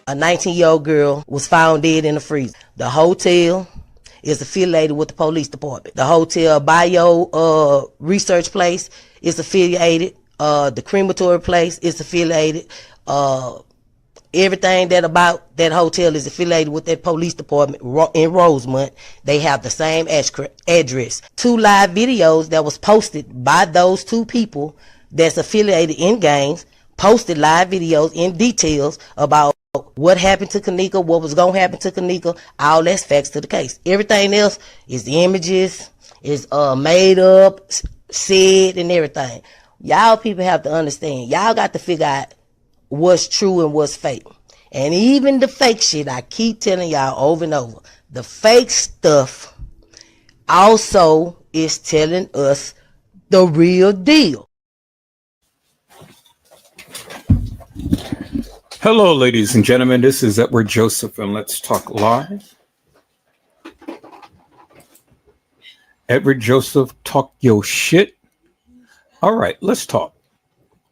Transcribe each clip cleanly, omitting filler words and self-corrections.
A 19-year-old girl was found dead in the freezer. The hotel is affiliated with the police department. The hotel bio research place is affiliated. The crematory place is affiliated. Everything that about that hotel is affiliated with that police department in Rosemont. They have the same address. 2 live videos that was posted by those 2 people that's affiliated in gangs posted live videos in details about what happened to Kanika, what was going to happen to Kanika. All that's facts to the case. Everything else is the images, is made up, said, and everything. Y'all people have to understand. Y'all got to figure out what's true and what's fake. And even the fake shit, I keep telling y'all over and over, the fake stuff also is telling us the real deal. Hello, ladies and gentlemen. This is Edward Joseph, and let's talk live. Edward Joseph, talk your shit. All right, let's talk.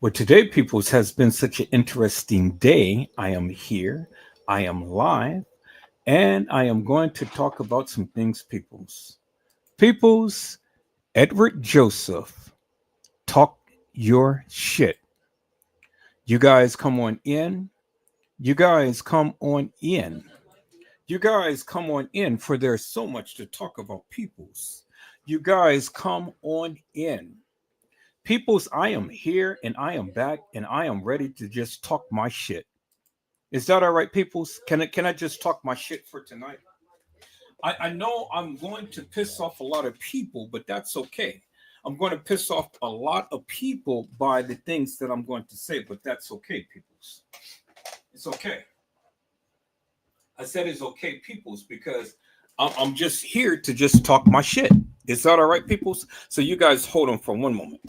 Well, today, peoples, has been such an interesting day. I am here, I am live, and I am going to talk about some things, peoples. Peoples, Edward Joseph, talk your shit. You guys come on in. You guys come on in. You guys come on in, for there's so much to talk about, peoples. You guys come on in. Peoples, I am here and I am back and I am ready to just talk my shit. Is that all right, peoples? Can I just talk my shit for tonight? I know I'm going to piss off a lot of people, but that's okay. I'm going to piss off a lot of people by the things that I'm going to say, but that's okay, peoples. It's okay. I said it's okay, peoples, because I'm just here to just talk my shit. Is that all right, peoples? So you guys hold on for one moment.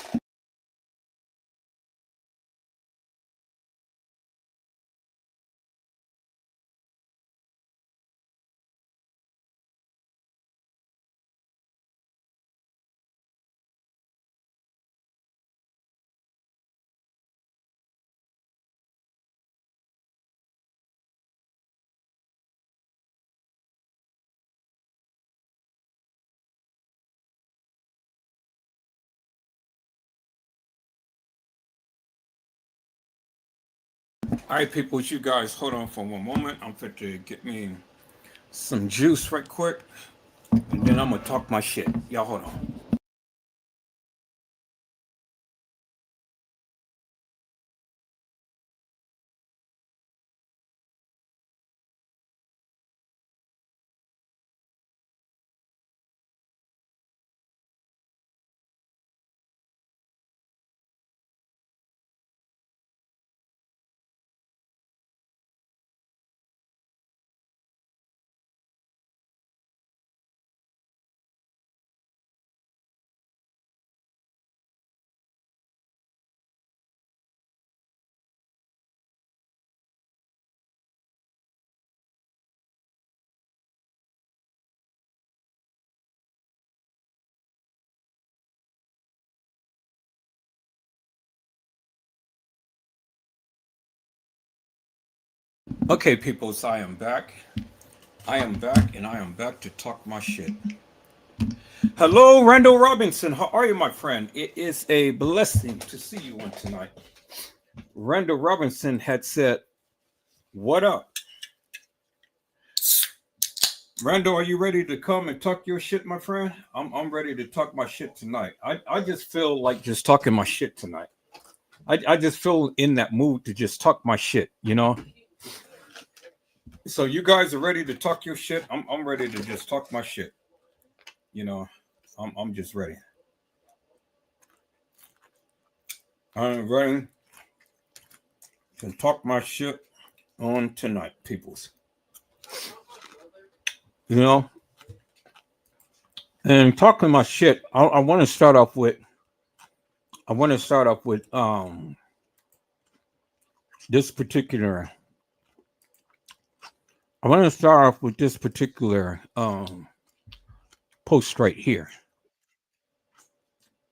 All right, people, you guys hold on for one moment. I'm fit to get me some juice right quick, and then I'm gonna talk my shit. Y'all hold on. Okay, people, so I am back. I am back, and I am back to talk my shit. Hello, Randall Robinson. How are you, my friend? It is a blessing to see you on tonight. Randall Robinson had said, "What up?" Randall, are you ready to come and talk your shit, my friend? I'm ready to talk my shit tonight. I just feel like just talking my shit tonight. I just feel in that mood to just talk my shit, you know? So you guys are ready to talk your shit. I'm ready to just talk my shit. You know, I'm just ready. I'm ready to talk my shit on tonight, peoples. You know, and talking my shit, I want to start off with this particular I want to start off with this particular post right here.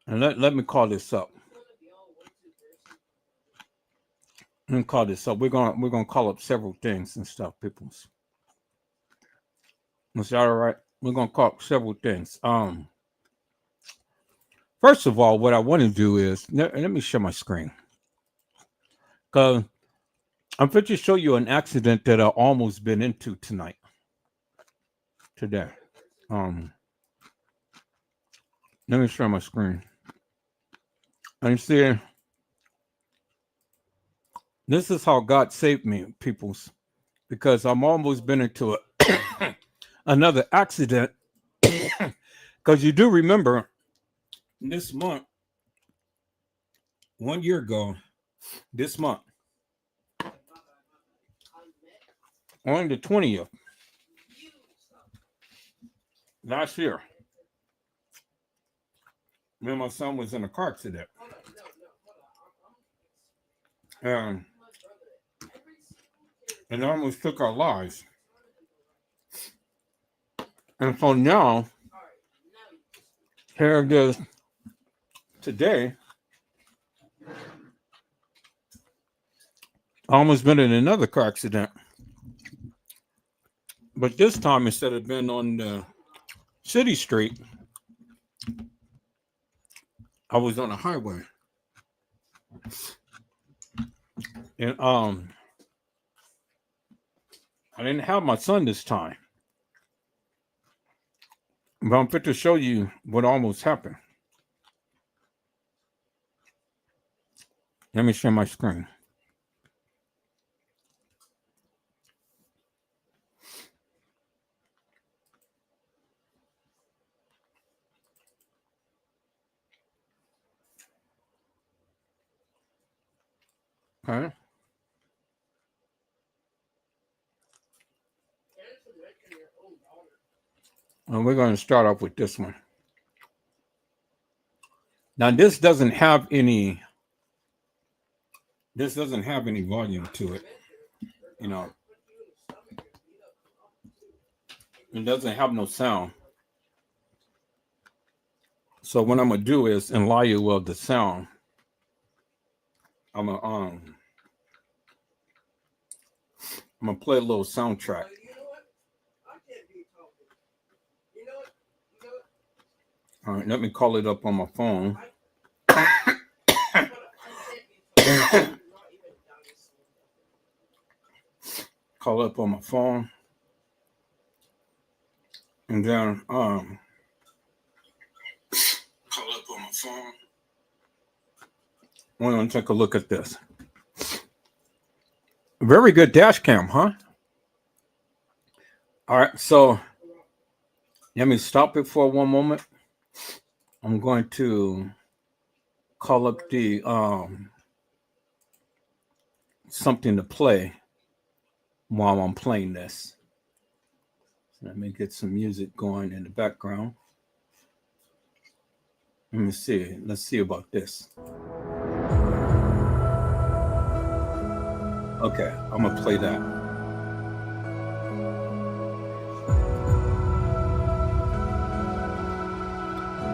And let me call this up. Let me call this up. We're gonna call up several things and stuff, peoples. Is that all right? We're gonna call up several things. First of all, what I want to do is let me share my screen because I'm going to show you an accident that I almost been into today. Let me share my screen. And you see, this is how God saved me, peoples, because I'm almost been into another accident. Because you do remember this month, 1 year ago, this month, on the 20th, last year, me and my son was in a car accident. And it almost took our lives. And so now, here it is today. I almost been in another car accident. But this time, instead of being on the city street, I was on a highway. And I didn't have my son this time. But I'm fit to show you what almost happened. Let me share my screen. Okay. And we're going to start off with this one. Now, this doesn't have any volume to it. You know, it doesn't have no sound. So what I'm going to do is, in lieu of the sound, I'm gonna play a little soundtrack. All right, let me call it up on my phone. Call it up on my phone. And then call it up on my phone. We're going to take a look at this. Very good dash cam, huh? All right, so let me stop it for one moment. I'm going to call up the something to play while I'm playing this. Let me get some music going in the background. Let me see. Let's see about this. Okay, I'm gonna play that.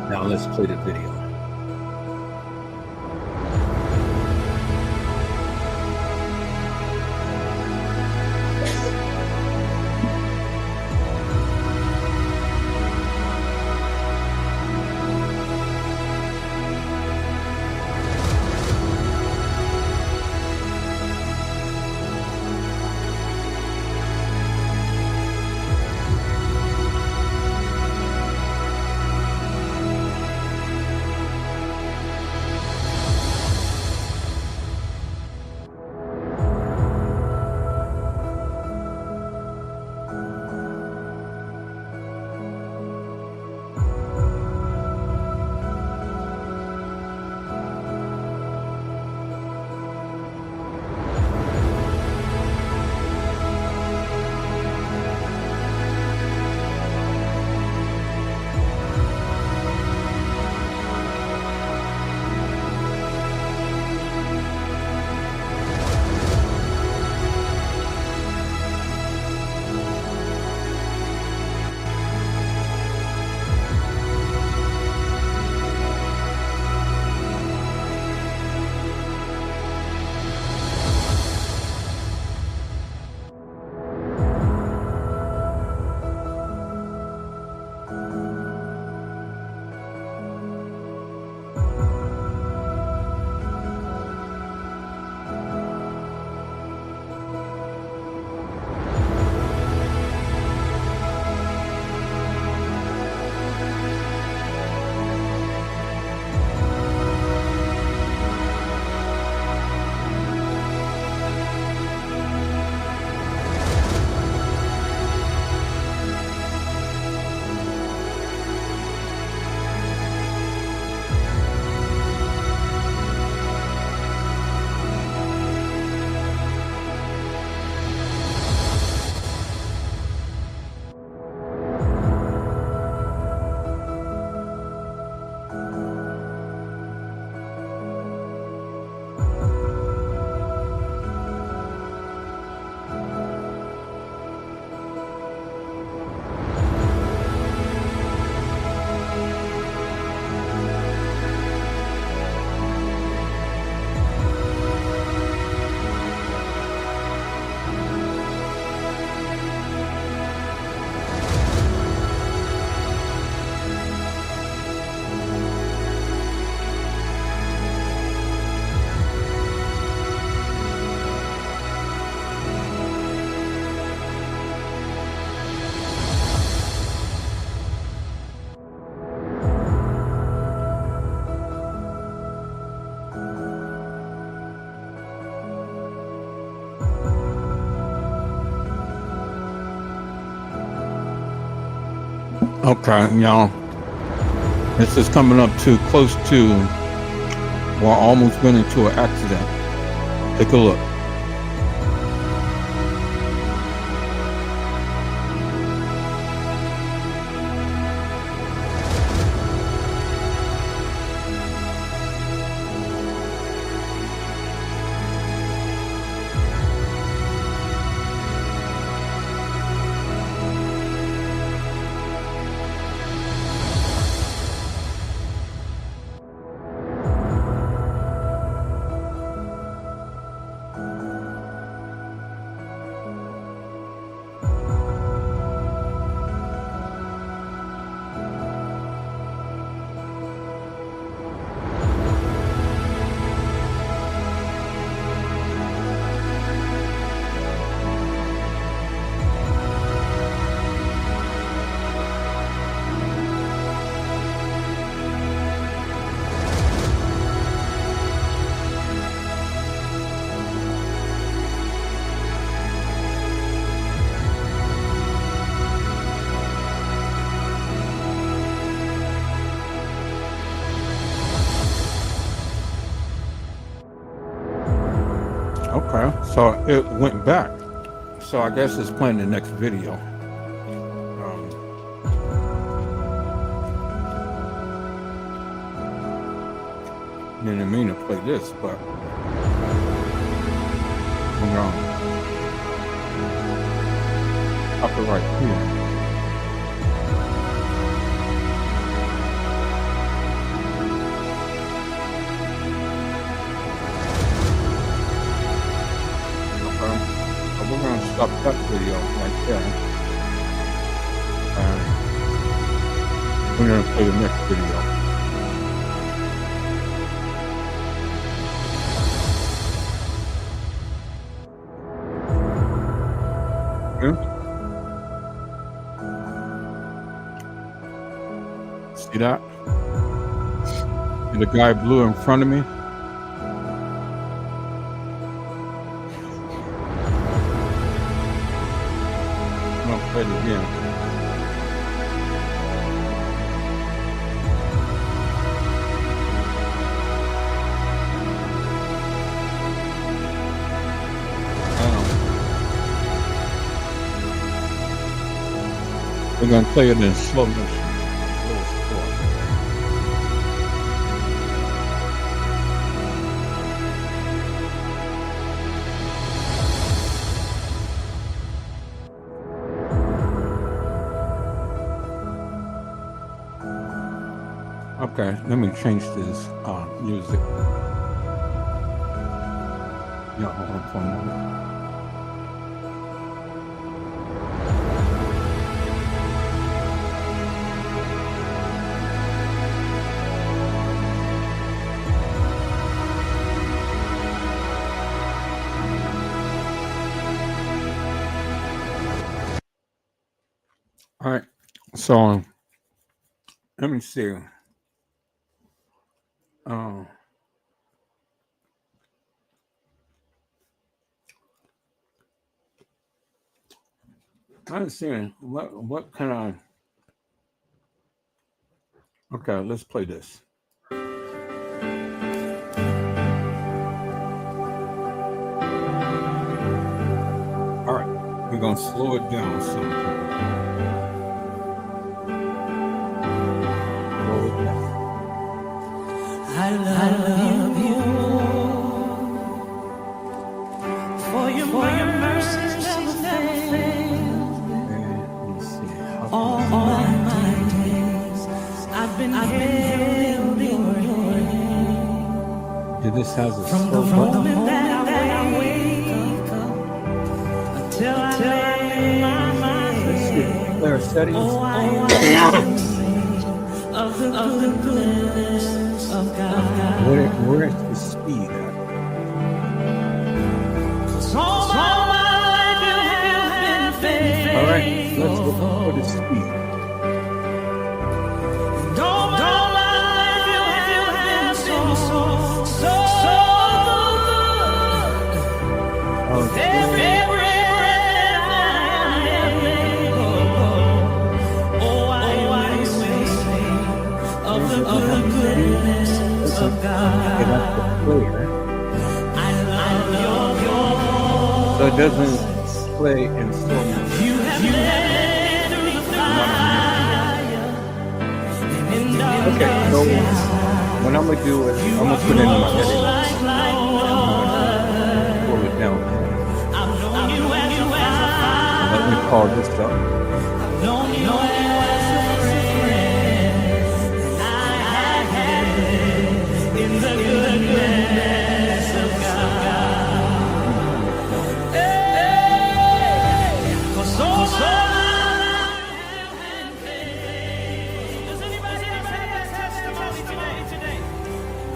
Now let's play the video. Okay, y'all. This is coming up too close to, well, almost went into an accident. Take a look. Okay, so it went back. So I guess it's playing the next video. Didn't mean to play this, but hold on. Copyright here. We're going to stop that video right there. And we're going to play the next video. Okay. See that? See the guy blue in front of me? Play it again. We're going to play it in slow motion. Okay, let me change this music. Yeah, hold on for a moment. All right, so let me see. I'm seeing what can I? Okay, let's play this. All right, we're gonna slow it down some. I love you for your mercy never fails. All my days I've been held in your hand. Yeah, this has a from the moment that I wake up until I lay my head. Clear settings. Oh, I of the goodness of God. Where is the speed at? All my life you have been faithful. All right, let's go for the speed. All my life you have been so good. Every breath I am able. Oh, I clear, so it doesn't play in slow motion. Okay, so what I'm gonna do is I'm gonna put it in my editing. Pull it down. Let me call this up.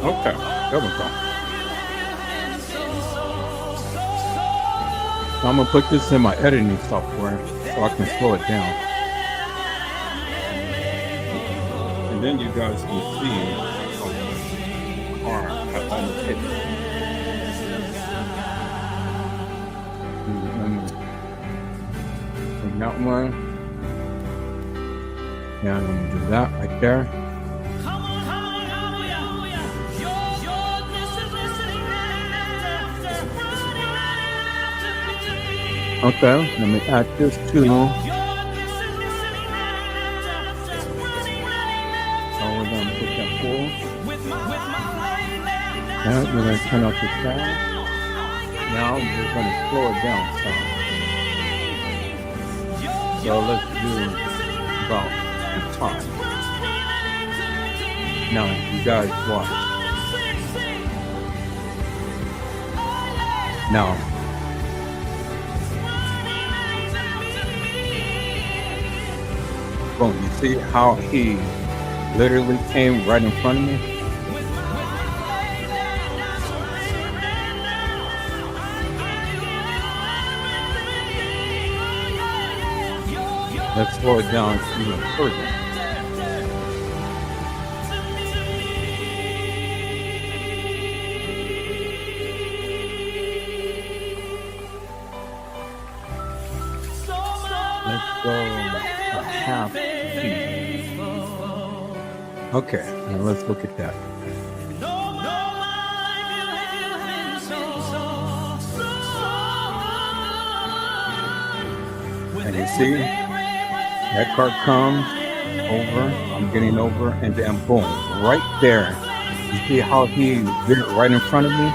Okay, there we go. So I'm gonna put this in my editing software so I can slow it down. And then you guys can see the car has almost hit it. Bring that one. Yeah, I'm gonna do that right there. Okay, let me add this to. So we're gonna put that full. Now we're gonna turn off the sound. Now we're gonna slow it down some. So let's do about the time. Now you guys watch. Now. Boom, you see how he literally came right in front of me? Let's slow it down even further. Let's go a half speed. Okay, now let's look at that. And you see, that car comes over, I'm getting over, and then boom, right there. You see how he did it right in front of me?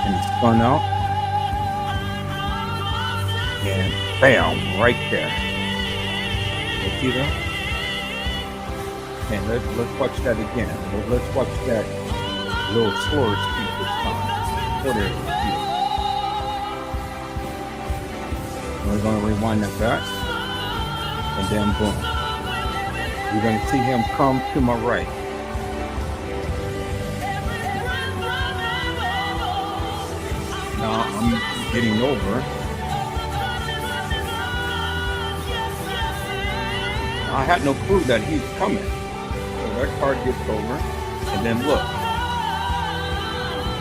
And he spun out. And bam, right there. You see that? And let's watch that again. Let's watch that a little slower speed this time. So there, we're going to rewind that back. And then boom. You're going to see him come to my right. Now I'm getting over. I had no clue that he's coming. So that car gets over, and then look.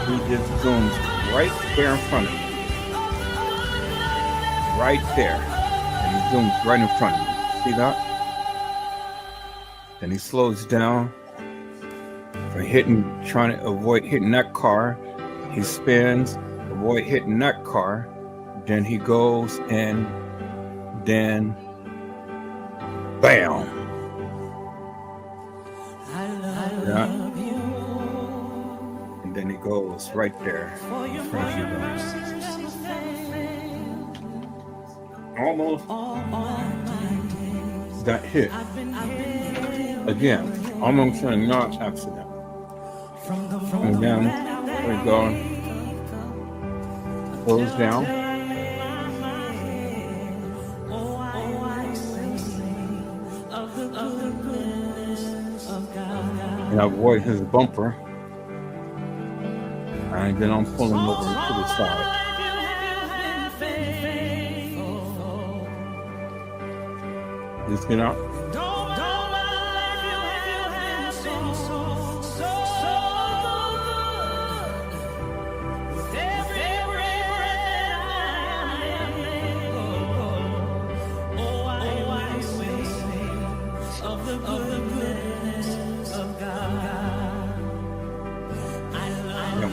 He just zooms right there in front of me. Right there. And he zooms right in front of me. See that? Then he slows down for trying to avoid hitting that car. He spins, avoid hitting that car. Then he goes and then bam. Yeah. And then he goes right there in front of you guys. Almost got hit. Again, almost a non-accident. And then we go, close down. And I avoid his bumper. And then I'm pulling over to the side. Just get out.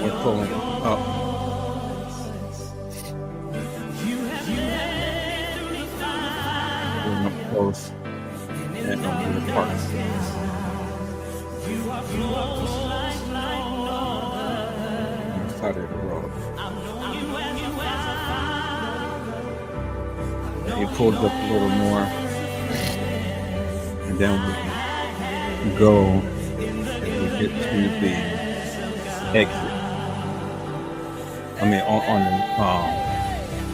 we're pulling up. Pulling up close and on the park. On the side of the road. He pulls up a little more, and then we go and we get to the exit. I mean, on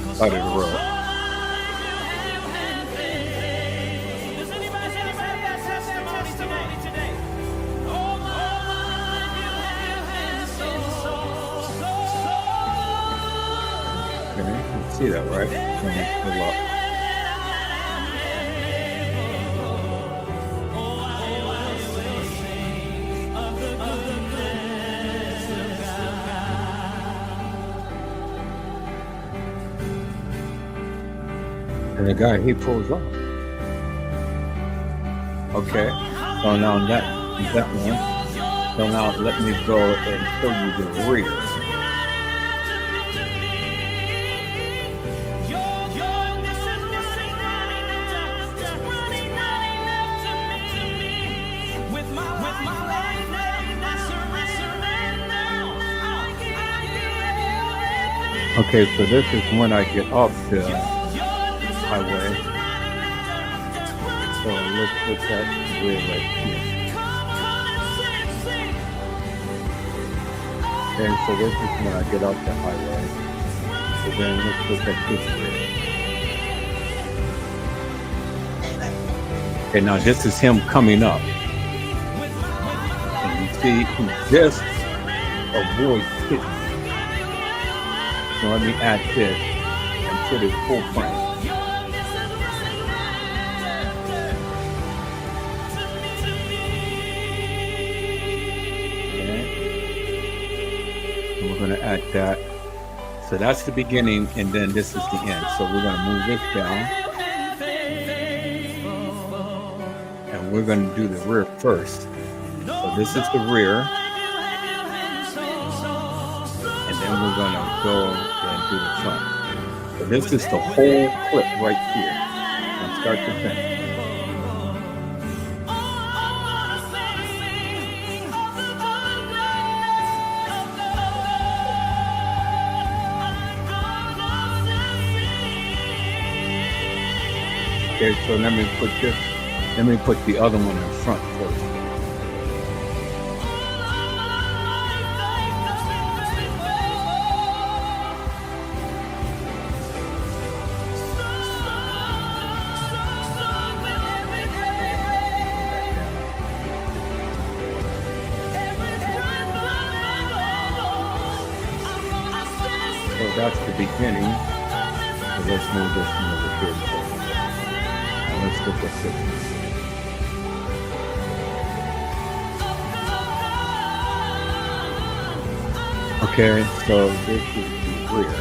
the side of the road. Okay, you see that, right? Pull up. And the guy, he pulls up. Okay, so now that one. So now let me go and show you the rear. Okay, so this is when I get off the highway. So let's look at the rear right here. Okay, so this is when I get off the highway. So then let's look at this rear. Okay, now this is him coming up. And you see, he just avoids hitting. So let me add this and put it full frame. Okay. And we're going to add that. So that's the beginning, and then this is the end. So we're going to move this down. And we're going to do the rear first. So this is the rear. And then we're going to go and do the front. So this is the whole clip right here, from start to finish. Okay, so let me put the other one in front first. So that's the beginning. So let's move this one over here. And let's look at this. Okay, so this is the rear.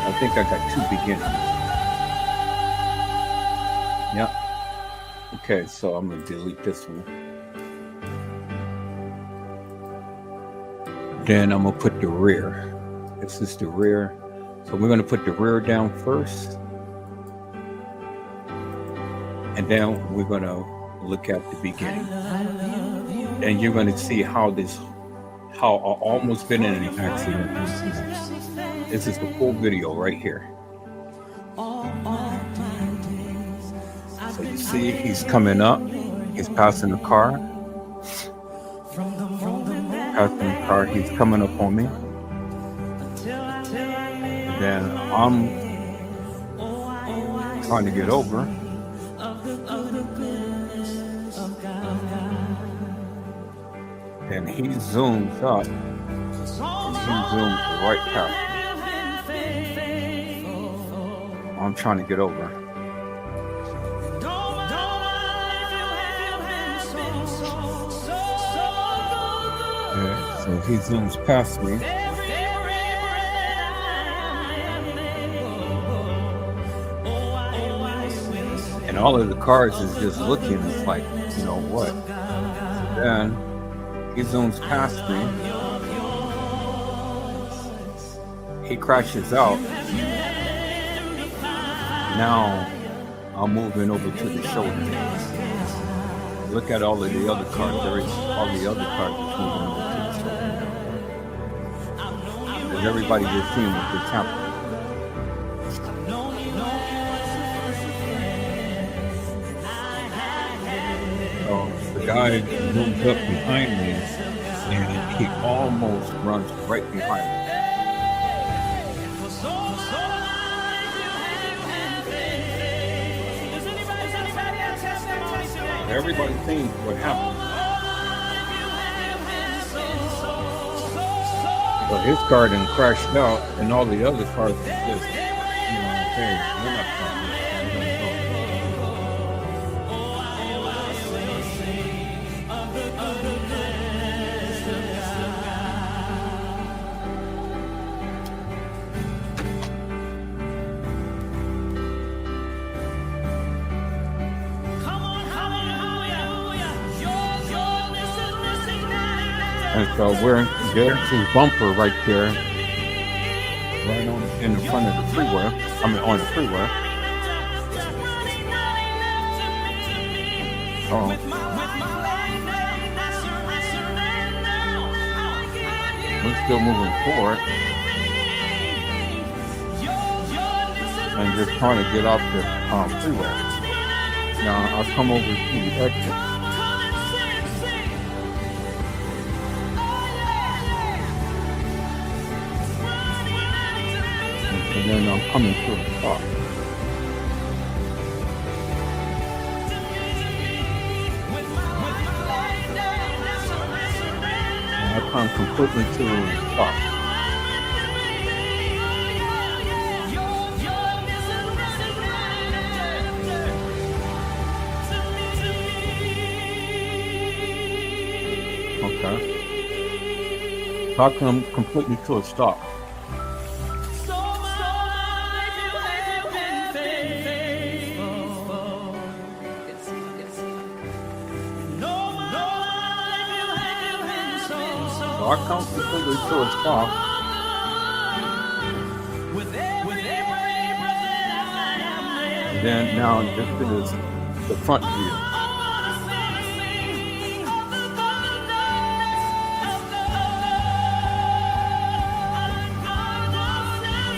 I think I got two beginnings. Yep. Okay, so I'm gonna delete this one. Then I'm gonna put the rear. This is the rear. So we're gonna put the rear down first. And then we're gonna look at the beginning. And you're gonna see how I almost been in an accident. This is the full video right here. So you see he's coming up, he's passing the car. Passing the car, he's coming up on me. Then I'm trying to get over. And he zooms up. And he zooms right past me. I'm trying to get over. Okay, so he zooms past me. And all of the cars is just looking, it's like, you know what? So then he zooms past me. He crashes out. Now I'm moving over to the shoulder. Look at all of the other cars. There is all the other cars that's moving over to the shoulder. Because everybody just seeing what just happened. So the guy zooms up behind me and he almost runs right behind me. Everybody's seeing what happened. But his car didn't crashed out, and all the other cars were just, hey, we're not coming. And so there's his bumper right there, right on in the front of the freeway. I mean, on the freeway. Oh. We're still moving forward. And just trying to get off the freeway. Now, I'll come over to the exit. And then I'm coming to a stop. And I come completely to a stop. Okay. So I come completely to a stop. I come completely to a stop. And then now this is the front view.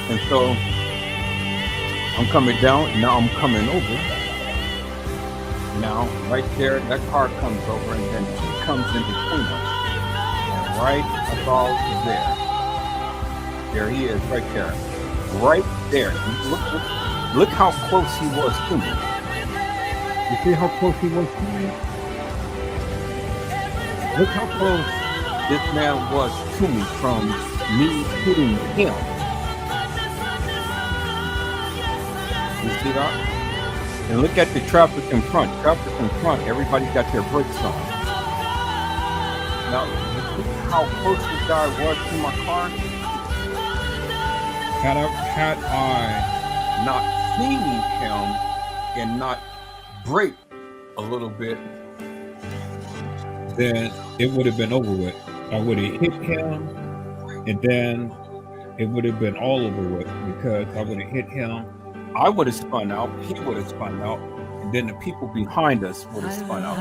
And so I'm coming down, now I'm coming over. Now right there, that car comes over and then he comes in between us. Right about there. There he is, right there. Right there. Look how close he was to me. You see how close he was to me? Look how close this man was to me from me hitting him. You see that? And look at the traffic in front. Traffic in front, everybody got their brakes on. Now, how close this guy was to my car. Had I not seen him and not brake a little bit, then it would have been over with. I would have hit him, and then it would have been all over with because I would have hit him. I would have spun out. He would have spun out, and then the people behind us would have spun out.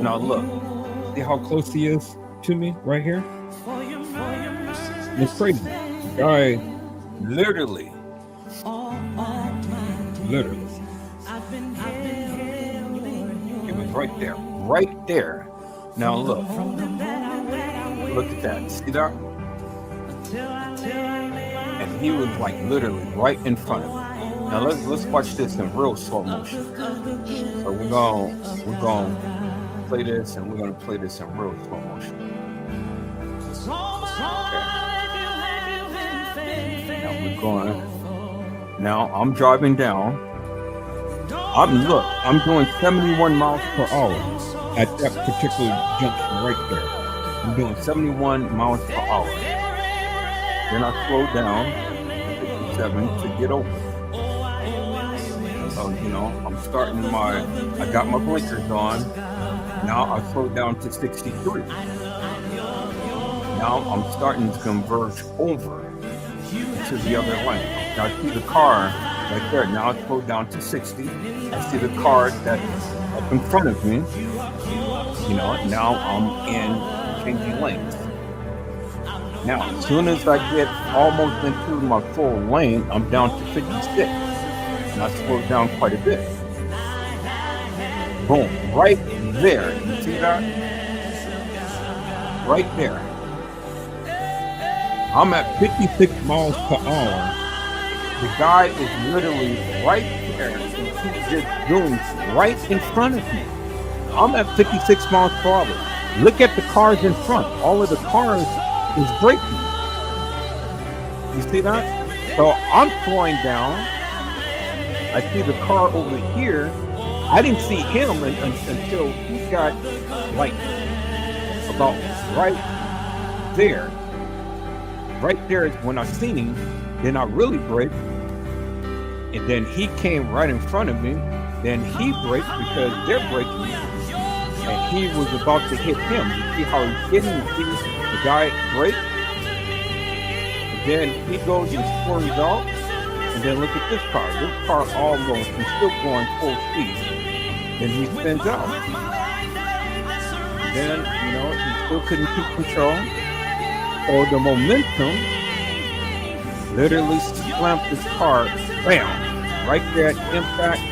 Now look, see how close he is to me right here? It's crazy. Guy literally. It was right there. Now look at that. See that? And he was like literally right in front of me. Now let's watch this in real slow motion. So we're gonna play this, and we're gonna play this in real slow motion. Okay. Now I'm driving down. I'm doing 71 miles per hour at that particular junction right there. I'm doing 71 miles per hour. Then I slow down to 57 to get over. So, I'm starting I got my blinkers on. Now I slow down to 63. Now I'm starting to converge over. into the other lane. Now I see the car right there. Now it's slowed down to 60. I see the car that's up in front of me. You know, now I'm in changing lanes. Now, as soon as I get almost into my full lane, I'm down to 56. And I slowed down quite a bit. Boom, right there. You see that? Right there. I'm at 56 miles per hour. The guy is literally right there. And he's just doing right in front of me. I'm at 56 miles per hour. Look at the cars in front. All of the cars is braking. You see that? So I'm slowing down. I see the car over here. I didn't see him until he got like about right there. Right there is when I seen him. Then I really braked. And then he came right in front of me. Then he braked because they're braking. And he was about to hit him. You see how he's hitting? You see the guy braked? And then he goes and swerves out. And then look at this car. This car almost is still going full speed. Then he spins out. And then, you know, he still couldn't keep control. So the momentum literally slammed this car, bam, right there at impact.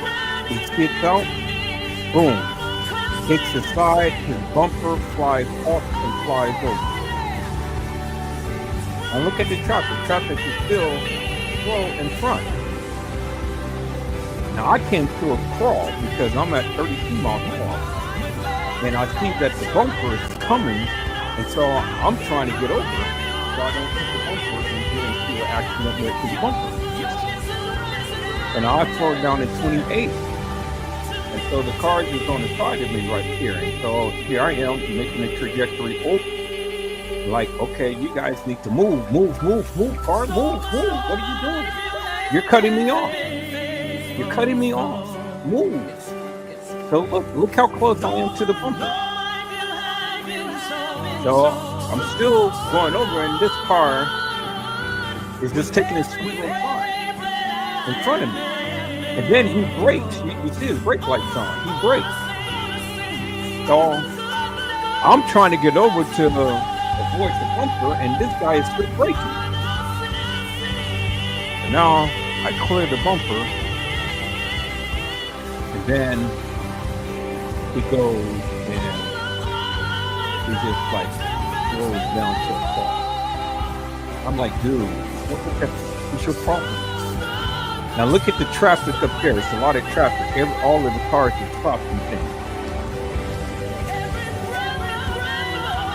He skids out, boom, hits the side, his bumper flies off and flies over. Now look at the traffic. Traffic is still slow in front. Now I came to a crawl because I'm at 32 miles per hour. And I see that the bumper is coming, and so I'm trying to get over so I don't hit the bumper and get into an accident with the bumper. And I slowed down at 28. And so the car is on the side of me right here. And so here I am making a trajectory over. Like, okay, you guys need to move, car, move. What are you doing? You're cutting me off. You're cutting me off. Move. So look how close I am to the bumper. So I'm still going over, and this car is just taking a sweet little time in front of me. And then he brakes. You see his brake lights on. He brakes. So I'm trying to get over to avoid the bumper, and this guy is still braking. And now I clear the bumper, and then he goes and he just like slows down to a fall. I'm like, dude, what's your problem? Now look at the traffic up there. It's a lot of traffic. All of the cars are stopped and things.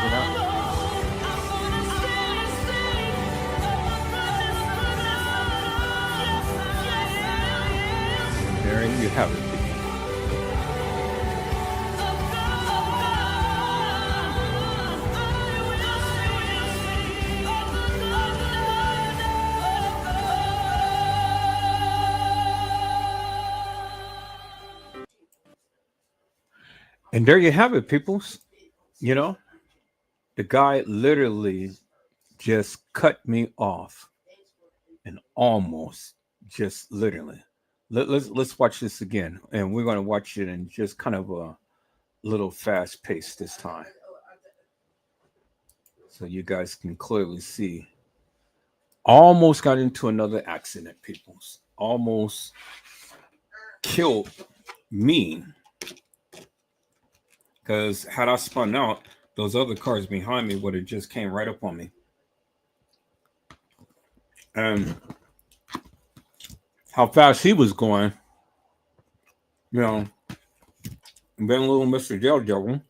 You know? There you have it. And there you have it, peoples. You know, the guy literally just cut me off, and almost just literally. Let's watch this again, and we're going to watch it in just kind of a little fast pace this time, so you guys can clearly see. Almost got into another accident, peoples. Almost killed me. Because had I spun out, those other cars behind me would have just came right up on me. And how fast he was going, you know, being a little Mr. Devil,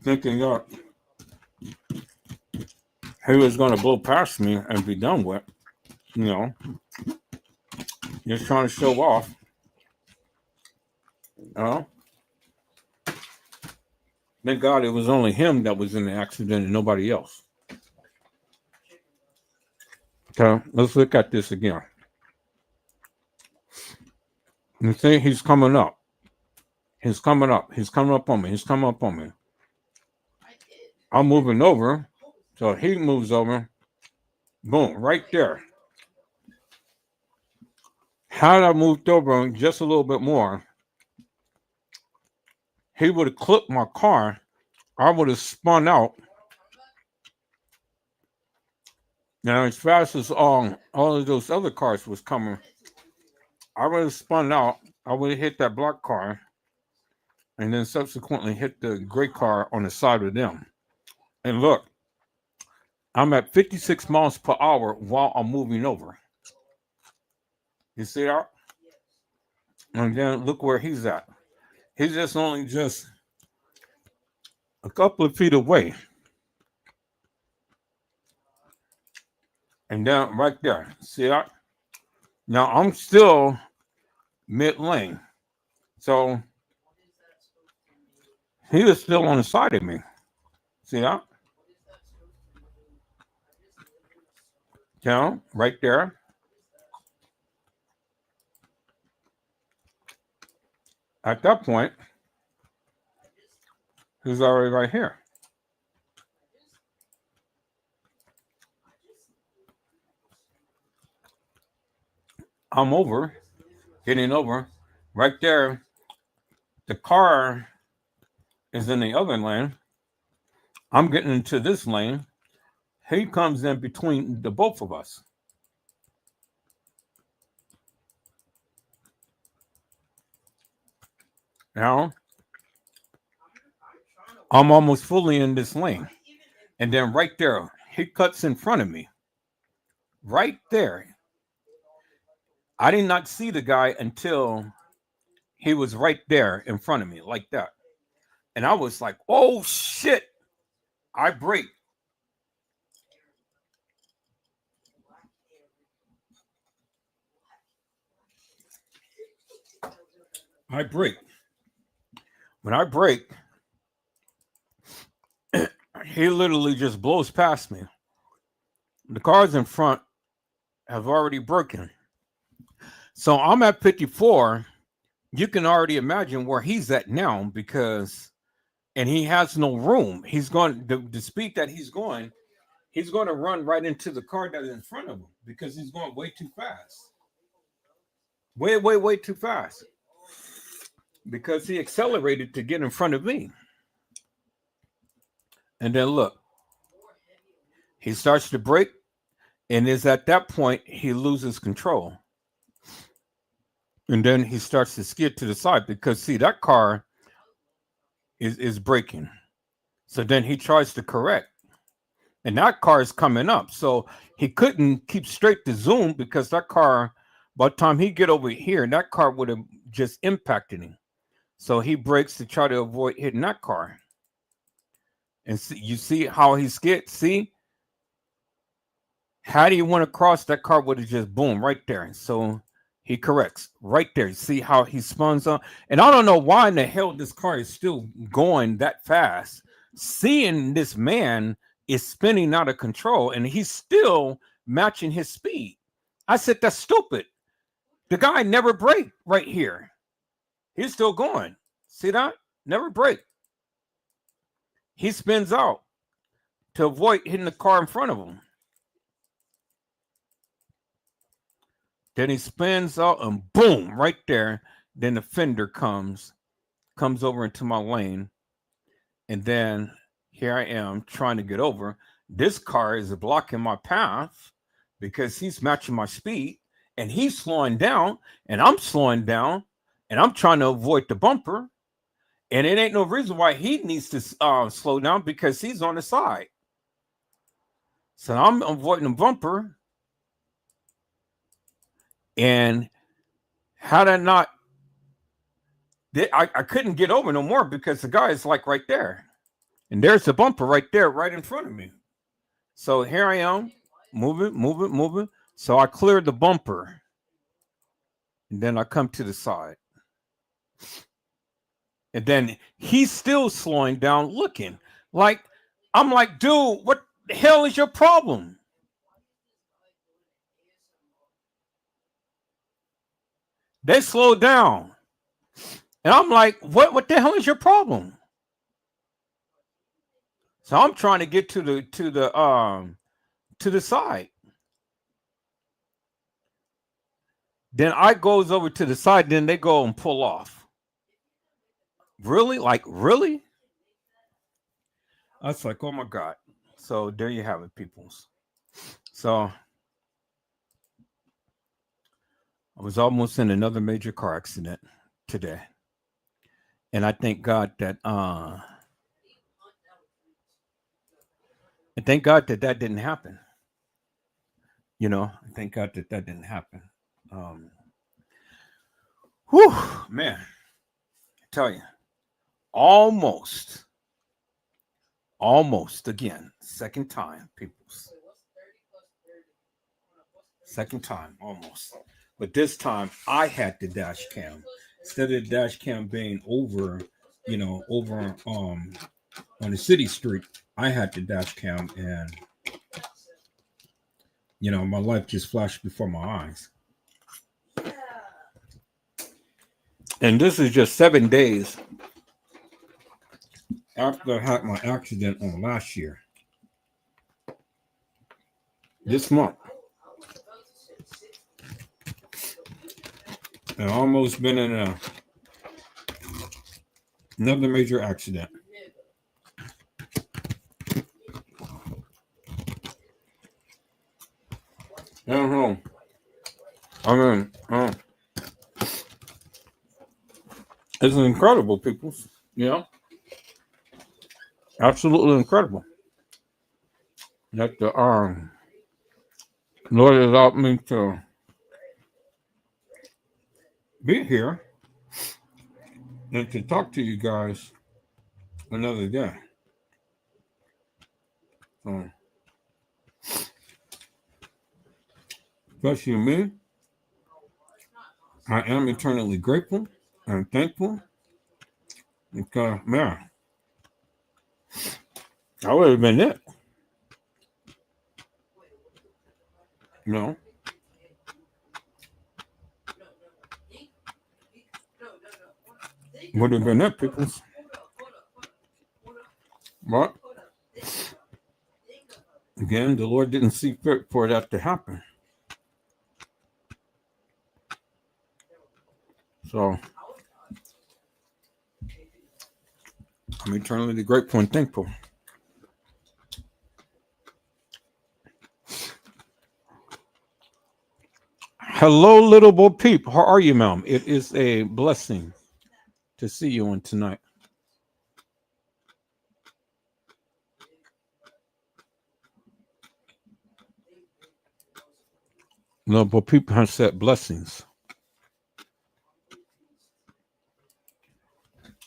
thinking that he was going to blow past me and be done with, you know, just trying to show off, you know. Thank God it was only him that was in the accident and nobody else. Okay, let's look at this again. You see, he's coming up. He's coming up. He's coming up on me. He's coming up on me. I'm moving over, so he moves over. Boom, right there. Had I moved over just a little bit more, he would have clipped my car. I would have spun out. Now, as fast as all of those other cars was coming, I would have spun out. I would have hit that black car and then subsequently hit the gray car on the side of them. And look, I'm at 56 miles per hour while I'm moving over. You see that? And then look where he's at. He's just only just a couple of feet away. And then right there, see that? Now I'm still mid lane. So he is still on the side of me. See that? Down right there. At that point, he's already right here. I'm over, getting over. Right there, the car is in the other lane. I'm getting into this lane. He comes in between the both of us. Now, I'm almost fully in this lane. And then right there, he cuts in front of me. Right there. I did not see the guy until he was right there in front of me, like that. And I was like, oh, shit. I brake. I brake. When I brake, he literally just blows past me. The cars in front have already broken. So I'm at 54. You can already imagine where he's at now and he has no room. He's going, the speed that he's going to run right into the car that is in front of him because he's going way too fast. Way too fast. Because he accelerated to get in front of me. And then look, he starts to brake, and is at that point he loses control. And then he starts to skid to the side because see that car is braking. So then he tries to correct. And that car is coming up. So he couldn't keep straight to zoom because that car, by the time he get over here, that car would have just impacted him. So he brakes to try to avoid hitting that car. And see, you see how he skids? See? How do you want to cross? That car would have just boom right there. So he corrects right there. You see how he spins on? And I don't know why in the hell this car is still going that fast. Seeing this man is spinning out of control and he's still matching his speed. I said, that's stupid. The guy never braked right here. He's still going. See that? Never brake. He spins out to avoid hitting the car in front of him. Then he spins out and boom, right there. Then the fender comes over into my lane. And then here I am trying to get over. This car is blocking my path because he's matching my speed and he's slowing down and I'm slowing down. And I'm trying to avoid the bumper. And it ain't no reason why he needs to slow down because he's on the side. So I'm avoiding the bumper. And had I not, I couldn't get over no more because the guy is like right there. And there's the bumper right there, right in front of me. So here I am, moving. So I cleared the bumper. And then I come to the side. And then he's still slowing down, looking like, I'm like, dude, what the hell is your problem? They slowed down. And I'm like, what the hell is your problem? So I'm trying to get to the side. Then I goes over to the side, then they go and pull off. Really? Like, really? I was like, oh my God. So there you have it, peoples. So I was almost in another major car accident today. And I thank God that that didn't happen. You know, I thank God that didn't happen. Whew, man. I tell you, almost again, second time, peoples. Second time, almost. But this time I had the dash cam. Instead of the dash cam being over on the city street, I had the dash cam, and my life just flashed before my eyes. And this is just 7 days after I had my accident on last year. This month. I almost been in another major accident. I don't know. I mean, it's incredible, people. Absolutely incredible that the Lord allowed me to be here and to talk to you guys another day. So, especially me, I am eternally grateful and thankful because, man, I would have been it. Would have been it, people. But again, the Lord didn't see fit for that to happen. So I'm eternally grateful and thankful. Hello, little Bo Peep. How are you, ma'am? It is a blessing to see you on tonight. Little Bo Peep has said blessings.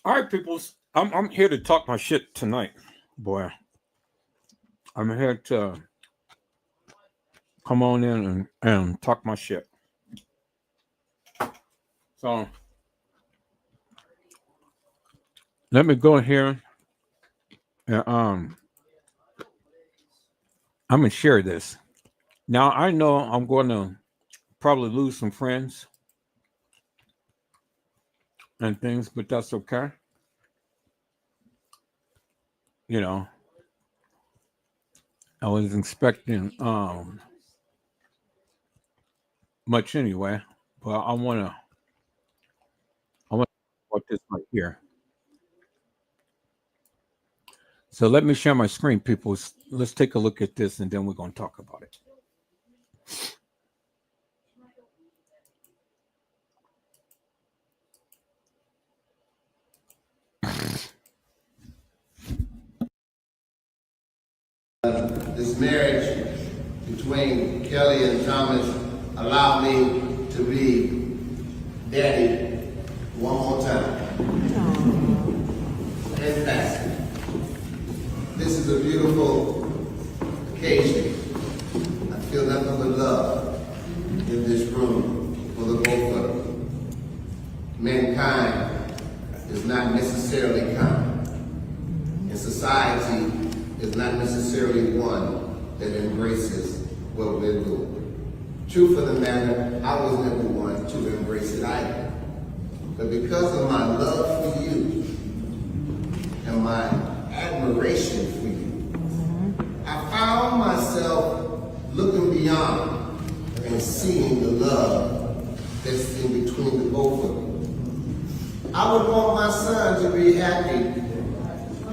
All right, peoples. I'm here to talk my shit tonight, boy. I'm here to come on in and talk my shit. So let me go here and I'm gonna share this. Now I know I'm going to probably lose some friends and things, but that's okay. I was expecting much anyway, but I want to put this right here. So let me share my screen, people. Let's take a look at this, and then we're going to talk about it. This marriage between Kelly and Thomas allowed me to be daddy one more time. And passing. This is a beautiful occasion. I feel nothing but love in this room for the both of them. Mankind is not necessarily kind, and society is not necessarily one that embraces what we're doing. Truth of the matter, I was never one to embrace it either. But because of my love for you and my admiration for you, I found myself looking beyond and seeing the love that's in between the both of them. I would want my son to be happy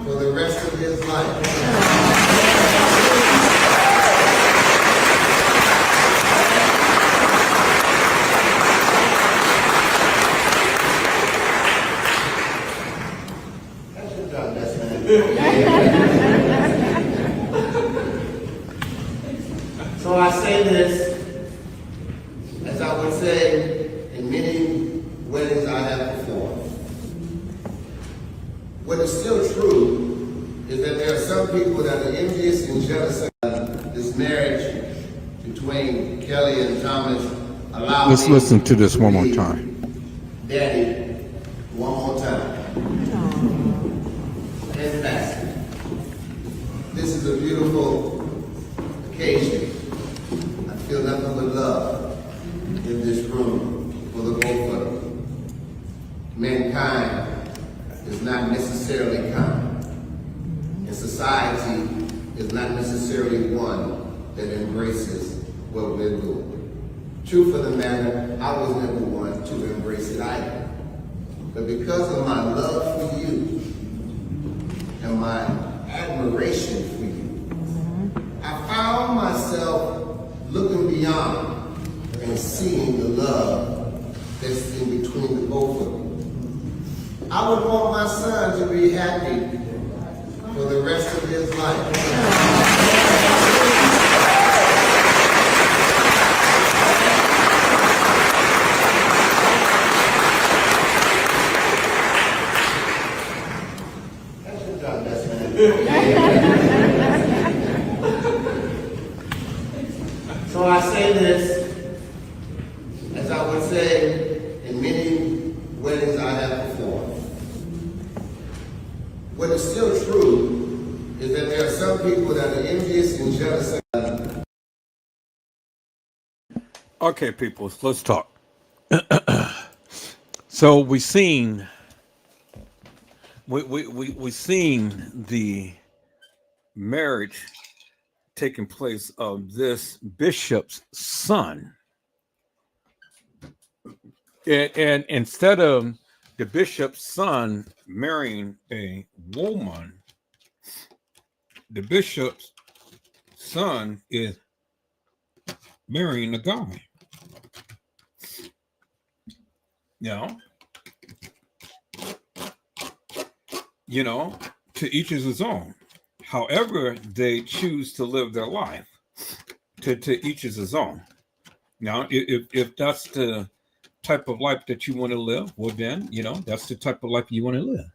for the rest of his life. So I say this, as I would say in many weddings I have performed. What is still true is that there are some people that are envious and jealous of this marriage between Kelly and Thomas. Let's listen to this one more time. Daddy, one more time. And Pastor, this is a beautiful occasion. I feel nothing but love in this room for the both of them. Mankind is not necessarily kind, and society is not necessarily one that embraces what we're doing. Truth of the matter, I was never one to embrace it either. But because of my love for you and my admiration for you, I found myself looking beyond and seeing the love that's in between the both of them. I would want my son to be happy for the rest of his life. So I say this, as I would say in many weddings I have performed. What is still true is that there are some people that are envious and jealous of. Okay, people, let's talk. So we seen the marriage taking place of this bishop's son, and instead of the bishop's son marrying a woman, the bishop's son is marrying a guy. To each is his own. However they choose to live their life, to each is his own. Now, if that's the type of life that you want to live, well then, that's the type of life you want to live.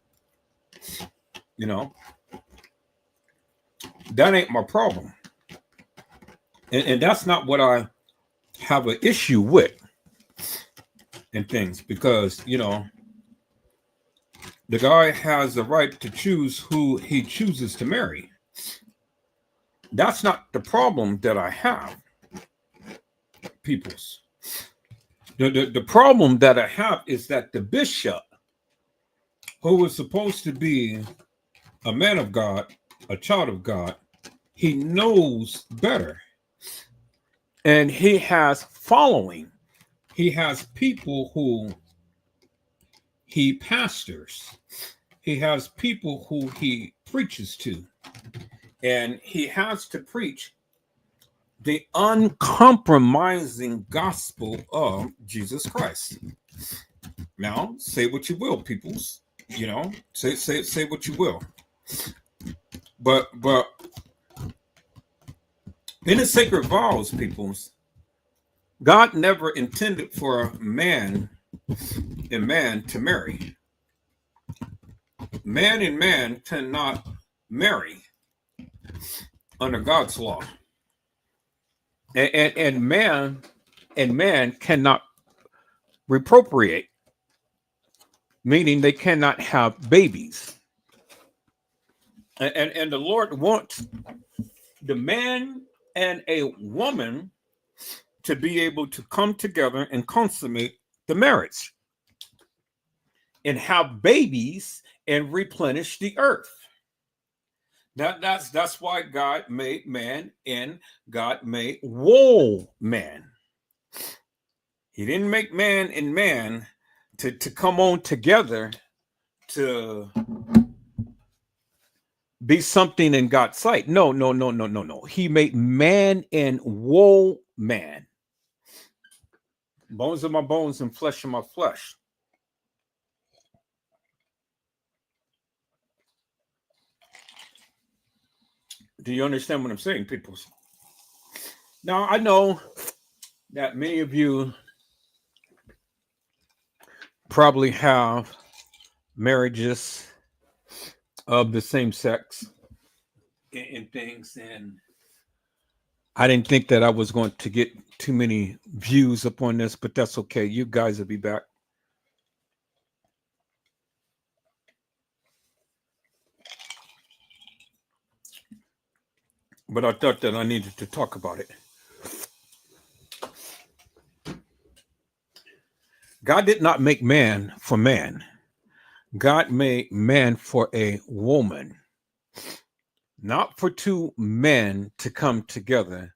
That ain't my problem. And that's not what I have an issue with and things, because, the guy has the right to choose who he chooses to marry. That's not the problem that I have, peoples. The problem that I have is that the bishop, who was supposed to be a man of God, a child of God, he knows better. And he has following. He has people who he pastors. He has people who he preaches to. And he has to preach the uncompromising gospel of Jesus Christ. Now, say what you will, peoples. Say what you will. But in the sacred vows, peoples, God never intended for man and man to marry. Man and man cannot marry under God's law. And man cannot reprocreate, meaning they cannot have babies. And the Lord wants the man and a woman to be able to come together and consummate the marriage and have babies and replenish the earth. That's why God made man and God made woman. He didn't make man and man to come on together to be something in God's sight. No, no, no, no, no, no. He made man and woman. Bones of my bones and flesh of my flesh. Do you understand what I'm saying, people? Now, I know that many of you probably have marriages of the same sex and things, and I didn't think that I was going to get too many views upon this, but that's okay. You guys will be back. But I thought that I needed to talk about it. God did not make man for man. God made man for a woman, not for two men to come together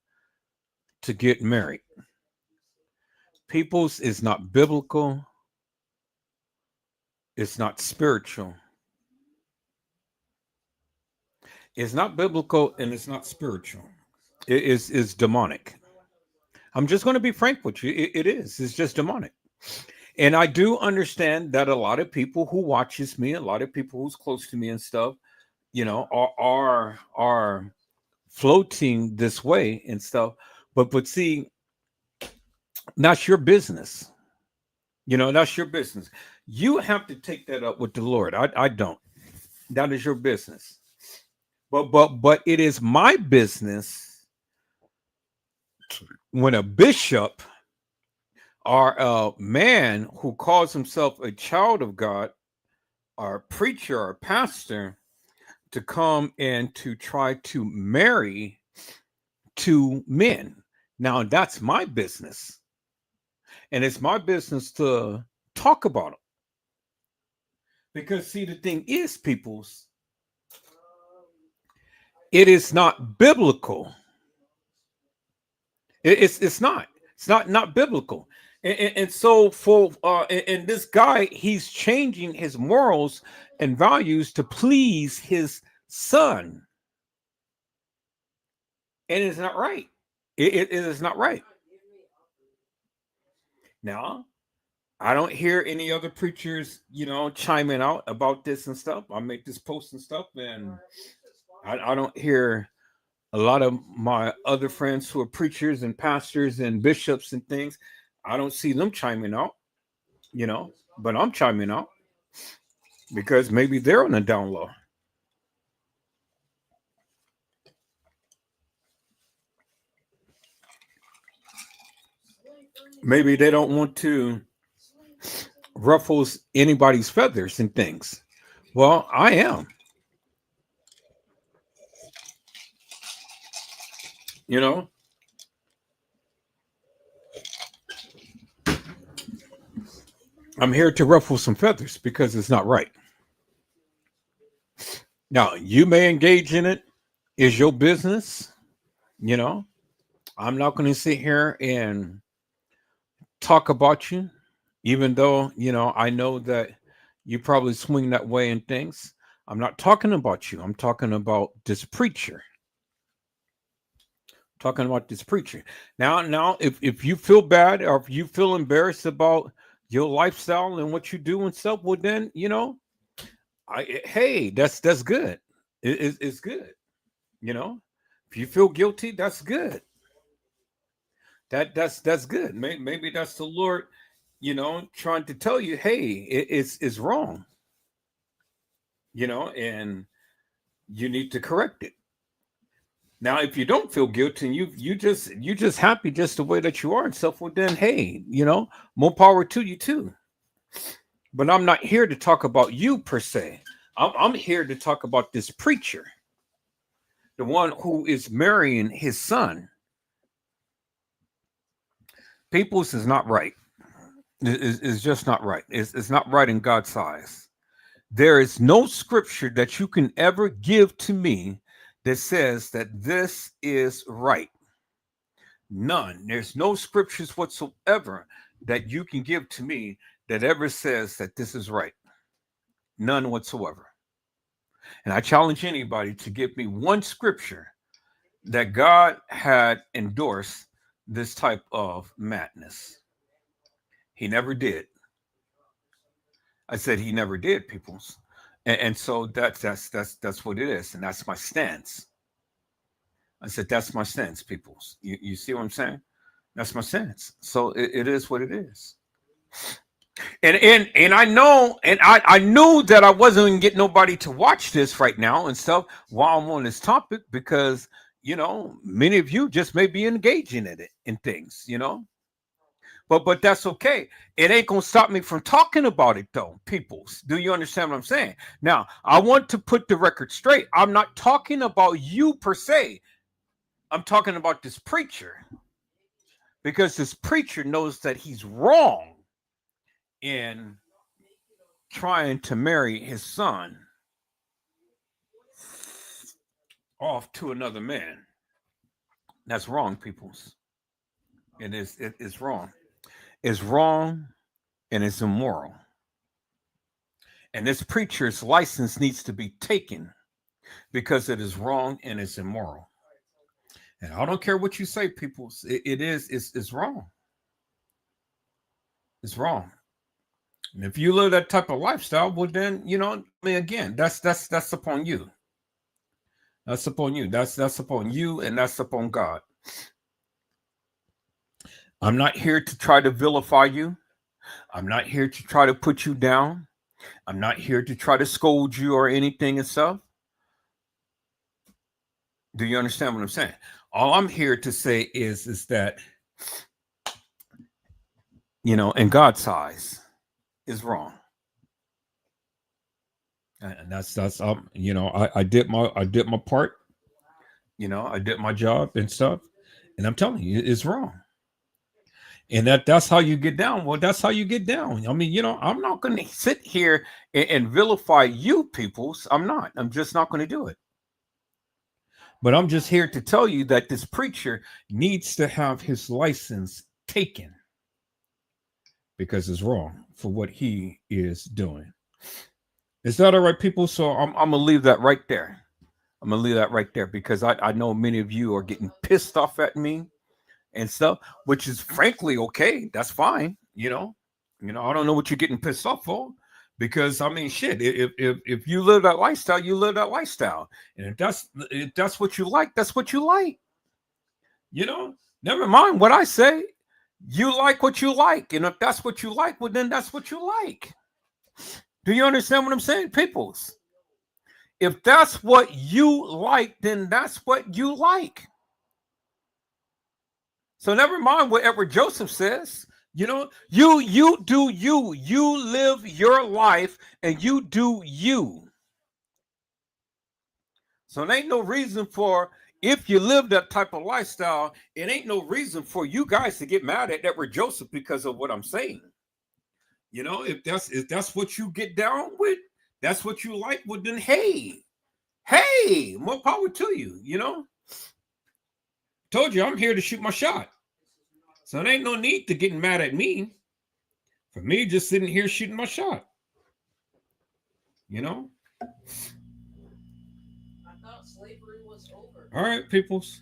to get married. People's is not biblical. It's not spiritual. It's not biblical and it's not spiritual. It is demonic. I'm just going to be frank with you. It is. It's just demonic. And I do understand that a lot of people who watches me, a lot of people who's close to me and stuff, you know, are floating this way and stuff. But see, that's your business. You know, that's your business. You have to take that up with the Lord. I don't. That is your business. But it is my business when a bishop or a man who calls himself a child of God or a preacher or a pastor to come and to try to marry two men. Now that's my business. And it's my business to talk about them. Because see, the thing is, peoples, it is not biblical. It's not biblical. And so for and this guy, he's changing his morals and values to please his son. And it's not right. It is not right. Now, I don't hear any other preachers, you know, chiming out about this and stuff. I make this post and stuff, and I don't hear a lot of my other friends who are preachers and pastors and bishops and things. I don't see them chiming out, you know, but I'm chiming out because maybe they're on the down low. Maybe they don't want to ruffle anybody's feathers and things. Well, I am. You know, I'm here to ruffle some feathers because it's not right. Now, you may engage in it. It's your business. You know, I'm not going to sit here and talk about you, even though, you know, I know that you probably swing that way and things. I'm not talking about you. I'm talking about this preacher. Talking about this preacher. Now, if you feel bad or if you feel embarrassed about your lifestyle and what you do and stuff, well, then, you know, hey, that's good. It's good. You know, if you feel guilty, that's good. That's good. Maybe that's the Lord, you know, trying to tell you, hey, it's wrong. You know, and you need to correct it. Now, if you don't feel guilty and you just happy just the way that you are and stuff, well, then hey, you know, more power to you too. But I'm not here to talk about you per se. I'm here to talk about this preacher, the one who is marrying his son. People's is not right. It's just not right. It's not right in God's eyes. There is no scripture that you can ever give to me that says that this is right. None. There's no scriptures whatsoever that you can give to me that ever says that this is right. None whatsoever. And I challenge anybody to give me one scripture that God had endorsed this type of madness. He never did. I said he never did, peoples. And so that's what it is, and that's my stance. I said that's my stance, peoples. You see what I'm saying? That's my stance. So it is what it is. And I know, and I knew that I wasn't going to get nobody to watch this right now and stuff while I'm on this topic, because many of you just may be engaging in it in things, but that's okay. It ain't gonna stop me from talking about it though, peoples. Do you understand what I'm saying? Now, I want to put the record straight. I'm not talking about you per se. I'm talking about this preacher, because this preacher knows that he's wrong in trying to marry his son off to another man. That's wrong, peoples. It is wrong. It's wrong and it's immoral. And this preacher's license needs to be taken because it is wrong and it's immoral. And I don't care what you say, people. It's wrong. It's wrong. And if you live that type of lifestyle, well then, again, that's upon you. That's upon you. That's upon you, and that's upon God. I'm not here to try to vilify you. I'm not here to try to put you down. I'm not here to try to scold you or anything and stuff. Do you understand what I'm saying? All I'm here to say is that, in God's eyes, is wrong. And that's I did my part. I did my job and stuff. And I'm telling you, it's wrong. And that's how you get down. Well, that's how you get down. I mean, I'm not going to sit here and vilify you peoples. I'm not. I'm just not going to do it. But I'm just here to tell you that this preacher needs to have his license taken because it's wrong for what he is doing. Is that all right, people? So I'm going to leave that right there. I'm going to leave that right there because I know many of you are getting pissed off at me and stuff, which is frankly okay. That's fine. I don't know what you're getting pissed off for, because I mean, shit. If you live that lifestyle, you live that lifestyle, and if that's what you like, that's what you like. Never mind what I say. You like what you like, and if that's what you like, well, then that's what you like. Do you understand what I'm saying, peoples? If that's what you like, then that's what you like. So never mind whatever Joseph says. You do you live your life and you do you. So there ain't no reason for, if you live that type of lifestyle, it ain't no reason for you guys to get mad at Edward Joseph because of what I'm saying. If that's what you get down with, that's what you like, well then hey, more power to you, Told you I'm here to shoot my shot. So there ain't no need to getting mad at me for me just sitting here shooting my shot. I thought slavery was over. All right, peoples.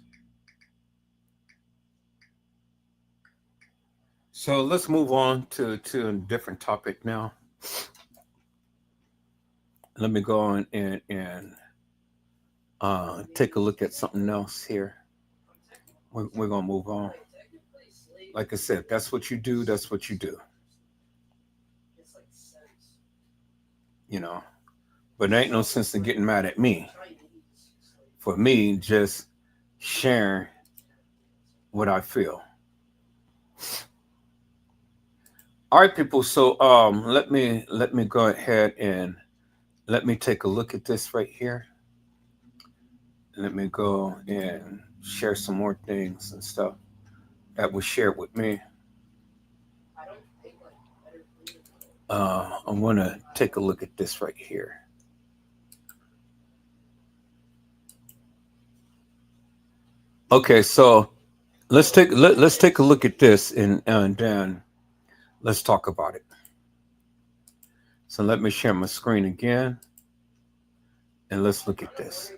So let's move on to a different topic now. Let me go on and take a look at something else here. We're going to move on. Like I said, that's what you do. That's what you do. But there ain't no sense in getting mad at me for me just sharing what I feel. All right, people. So let me go ahead and let me take a look at this right here. Let me go and share some more things and stuff that was shared with me. I want to take a look at this right here. Okay, so let's take a look at this, and then Let's talk about it. So let me share my screen again. And let's look at this.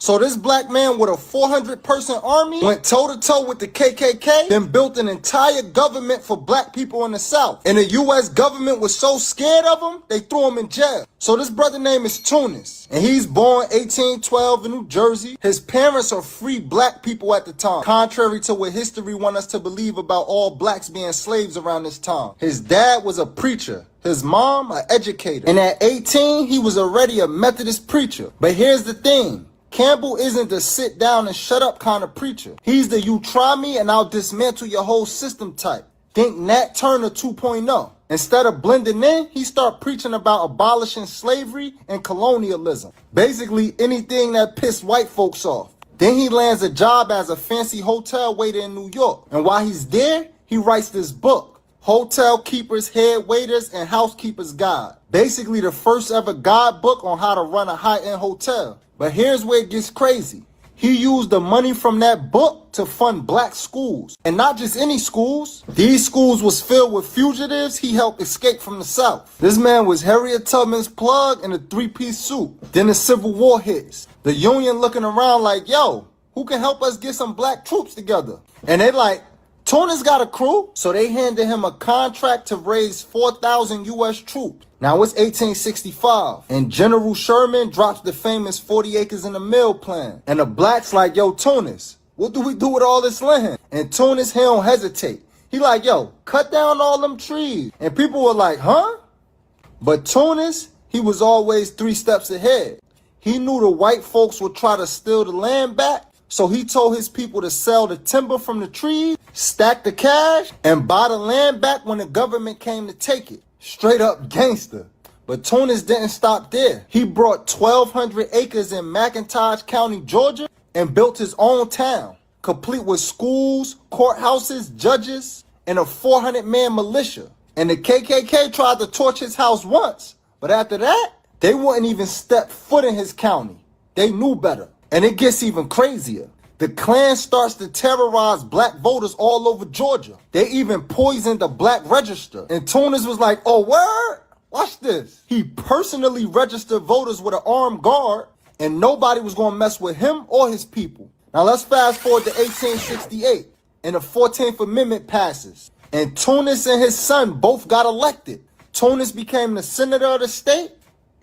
So this black man with a 400-person army went toe-to-toe with the KKK, then built an entire government for black people in the South. And the U.S. government was so scared of him, they threw him in jail. So this brother name is Tunis, and he's born 1812 in New Jersey. His parents are free black people at the time, contrary to what history wants us to believe about all blacks being slaves around this time. His dad was a preacher. His mom, an educator. And at 18, he was already a Methodist preacher. But here's the thing. Campbell isn't the sit down and shut up kind of preacher. He's the you try me and I'll dismantle your whole system type. Think Nat Turner 2.0. Instead of blending in, he start preaching about abolishing slavery and colonialism. Basically anything that pissed white folks off. Then he lands a job as a fancy hotel waiter in New York. And while he's there, he writes this book, Hotel Keepers, Head Waiters, and Housekeepers Guide. Basically the first ever guidebook on how to run a high-end hotel. But here's where it gets crazy. He used the money from that book to fund black schools. And not just any schools. These schools was filled with fugitives he helped escape from the South. This man was Harriet Tubman's plug in a three-piece suit. Then the Civil War hits. The Union looking around like, yo, who can help us get some black troops together? And they like, Tunis got a crew. So they handed him a contract to raise 4,000 U.S. troops. Now it's 1865, and General Sherman drops the famous 40 acres in a mill plan. And the blacks like, yo, Tunis, what do we do with all this land? And Tunis, he don't hesitate. He like, yo, cut down all them trees. And people were like, huh? But Tunis, he was always 3 steps ahead. He knew the white folks would try to steal the land back. So he told his people to sell the timber from the trees, stack the cash, and buy the land back when the government came to take it. Straight up gangster. But Tunis didn't stop there. He brought 1,200 acres in McIntosh County, Georgia, and built his own town, complete with schools, courthouses, judges, and a 400-man militia. And the KKK tried to torch his house once, but after that, they wouldn't even step foot in his county. They knew better. And it gets even crazier. The Klan starts to terrorize black voters all over Georgia. They even poisoned the black register. And Tunis was like, oh, word? Watch this. He personally registered voters with an armed guard, and nobody was going to mess with him or his people. Now let's fast forward to 1868, and the 14th Amendment passes. And Tunis and his son both got elected. Tunis became the senator of the state,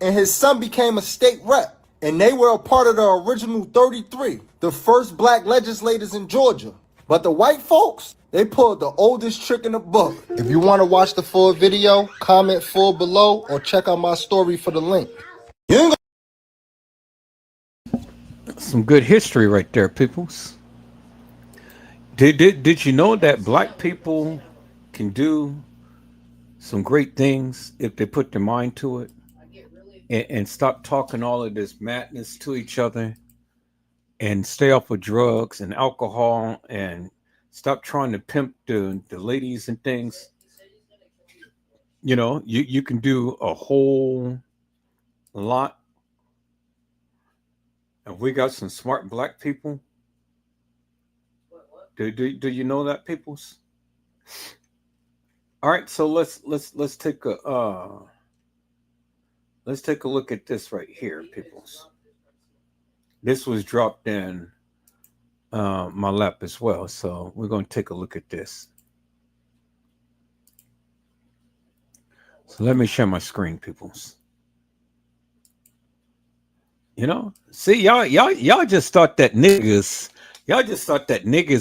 and his son became a state rep. And they were a part of the original 33, the first black legislators in Georgia. But the white folks, they pulled the oldest trick in the book. If you want to watch the full video, comment full below or check out my story for the link. Some good history right there, peoples. Did you know that black people can do some great things if they put their mind to it? And stop talking all of this madness to each other and stay off of drugs and alcohol and stop trying to pimp the ladies and things. You know, you can do a whole lot. And we got some smart black people. Do you know that, peoples? All right, so let's take a let's take a look at this right here, peoples. This was dropped in my lap as well, so we're going to take a look at this. So let me share my screen, peoples. You know, see, y'all just thought that niggas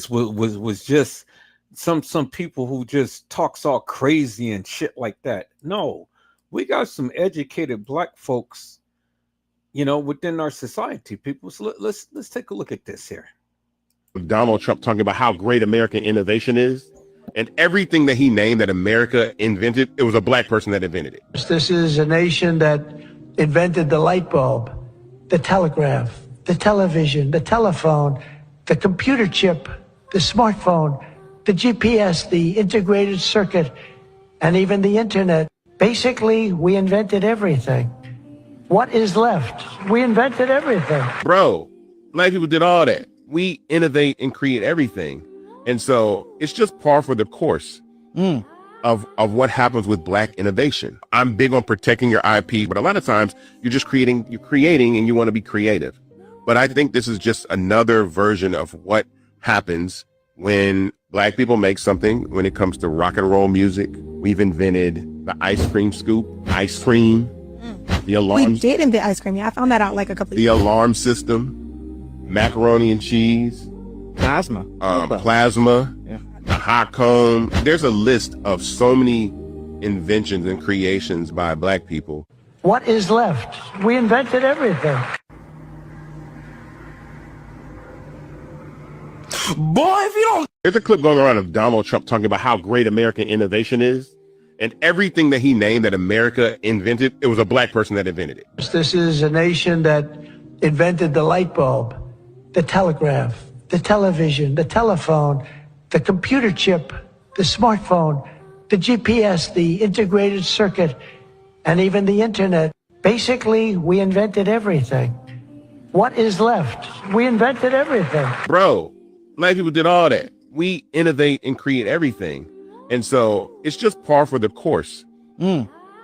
was just some people who just talks all crazy and shit like that. No. We got some educated black folks, you know, within our society, people. So let's take a look at this here. Donald Trump talking about how great American innovation is, and everything that he named that America invented, it was a black person that invented it. This is a nation that invented the light bulb, the telegraph, the television, the telephone, the computer chip, the smartphone, the GPS, the integrated circuit, and even the internet. Basically, we invented everything. What is left? We invented everything. Bro, black people did all that. We innovate and create everything. And so it's just par for the course of what happens with Black innovation. I'm big on protecting your IP, but a lot of times you're creating and you want to be creative. But I think this is just another version of what happens when Black people make something. When it comes to rock and roll music, we've invented the ice cream scoop, ice cream, the alarm. We did invent ice cream. Yeah, I found that out like a couple of The alarm system, macaroni and cheese, Plasma. plasma, the hot comb. There's a list of so many inventions and creations by Black people. What is left? We invented everything. Boy, if you don't. There's a clip going around of Donald Trump talking about how great American innovation is. And everything that he named that America invented, it was a Black person that invented it. This is a nation that invented the light bulb, the telegraph, the television, the telephone, the computer chip, the smartphone, the GPS, the integrated circuit, and even the internet. Basically, we invented everything. What is left? We invented everything. Bro, Black people did all that. We innovate and create everything. And so it's just par for the course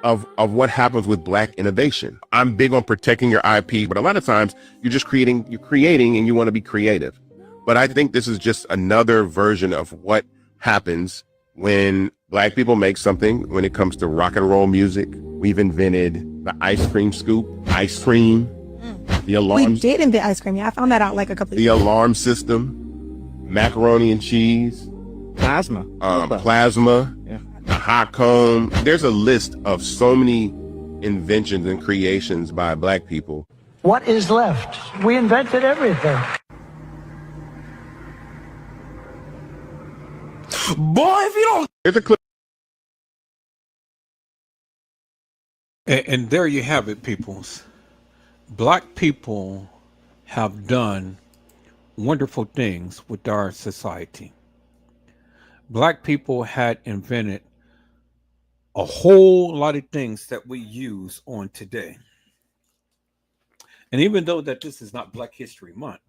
of what happens with Black innovation. I'm big on protecting your IP, but a lot of times you're creating and you want to be creative. But I think this is just another version of what happens when Black people make something. When it comes to rock and roll music, we've invented the ice cream scoop, ice cream, the alarm. We did invent ice cream. Yeah, I found that out like a couple of The alarm system, macaroni and cheese, Plasma. plasma, the hot comb. There's a list of so many inventions and creations by Black people. What is left? We invented everything. Boy, if you don't. There's a clip. And there you have it, peoples. Black people have done wonderful things with our society. Black people had invented a whole lot of things that we use on today. And even though that this is not Black History Month,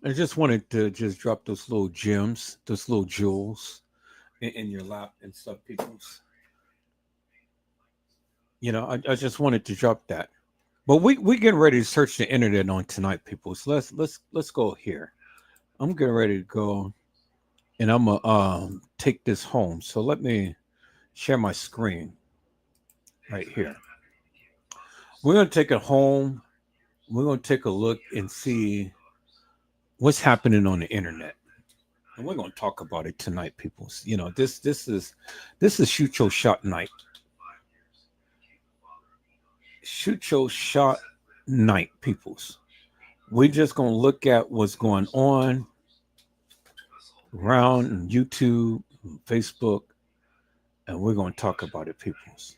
I just wanted to just drop those little gems, those little jewels in your lap and stuff, peoples. I just wanted to drop that. But we getting ready to search the internet on tonight, people. So let's go here. I'm getting ready to go, and I'm gonna take this home. So let me share my screen right here. We're gonna take it home. We're gonna take a look and see what's happening on the internet, and we're gonna talk about it tonight, people. This is Shoot Your Shot night. Shoot Your Shot night, peoples. We're just gonna look at what's going on around YouTube, Facebook, and we're gonna talk about it, peoples.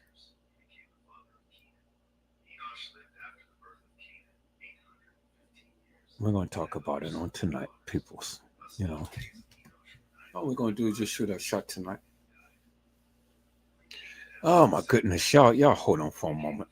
We're gonna talk about it on tonight, peoples. All we're gonna do is just shoot our shot tonight. Oh my goodness, y'all hold on for a moment.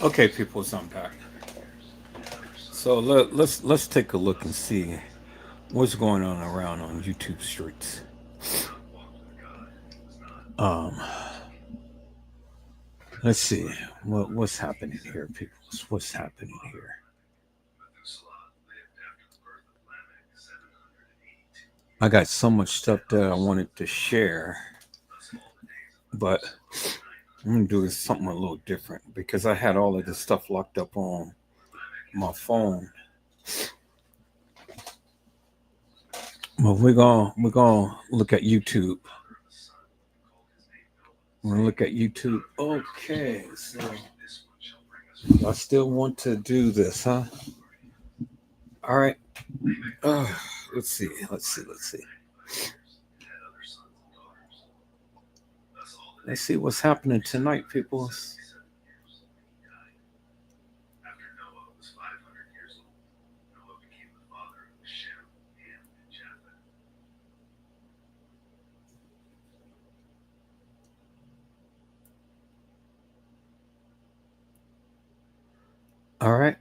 Okay, people, I'm back. So let's take a look and see what's going on around on YouTube streets. Let's see what's happening here, people. What's happening here? I got so much stuff that I wanted to share, but I'm gonna do something a little different because I had all of this stuff locked up on my phone. Well, we're gonna look at YouTube. We're gonna look at YouTube. Okay, so I still want to do this, huh? All right. Let's see. Let's see what's happening tonight, people. All right.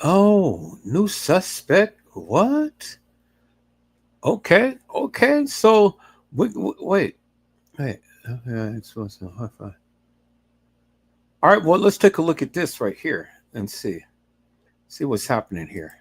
Oh, new suspect. What? Okay. So wait. Okay, it's supposed to high five. All right. Well, let's take a look at this right here and see what's happening here.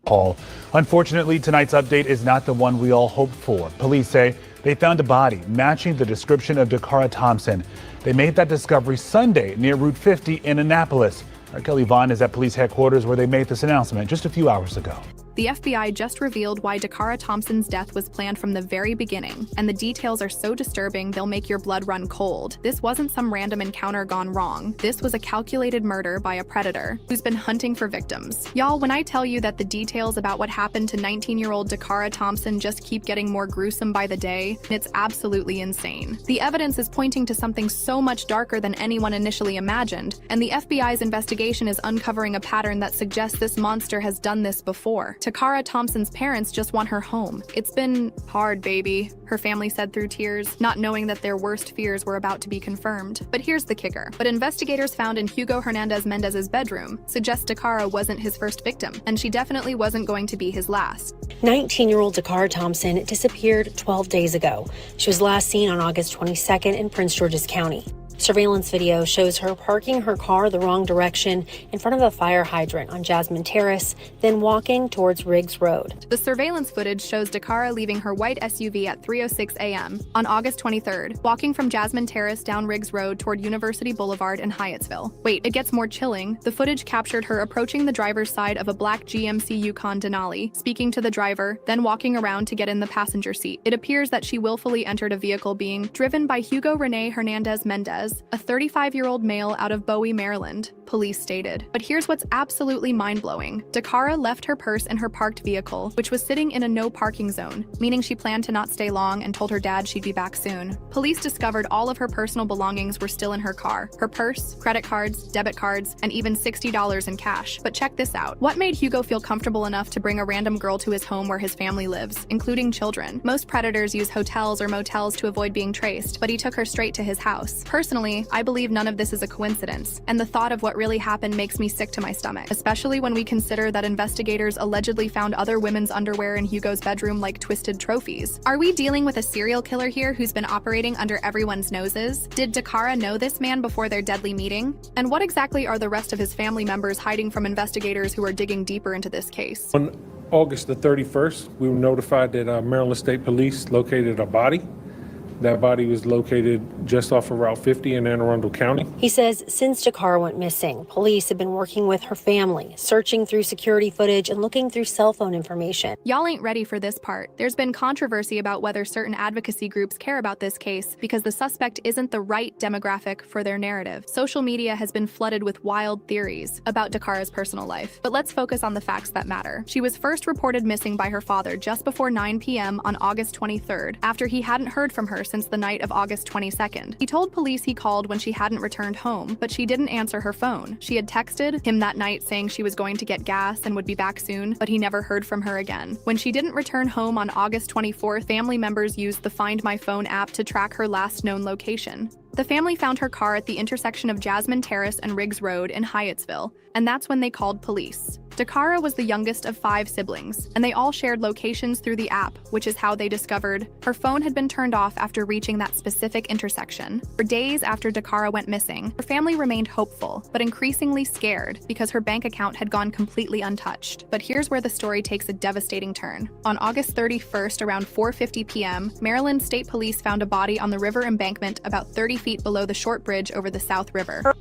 Paul. Unfortunately, tonight's update is not the one we all hoped for. Police say they found a body matching the description of Dakara Thompson. They made that discovery Sunday near Route 50 in Annapolis. Our Kelly Vaughn is at police headquarters where they made this announcement just a few hours ago. The FBI just revealed why Dakara Thompson's death was planned from the very beginning, and the details are so disturbing they'll make your blood run cold. This wasn't some random encounter gone wrong. This was a calculated murder by a predator who's been hunting for victims. Y'all, when I tell you that the details about what happened to 19-year-old Dakara Thompson just keep getting more gruesome by the day, it's absolutely insane. The evidence is pointing to something so much darker than anyone initially imagined, and the FBI's investigation is uncovering a pattern that suggests this monster has done this before. Dakara Thompson's parents just want her home. It's been hard, baby, her family said through tears, not knowing that their worst fears were about to be confirmed. But here's the kicker. What investigators found in Hugo Hernandez Mendez's bedroom suggests Dakara wasn't his first victim, and she definitely wasn't going to be his last. 19-year-old Dakara Thompson disappeared 12 days ago. She was last seen on August 22nd in Prince George's County. Surveillance video shows her parking her car the wrong direction in front of a fire hydrant on Jasmine Terrace, then walking towards Riggs Road. The surveillance footage shows Dakara leaving her white SUV at 3:06 a.m. on August 23rd, walking from Jasmine Terrace down Riggs Road toward University Boulevard in Hyattsville. Wait, it gets more chilling. The footage captured her approaching the driver's side of a black GMC Yukon Denali, speaking to the driver, then walking around to get in the passenger seat. It appears that she willfully entered a vehicle being driven by Hugo Rene Hernandez Mendez, a 35-year-old male out of Bowie, Maryland, police stated. But here's what's absolutely mind-blowing. Dakara left her purse in her parked vehicle, which was sitting in a no parking zone, meaning she planned to not stay long and told her dad she'd be back soon. Police discovered all of her personal belongings were still in her car. Her purse, credit cards, debit cards, and even $60 in cash. But check this out. What made Hugo feel comfortable enough to bring a random girl to his home where his family lives, including children? Most predators use hotels or motels to avoid being traced, but he took her straight to his house. Personally, I believe none of this is a coincidence, and the thought of what really happened makes me sick to my stomach, especially when we consider that investigators allegedly found other women's underwear in Hugo's bedroom like twisted trophies. Are we dealing with a serial killer here who's been operating under everyone's noses? Did Dakara know this man before their deadly meeting? And what exactly are the rest of his family members hiding from investigators who are digging deeper into this case? On August the 31st, we were notified that Maryland State Police located a body. That body was located just off of Route 50 in Anne Arundel County. He says since Dakara went missing, police have been working with her family, searching through security footage and looking through cell phone information. Y'all ain't ready for this part. There's been controversy about whether certain advocacy groups care about this case because the suspect isn't the right demographic for their narrative. Social media has been flooded with wild theories about Dakara's personal life. But let's focus on the facts that matter. She was first reported missing by her father just before 9 p.m. on August 23rd, after he hadn't heard from her since the night of August 22nd. He told police he called when she hadn't returned home, but she didn't answer her phone. She had texted him that night saying she was going to get gas and would be back soon, but he never heard from her again. When she didn't return home on August 24th, family members used the Find My Phone app to track her last known location. The family found her car at the intersection of Jasmine Terrace and Riggs Road in Hyattsville, and that's when they called police. Dakara was the youngest of 5 siblings, and they all shared locations through the app, which is how they discovered her phone had been turned off after reaching that specific intersection. For days after Dakara went missing, her family remained hopeful, but increasingly scared because her bank account had gone completely untouched. But here's where the story takes a devastating turn. On August 31st, around 4:50 p.m., Maryland State Police found a body on the river embankment about 30 feet below the short bridge over the South River.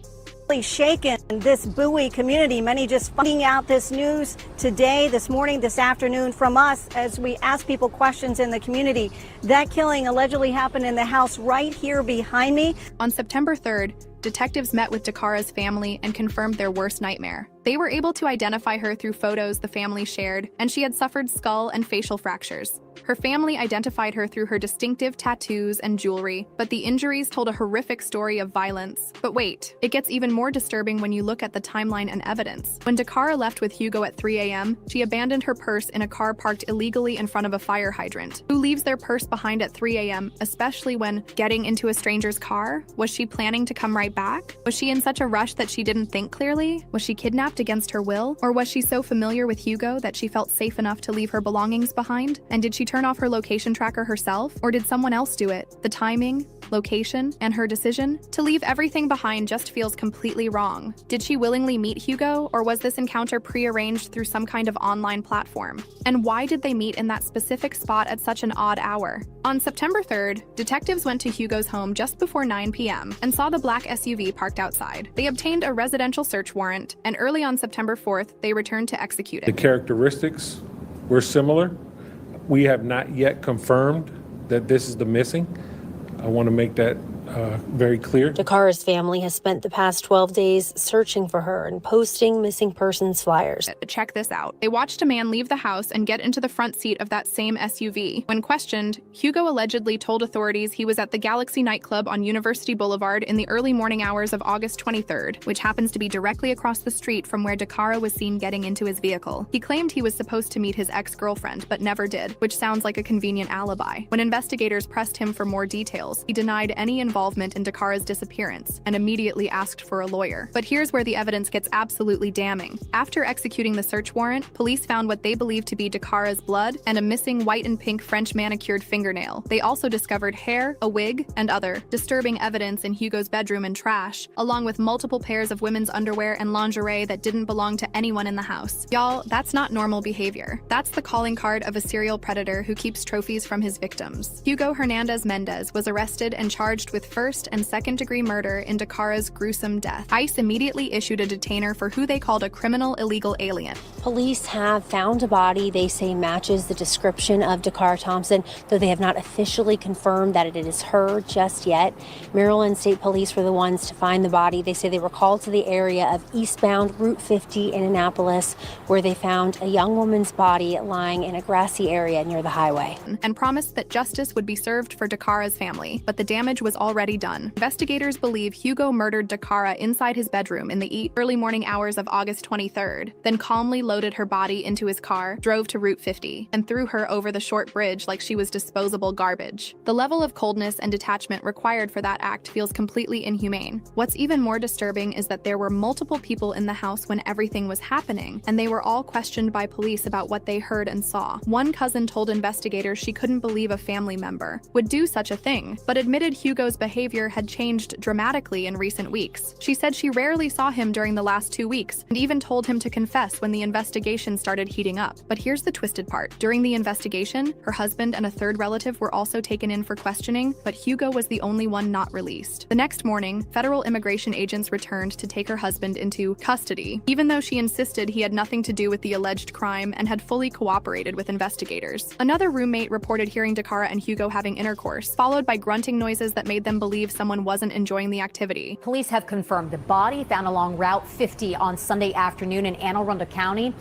Shaken this Bowie community. Many just finding out this news today, this morning, this afternoon from us as we ask people questions in the community. That killing allegedly happened in the house right here behind me. On September 3rd, detectives met with Dakara's family and confirmed their worst nightmare. They were able to identify her through photos the family shared, and she had suffered skull and facial fractures. Her family identified her through her distinctive tattoos and jewelry, but the injuries told a horrific story of violence. But wait, it gets even more disturbing when you look at the timeline and evidence. When Dakara left with Hugo at 3 a.m., she abandoned her purse in a car parked illegally in front of a fire hydrant. Who leaves their purse behind at 3 a.m., especially when getting into a stranger's car? Was she planning to come right back? Was she in such a rush that she didn't think clearly? Was she kidnapped against her will? Or was she so familiar with Hugo that she felt safe enough to leave her belongings behind? And did she turn off her location tracker herself? Or did someone else do it? The timing, location, and her decision to leave everything behind just feels completely wrong. Did she willingly meet Hugo, or was this encounter prearranged through some kind of online platform? And why did they meet in that specific spot at such an odd hour? On September 3rd, detectives went to Hugo's home just before 9 p.m. and saw the black SUV parked outside. They obtained a residential search warrant, and early on September 4th, they returned to execute it. The characteristics were similar. We have not yet confirmed that this is the missing. I want to make that very clear. Dakara's family has spent the past 12 days searching for her and posting missing persons flyers. Check this out. They watched a man leave the house and get into the front seat of that same SUV. When questioned, Hugo allegedly told authorities he was at the Galaxy nightclub on University Boulevard in the early morning hours of August 23rd, which happens to be directly across the street from where Dakara was seen getting into his vehicle. He claimed he was supposed to meet his ex-girlfriend, but never did, which sounds like a convenient alibi. When investigators pressed him for more details, he denied any involvement in Dakara's disappearance and immediately asked for a lawyer. But here's where the evidence gets absolutely damning. After executing the search warrant, police found what they believed to be Dakara's blood and a missing white and pink French manicured fingernail. They also discovered hair, a wig, and other disturbing evidence in Hugo's bedroom and trash, along with multiple pairs of women's underwear and lingerie that didn't belong to anyone in the house. Y'all, that's not normal behavior. That's the calling card of a serial predator who keeps trophies from his victims. Hugo Hernandez Mendez was arrested and charged with first and second-degree murder in Dakara's gruesome death. ICE immediately issued a detainer for who they called a criminal illegal alien. Police have found a body they say matches the description of Dakara Thompson, though they have not officially confirmed that it is her just yet. Maryland State Police were the ones to find the body. They say they were called to the area of eastbound Route 50 in Annapolis, where they found a young woman's body lying in a grassy area near the highway. And promised that justice would be served for Dakara's family, but the damage was already done. Investigators believe Hugo murdered Dakara inside his bedroom in the early morning hours of August 23rd, then calmly loaded her body into his car, drove to Route 50, and threw her over the short bridge like she was disposable garbage. The level of coldness and detachment required for that act feels completely inhumane. What's even more disturbing is that there were multiple people in the house when everything was happening, and they were all questioned by police about what they heard and saw. One cousin told investigators she couldn't believe a family member would do such a thing, but admitted Hugo's behavior had changed dramatically in recent weeks. She said she rarely saw him during the last 2 weeks, and even told him to confess when the investigation started heating up. But here's the twisted part. During the investigation, her husband and a third relative were also taken in for questioning, but Hugo was the only one not released. The next morning, federal immigration agents returned to take her husband into custody, even though she insisted he had nothing to do with the alleged crime and had fully cooperated with investigators. Another roommate reported hearing Dakara and Hugo having intercourse, followed by grunting noises that made them believe someone wasn't enjoying the activity. Police have confirmed the body found along Route 50 on Sunday afternoon in Anne Arundel County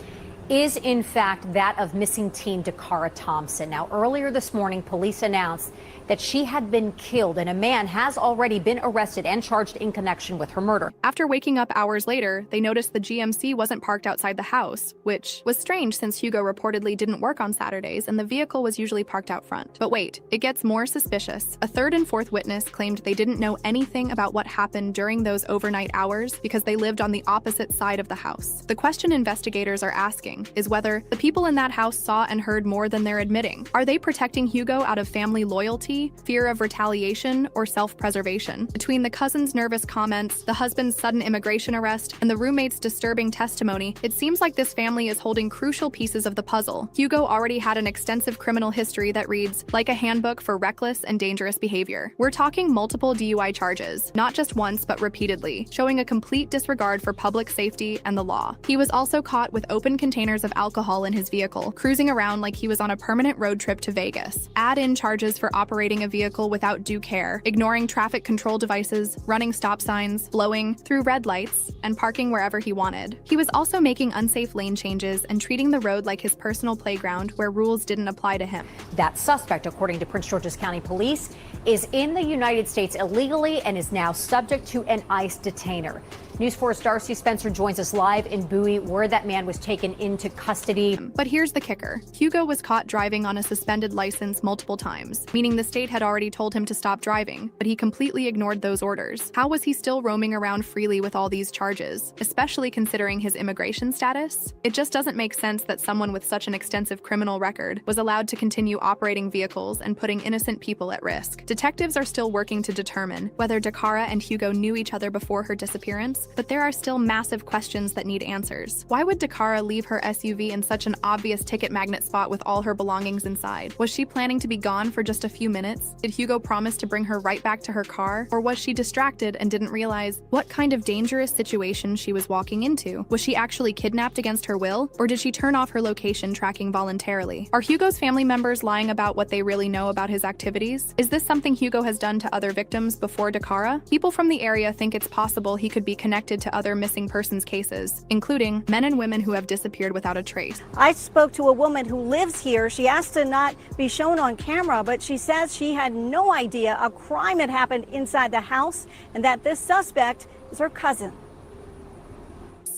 is in fact that of missing teen Dakara Thompson. Now, earlier this morning, police announced that she had been killed, and a man has already been arrested and charged in connection with her murder. After waking up hours later, they noticed the GMC wasn't parked outside the house, which was strange since Hugo reportedly didn't work on Saturdays and the vehicle was usually parked out front. But wait, it gets more suspicious. A third and fourth witness claimed they didn't know anything about what happened during those overnight hours because they lived on the opposite side of the house. The question investigators are asking is whether the people in that house saw and heard more than they're admitting. Are they protecting Hugo out of family loyalty, fear of retaliation, or self-preservation? Between the cousin's nervous comments, the husband's sudden immigration arrest, and the roommate's disturbing testimony, it seems like this family is holding crucial pieces of the puzzle. Hugo already had an extensive criminal history that reads like a handbook for reckless and dangerous behavior. We're talking multiple DUI charges, not just once but repeatedly, showing a complete disregard for public safety and the law. He was also caught with open containers of alcohol in his vehicle, cruising around like he was on a permanent road trip to Vegas. Add in charges for operating a vehicle without due care, ignoring traffic control devices, running stop signs, blowing through red lights, and parking wherever he wanted. He was also making unsafe lane changes and treating the road like his personal playground where rules didn't apply to him. That suspect, according to Prince George's County Police, is in the United States illegally and is now subject to an ICE detainer. News 4's Darcy Spencer joins us live in Bowie, where that man was taken into custody. But here's the kicker. Hugo was caught driving on a suspended license multiple times, meaning the state had already told him to stop driving, but he completely ignored those orders. How was he still roaming around freely with all these charges, especially considering his immigration status? It just doesn't make sense that someone with such an extensive criminal record was allowed to continue operating vehicles and putting innocent people at risk. Detectives are still working to determine whether Dakara and Hugo knew each other before her disappearance, but there are still massive questions that need answers. Why would Dakara leave her SUV in such an obvious ticket magnet spot with all her belongings inside? Was she planning to be gone for just a few minutes? Did Hugo promise to bring her right back to her car? Or was she distracted and didn't realize what kind of dangerous situation she was walking into? Was she actually kidnapped against her will? Or did she turn off her location tracking voluntarily? Are Hugo's family members lying about what they really know about his activities? Is this something Hugo has done to other victims before Dakara? People from the area think it's possible he could be connected to other missing persons cases, including men and women who have disappeared without a trace. I spoke to a woman who lives here. She asked to not be shown on camera, but she says she had no idea a crime had happened inside the house and that this suspect is her cousin.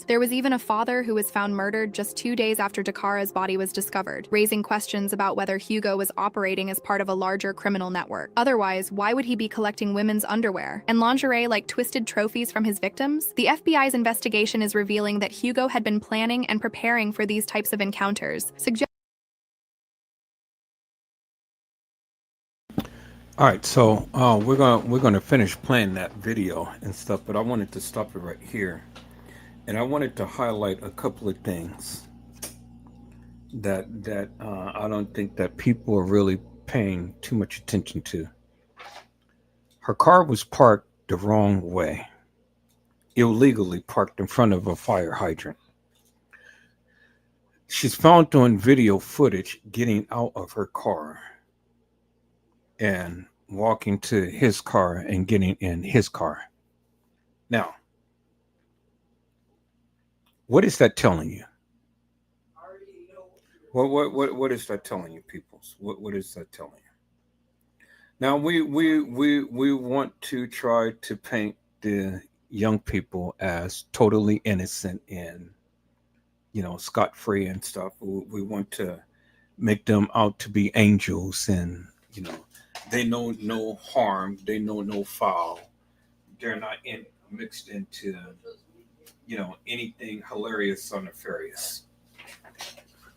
There was even a father who was found murdered just 2 days after Dakara's body was discovered, raising questions about whether Hugo was operating as part of a larger criminal network. Otherwise, why would he be collecting women's underwear and lingerie like twisted trophies from his victims? The FBI's investigation is revealing that Hugo had been planning and preparing for these types of encounters. All right, so we're gonna finish playing that video and stuff, but I wanted to stop it right here, and I wanted to highlight a couple of things that I don't think that people are really paying too much attention to. Her car was parked the wrong way, illegally parked in front of a fire hydrant. She's found on video footage getting out of her car and walking to his car and getting in his car. Now, what is that telling you? What is that telling you, peoples? What is that telling you? Now we want to try to paint the young people as totally innocent and, you know, scot-free and stuff. We want to make them out to be angels, and, you know, they know no harm, they know no foul. They're not mixed into, you know, anything hilarious or nefarious.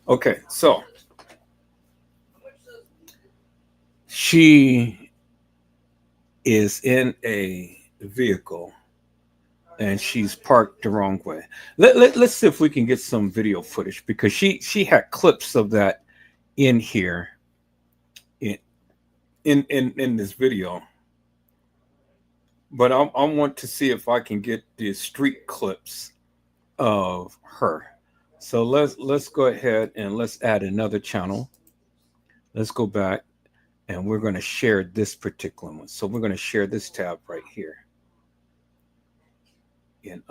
Okay, so she is in a vehicle and she's parked the wrong way. Let's see if we can get some video footage, because she had clips of that in here in this video. But I want to see if I can get the street clips of her. So let's go ahead and let's add another channel. Let's go back and we're going to share this particular one. So we're going to share this tab right here. And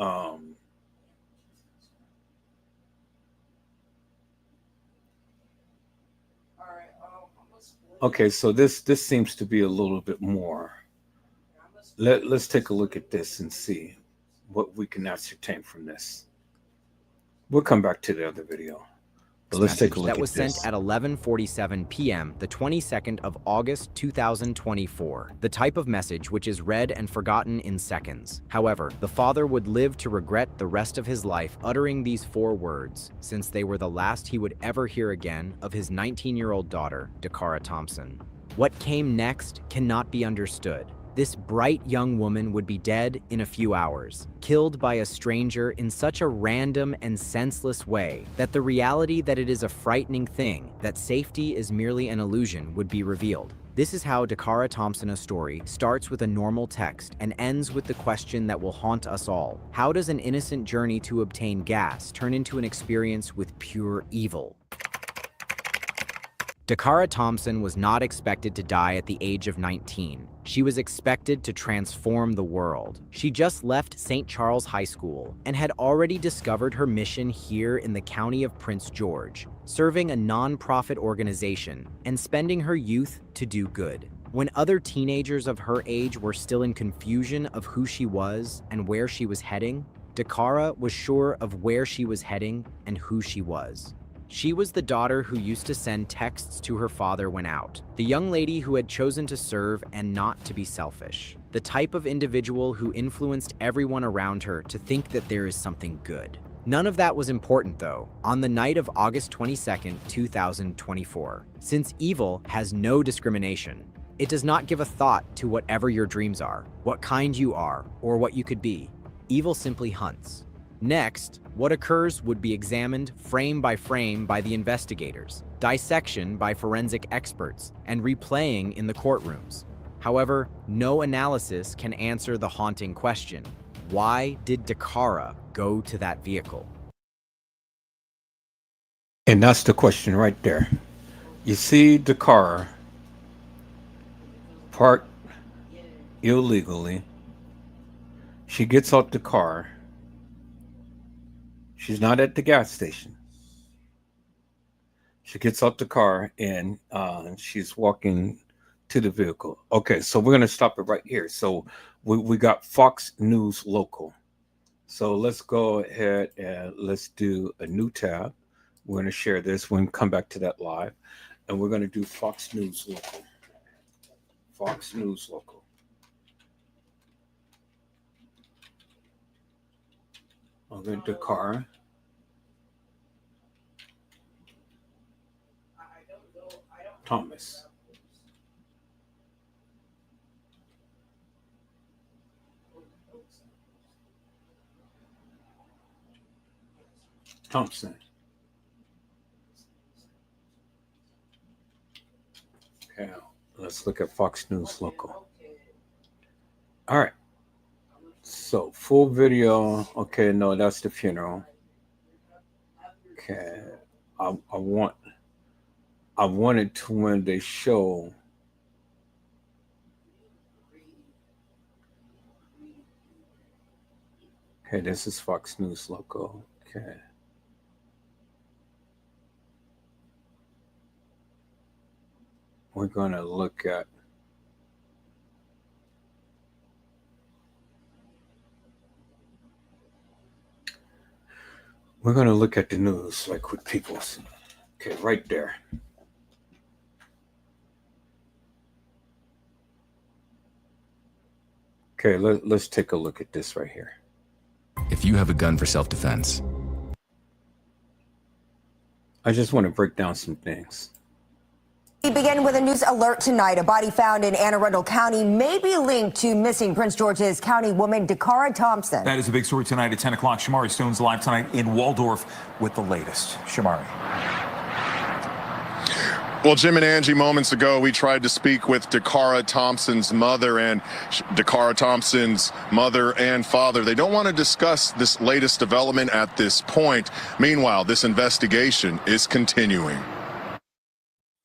Okay, so this seems to be a little bit more. Let's take a look at this and see what we can ascertain from this. We'll come back to the other video. But let's take a look at this. That was sent at 11:47 p.m. the 22nd of August 2024. The type of message which is read and forgotten in seconds. However, the father would live to regret the rest of his life uttering these 4 words, since they were the last he would ever hear again of his 19-year-old daughter, Dakara Thompson. What came next cannot be understood. This bright young woman would be dead in a few hours, killed by a stranger in such a random and senseless way that the reality that it is a frightening thing, that safety is merely an illusion, would be revealed. This is how Dakara Thompson, a story, starts with a normal text and ends with the question that will haunt us all. How does an innocent journey to obtain gas turn into an experience with pure evil? Dakara Thompson was not expected to die at the age of 19. She was expected to transform the world. She just left St. Charles High School and had already discovered her mission here in the county of Prince George, serving a non-profit organization and spending her youth to do good. When other teenagers of her age were still in confusion of who she was and where she was heading, Dakara was sure of where she was heading and who she was. She was the daughter who used to send texts to her father when out, the young lady who had chosen to serve and not to be selfish, the type of individual who influenced everyone around her to think that there is something good. None of that was important, though, on the night of August 22nd, 2024, since evil has no discrimination. It does not give a thought to whatever your dreams are, what kind you are, or what you could be. Evil simply hunts. Next, what occurs would be examined frame by frame by the investigators, dissection by forensic experts, and replaying in the courtrooms. However, no analysis can answer the haunting question: why did Dakara go to that vehicle? And that's the question right there. You see Dakara parked illegally. She gets out the car. She's not at the gas station. She gets out the car and she's walking to the vehicle. Okay, so we're going to stop it right here. So we got Fox News Local. So let's go ahead and let's do a new tab. We're going to share this. We're going to come back to that live. And we're going to do Fox News Local. Fox News Local. I'll go to Dakara. Thomas. Thompson. Okay, let's look at Fox News Local. All right. So full video. Okay, no, that's the funeral. Okay, I wanted to when they show. Okay, this is Fox News Local. Okay. We're going to look at the news like with people. Okay, right there. Okay, let's take a look at this right here. If you have a gun for self-defense. I just want to break down some things. We begin with a news alert tonight. A body found in Anne Arundel County may be linked to missing Prince George's County woman Dakara Thompson. That is a big story tonight at 10 o'clock. Shamari Stone's live tonight in Waldorf with the latest. Shamari. Well, Jim and Angie, moments ago, we tried to speak with Dakara Thompson's mother, and Dakara Thompson's mother and father. They don't want to discuss this latest development at this point. Meanwhile, this investigation is continuing.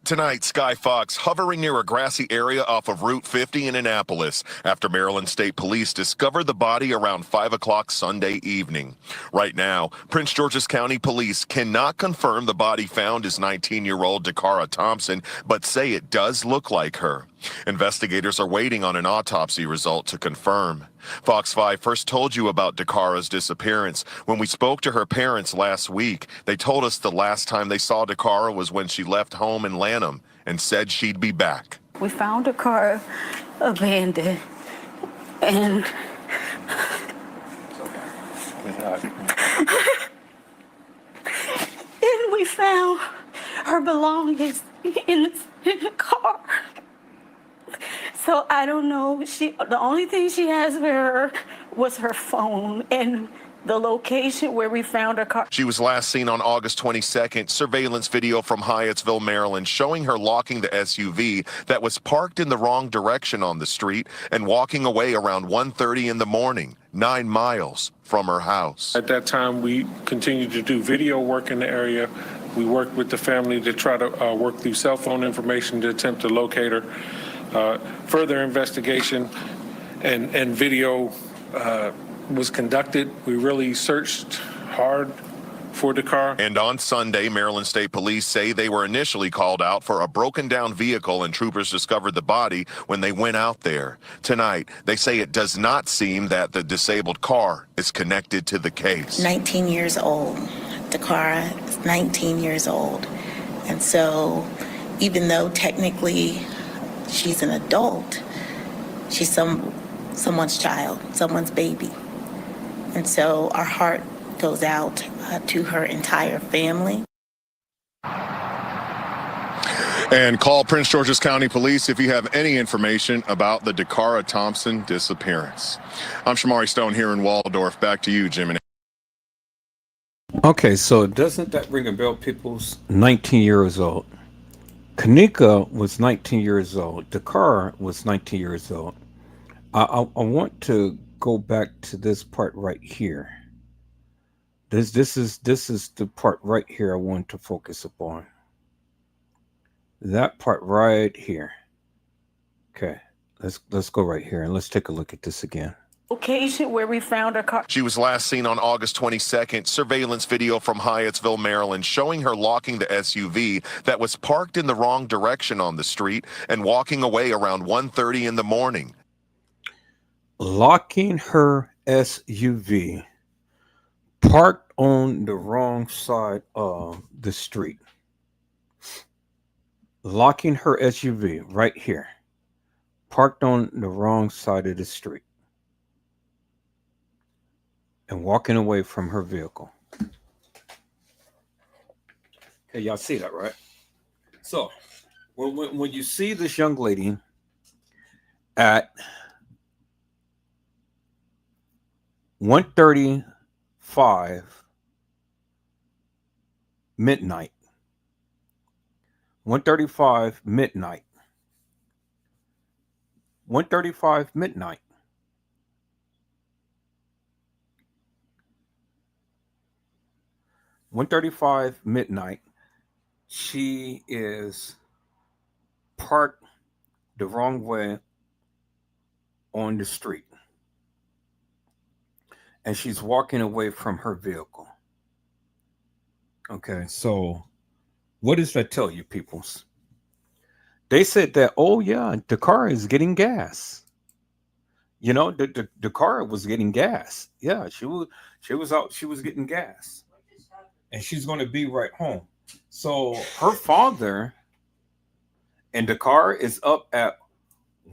Tonight, Sky Fox hovering near a grassy area off of Route 50 in Annapolis after Maryland State Police discovered the body around 5 o'clock Sunday evening. Right now, Prince George's County Police cannot confirm the body found is 19-year-old Dakara Thompson, but say it does look like her. Investigators are waiting on an autopsy result to confirm. Fox 5 first told you about Dakara's disappearance. When we spoke to her parents last week, they told us the last time they saw Dakara was when she left home in Lanham and said she'd be back. We found Dakara abandoned, and we found her belongings in the car. So I don't know. The only thing she has with her was her phone and the location where we found her car. She was last seen on August 22nd. Surveillance video from Hyattsville, Maryland, showing her locking the SUV that was parked in the wrong direction on the street and walking away around 1:30 in the morning, 9 miles from her house. At that time, we continued to do video work in the area. We worked with the family to try to work through cell phone information to attempt to locate her. Further investigation and video was conducted. We really searched hard for Dakara. And on Sunday, Maryland State Police say they were initially called out for a broken down vehicle and troopers discovered the body when they went out there. Tonight, they say it does not seem that the disabled car is connected to the case. 19 years old. Dakara is 19 years old. And so even though technically she's an adult, she's someone's child, someone's baby. And so our heart goes out to her entire family. And call Prince George's County Police if you have any information about the Dakara Thompson disappearance. I'm Shamari Stone here in Waldorf. Back to you, Jim. Okay, so doesn't that ring a bell, people's? 19 years old. Kanika was 19 years old. Dakara was 19 years old. I want to go back to this part right here. This is the part right here I want to focus upon. That part right here. Okay, let's go right here and let's take a look at this again. Location where we found her car. She was last seen on August 22nd. Surveillance video from Hyattsville, Maryland, showing her locking the SUV that was parked in the wrong direction on the street and walking away around 1:30 in the morning. Locking her SUV parked on the wrong side of the street. Locking her SUV right here, parked on the wrong side of the street, and walking away from her vehicle. Okay, y'all see that, right? So, when you see this young lady at 1:35 midnight, 1:35 midnight, 1:35 midnight, she is parked the wrong way on the street. And she's walking away from her vehicle. Okay, so what does that tell you, peoples? They said that, oh yeah, the car is getting gas. You know, the car was getting gas. Yeah, she was out, she was getting gas. And she's going to be right home. So her father and the car is up at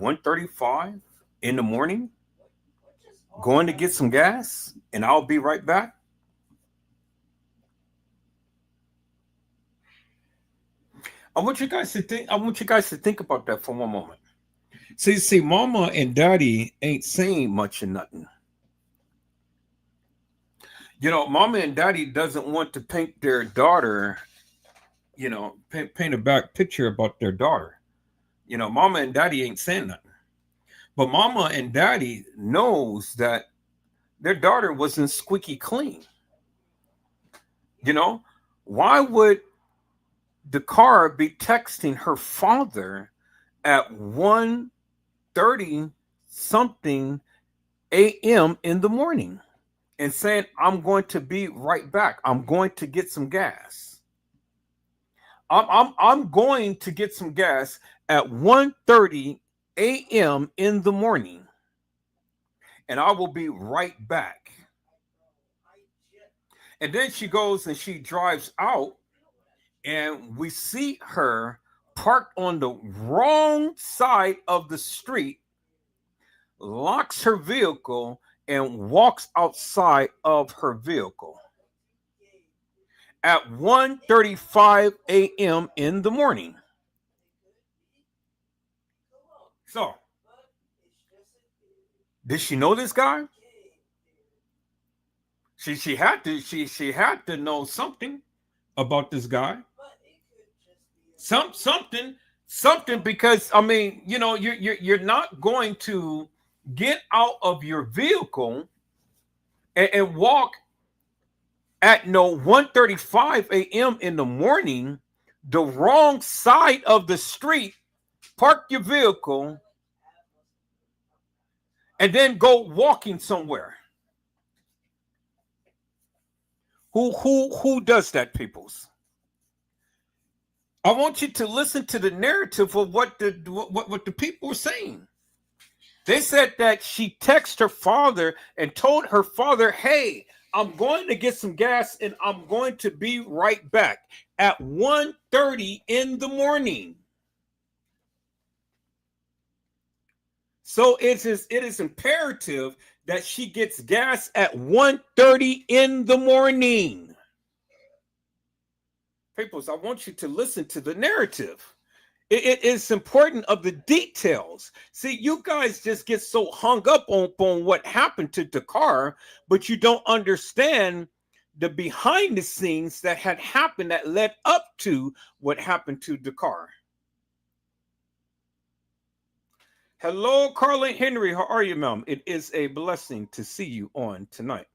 1:35 in the morning, going to get some gas, and I'll be right back. I want you guys to think about that for one moment. See, mama and daddy ain't saying much of nothing. You know, mama and daddy doesn't want to paint their daughter, you know, paint a back picture about their daughter. You know, mama and daddy ain't saying nothing. But mama and daddy knows that their daughter wasn't squeaky clean. You know, why would Dakara be texting her father at 1:30 something a.m. in the morning and saying, I'm going to be right back. I'm going to get some gas. I'm going to get some gas at 1:30 a.m. in the morning, and I will be right back. And then she goes and she drives out, and we see her parked on the wrong side of the street, locks her vehicle, and walks outside of her vehicle at 1:35 a.m. in the morning. So, did she know this guy? She had to know something about this guy. Something, because I mean, you know, you're not going to get out of your vehicle and walk at 1:35 a.m. in the morning, the wrong side of the street, park your vehicle, and then go walking somewhere. Who does that, peoples? I want you to listen to the narrative of what the people were saying. They said that she texted her father and told her father, hey, I'm going to get some gas and I'm going to be right back at 1:30 in the morning. So it is imperative that she gets gas at 1:30 in the morning. Peoples, I want you to listen to the narrative. It is important of the details. See, you guys just get so hung up on what happened to Dakar, but you don't understand the behind the scenes that had happened that led up to what happened to Dakar. Hello, Carlin Henry. How are you, ma'am? It is a blessing to see you on tonight.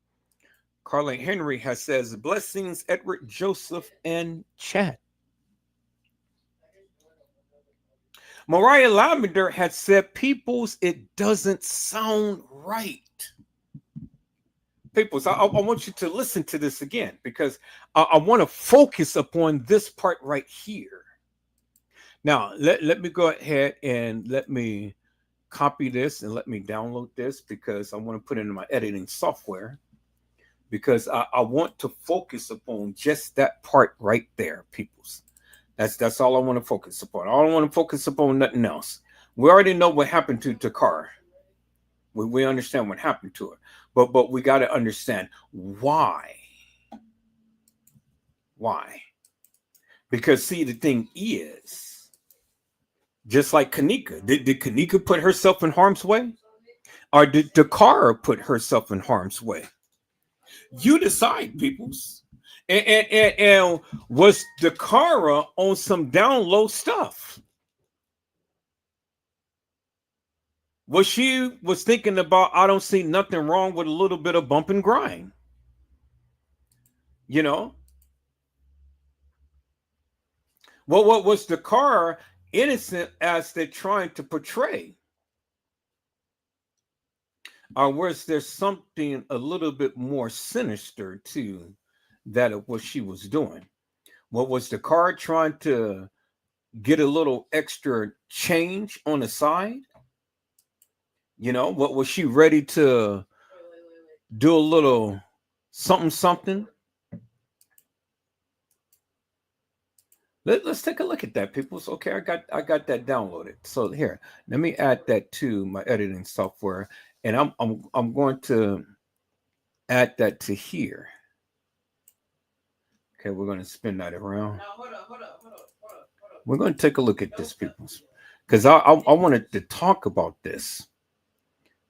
Carlin Henry says, blessings, Edward, Joseph, and chat. Mariah Lavender had said, peoples, it doesn't sound right. Peoples, I want you to listen to this again because I want to focus upon this part right here. Now, let me go ahead and let me copy this and let me download this because I want to put it in my editing software because I want to focus upon just that part right there, peoples. That's all I want to focus upon. I don't want to focus upon nothing else. We already know what happened to Dakar. We understand what happened to her. But we got to understand why. Why? Because, see, the thing is, just like Kanika, did Kanika put herself in harm's way? Or did Dakar put herself in harm's way? You decide, peoples. And was Dakara on some down low stuff? She was thinking about, I don't see nothing wrong with a little bit of bump and grind. You know? Well, what was Dakara innocent as they're trying to portray? Or was there something a little bit more sinister to that of what she was doing? What was Dakar trying to get a little extra change on the side? You know, what was she ready to do a little something? Let's take a look at that, people. So, okay, I got that downloaded. So here, let me add that to my editing software, and I'm going to add that to here. Okay, we're going to spin that around. Hold up. We're going to take a look at this, people, because I wanted to talk about this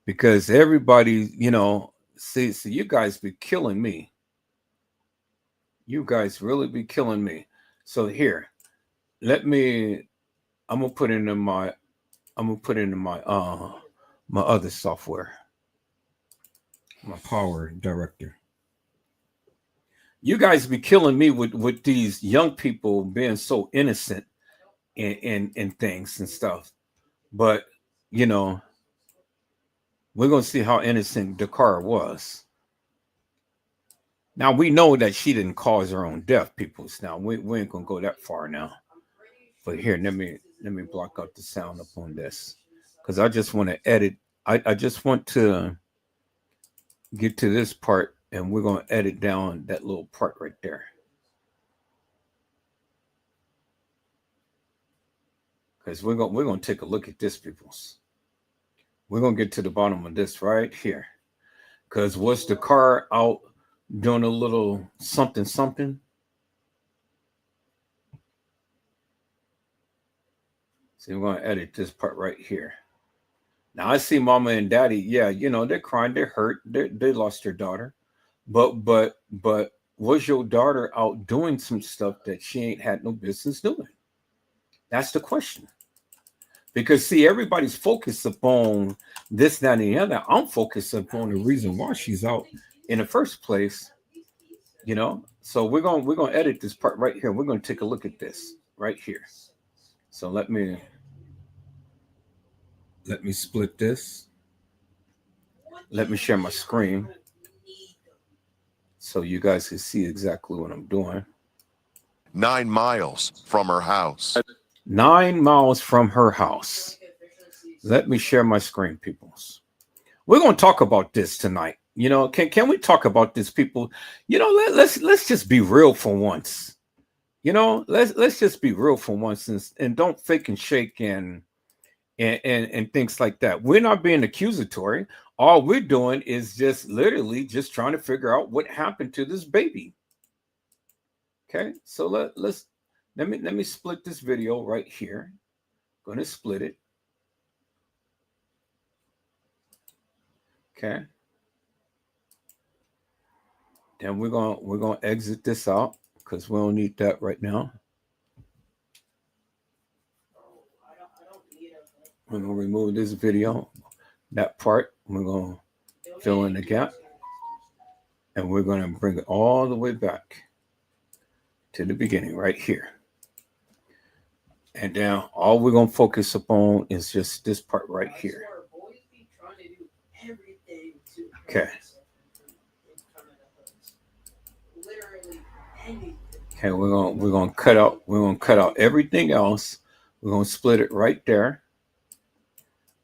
because everybody, you know, see, you guys be killing me. You guys really be killing me. So here, I'm gonna put it in my my other software, my Power Director. You guys be killing me with these young people being so innocent in things and stuff. But, you know, we're going to see how innocent Dakara was. Now, we know that she didn't cause her own death, peoples. Now, we ain't going to go that far now. But here, let me block out the sound up on this. Because I just want to edit. I just want to get to this part, and we're going to edit down that little part right there. Because we're going to take a look at this, peoples. We're going to get to the bottom of this right here. Because was the car out doing a little something? So we're going to edit this part right here. Now, I see mama and daddy. Yeah, you know, they're crying. They're hurt. They lost their daughter. But was your daughter out doing some stuff that she ain't had no business doing? That's the question. Because, see, everybody's focused upon this, that, and the other. I'm focused upon the reason why she's out in the first place, you know. So we're gonna edit this part right here. We're gonna take a look at this right here. So let me split this. Let me share my screen so you guys can see exactly what I'm doing. 9 miles from her house. 9 miles from her house. Let me share my screen, peoples. We're going to talk about this tonight. You know, can we talk about this, people? You know, let's just be real for once. You know, let's just be real for once and don't fake and shake and things like that. We're not being accusatory. All we're doing is just literally just trying to figure out what happened to this baby. Okay, so let me split this video right here. I'm going to split it. Okay. Then we're going to exit this out because we don't need that right now. We're going to remove this video, that part. We're going to fill in the gap. And we're going to bring it all the way back to the beginning right here. And then all we're going to focus upon is just this part right here. Okay. Okay, we're going to cut out everything else. We're going to split it right there.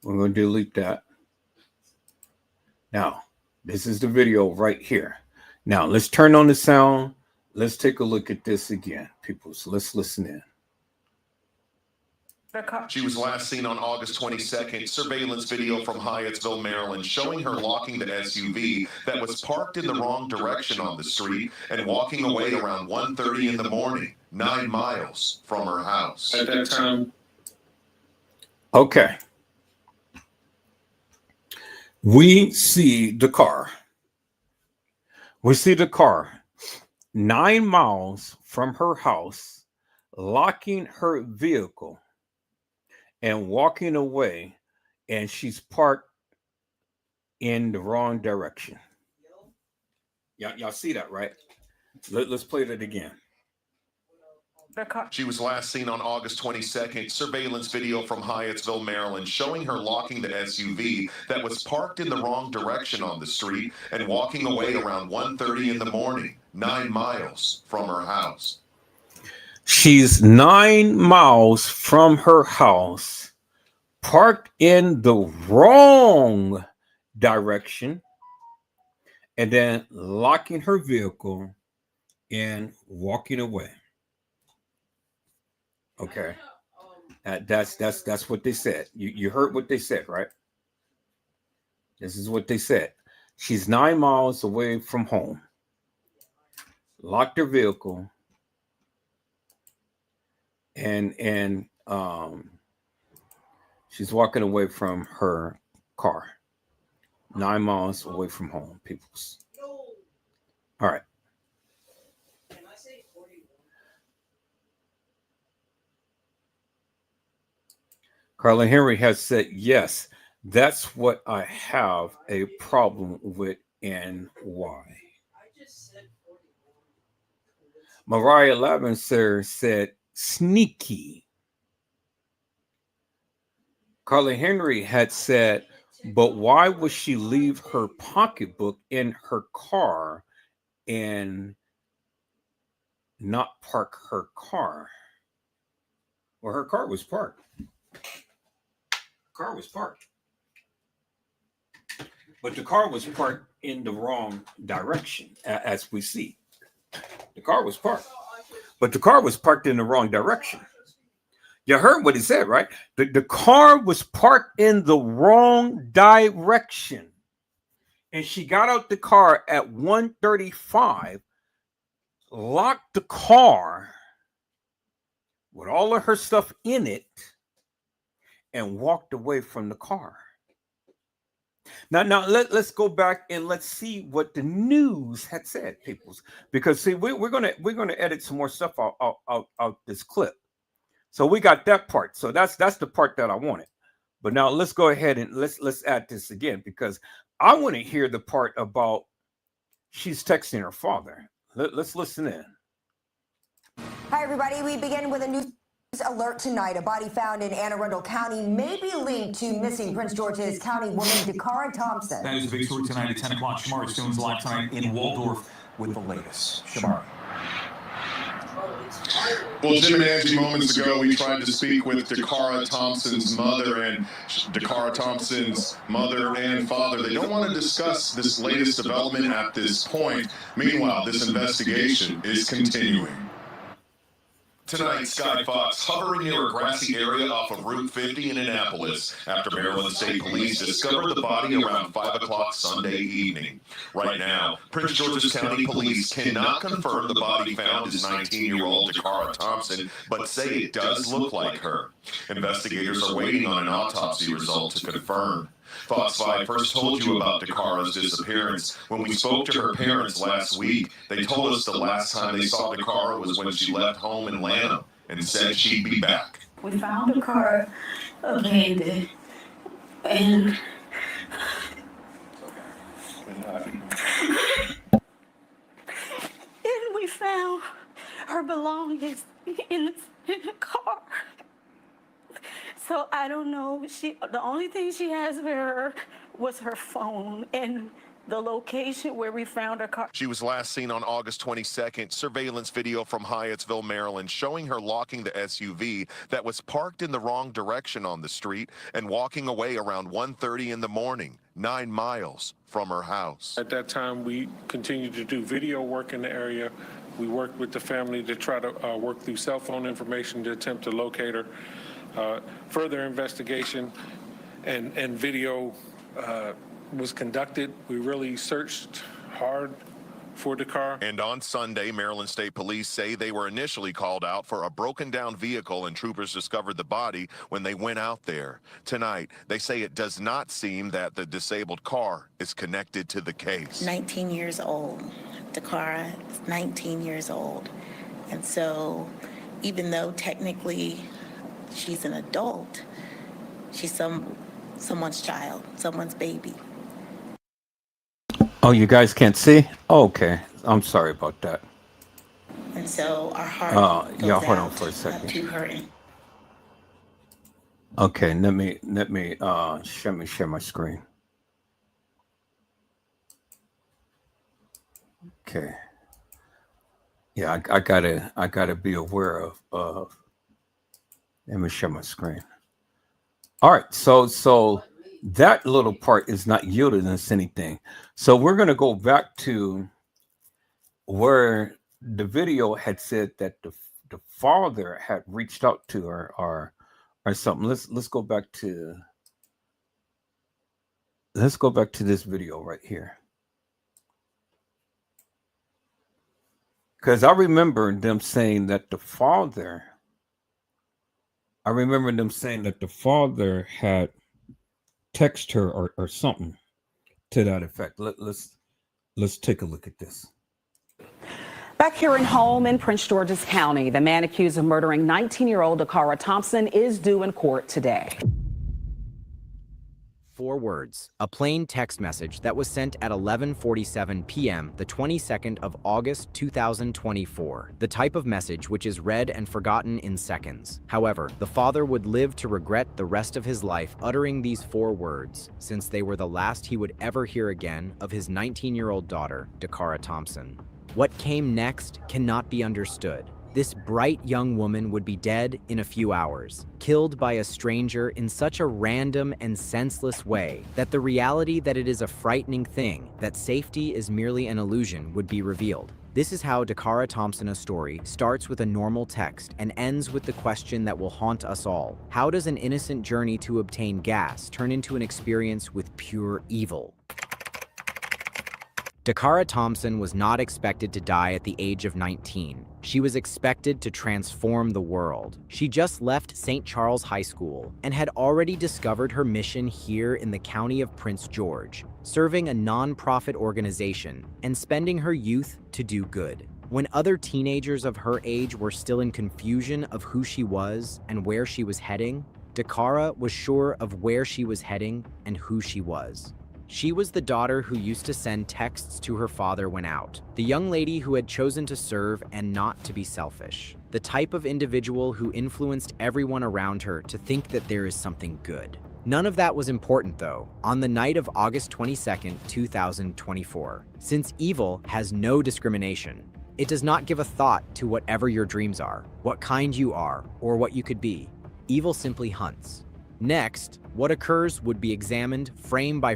We're going to delete that. Now, this is the video right here. Now, let's turn on the sound. Let's take a look at this again, people. So let's listen in. She was last seen on August 22nd. Surveillance video from Hyattsville, Maryland, showing her locking the SUV that was parked in the wrong direction on the street and walking away around 1:30 in the morning, 9 miles from her house. At that time. Okay. We see the car. We see the car 9 miles from her house, locking her vehicle and walking away, and she's parked in the wrong direction. Y'all see that, right? Let's play that again. She was last seen on August 22nd. Surveillance video from Hyattsville, Maryland, showing her locking the SUV that was parked in the wrong direction on the street and walking away around 1:30 in the morning, 9 miles from her house. She's 9 miles from her house, parked in the wrong direction, and then locking her vehicle and walking away. Okay, that's what they said. You heard what they said, right? This is what they said. She's 9 miles away from home, locked her vehicle, and she's walking away from her car, 9 miles away from home, peoples. All right. Carla Henry has said, yes, that's what I have a problem with and why. Mariah Lavenser said sneaky. Carla Henry had said, but why would she leave her pocketbook in her car and not park her car? Well, her car was parked. Car was parked. But the car was parked in the wrong direction, as we see. The car was parked. But the car was parked in the wrong direction. You heard what he said, right? The car was parked in the wrong direction. And she got out the car at 1:35, locked the car with all of her stuff in it, and walked away from the car. Now let's go back and let's see what the news had said, peoples. Because see, we're gonna edit some more stuff out this clip. So we got that part. So that's the part that I wanted. But now let's go ahead and let's add this again, because I want to hear the part about she's texting her father. Let's listen in. Hi, everybody. We begin with a news alert tonight. A body found in Anne Arundel County may be linked to missing Prince George's County woman Dakara Thompson. That is a big story tonight at 10 o'clock. Shamari Stone's live tonight in Waldorf with the latest. Shamari. Well, Jim and Angie, moments ago, we tried to speak with Dakara Thompson's mother, and Dakara Thompson's mother and father. They don't want to discuss this latest development at this point. Meanwhile, this investigation is continuing. Tonight, Sky Fox hovering near a grassy area off of Route 50 in Annapolis after Maryland State Police discovered the body around 5 o'clock Sunday evening. Right now, Prince George's County Police cannot confirm the body found is 19-year-old Dakara Thompson, but say it does look like her. Investigators are waiting on an autopsy result to confirm. Fox 5 first told you about Dakara's disappearance. When we spoke to her parents last week, they told us the last time they saw Dakara was when she left home in Lanham and said she'd be back. We found Dakara abandoned, and we found her belongings in the car. So I don't know. The only thing she has with her was her phone and the location where we found her car. She was last seen on August 22nd. Surveillance video from Hyattsville, Maryland, showing her locking the SUV that was parked in the wrong direction on the street and walking away around 1:30 in the morning, 9 miles from her house. At that time, we continued to do video work in the area. We worked with the family to try to work through cell phone information to attempt to locate her. Further investigation and video was conducted. We really searched hard for Dakara. And on Sunday, Maryland State Police say they were initially called out for a broken down vehicle, and troopers discovered the body when they went out there. Tonight, they say it does not seem that the disabled car is connected to the case. 19 years old. Dakara is 19 years old. And so even though technically she's an adult, she's someone's child, someone's baby. Oh, you guys can't see? Oh, okay. I'm sorry about that. And so our heart goes yeah, hold on out for a second. to her. Okay, let me share my screen. Okay. Yeah, I gotta be aware of let me share my screen. All right, so that little part is not yielding us anything. So we're gonna go back to where the video had said that the father had reached out to her or something. Let's go back to this video right here. Because I remember them saying that the father had texted her or something to that effect. Let's take a look at this. Back here in home in Prince George's County, the man accused of murdering 19-year-old Dakara Thompson is due in court today. 4 words, a plain text message that was sent at 11:47 p.m. the 22nd of August 2024. The type of message which is read and forgotten in seconds. However, the father would live to regret the rest of his life uttering these 4 words, since they were the last he would ever hear again of his 19-year-old daughter, Dakara Thompson. What came next cannot be understood. This bright young woman would be dead in a few hours, killed by a stranger in such a random and senseless way that the reality that it is a frightening thing, that safety is merely an illusion, would be revealed. This is how Dakara Thompson's story starts with a normal text and ends with the question that will haunt us all. How does an innocent journey to obtain gas turn into an experience with pure evil? Dakara Thompson was not expected to die at the age of 19. She was expected to transform the world. She just left St. Charles High School and had already discovered her mission here in the county of Prince George, serving a non-profit organization and spending her youth to do good. When other teenagers of her age were still in confusion of who she was and where she was heading, Dakara was sure of where she was heading and who she was. She was the daughter who used to send texts to her father when out, the young lady who had chosen to serve and not to be selfish, the type of individual who influenced everyone around her to think that there is something good. None of that was important, though, on the night of August 22nd, 2024, since evil has no discrimination. It does not give a thought to whatever your dreams are, what kind you are, or what you could be. Evil simply hunts. Next, what occurs would be examined frame by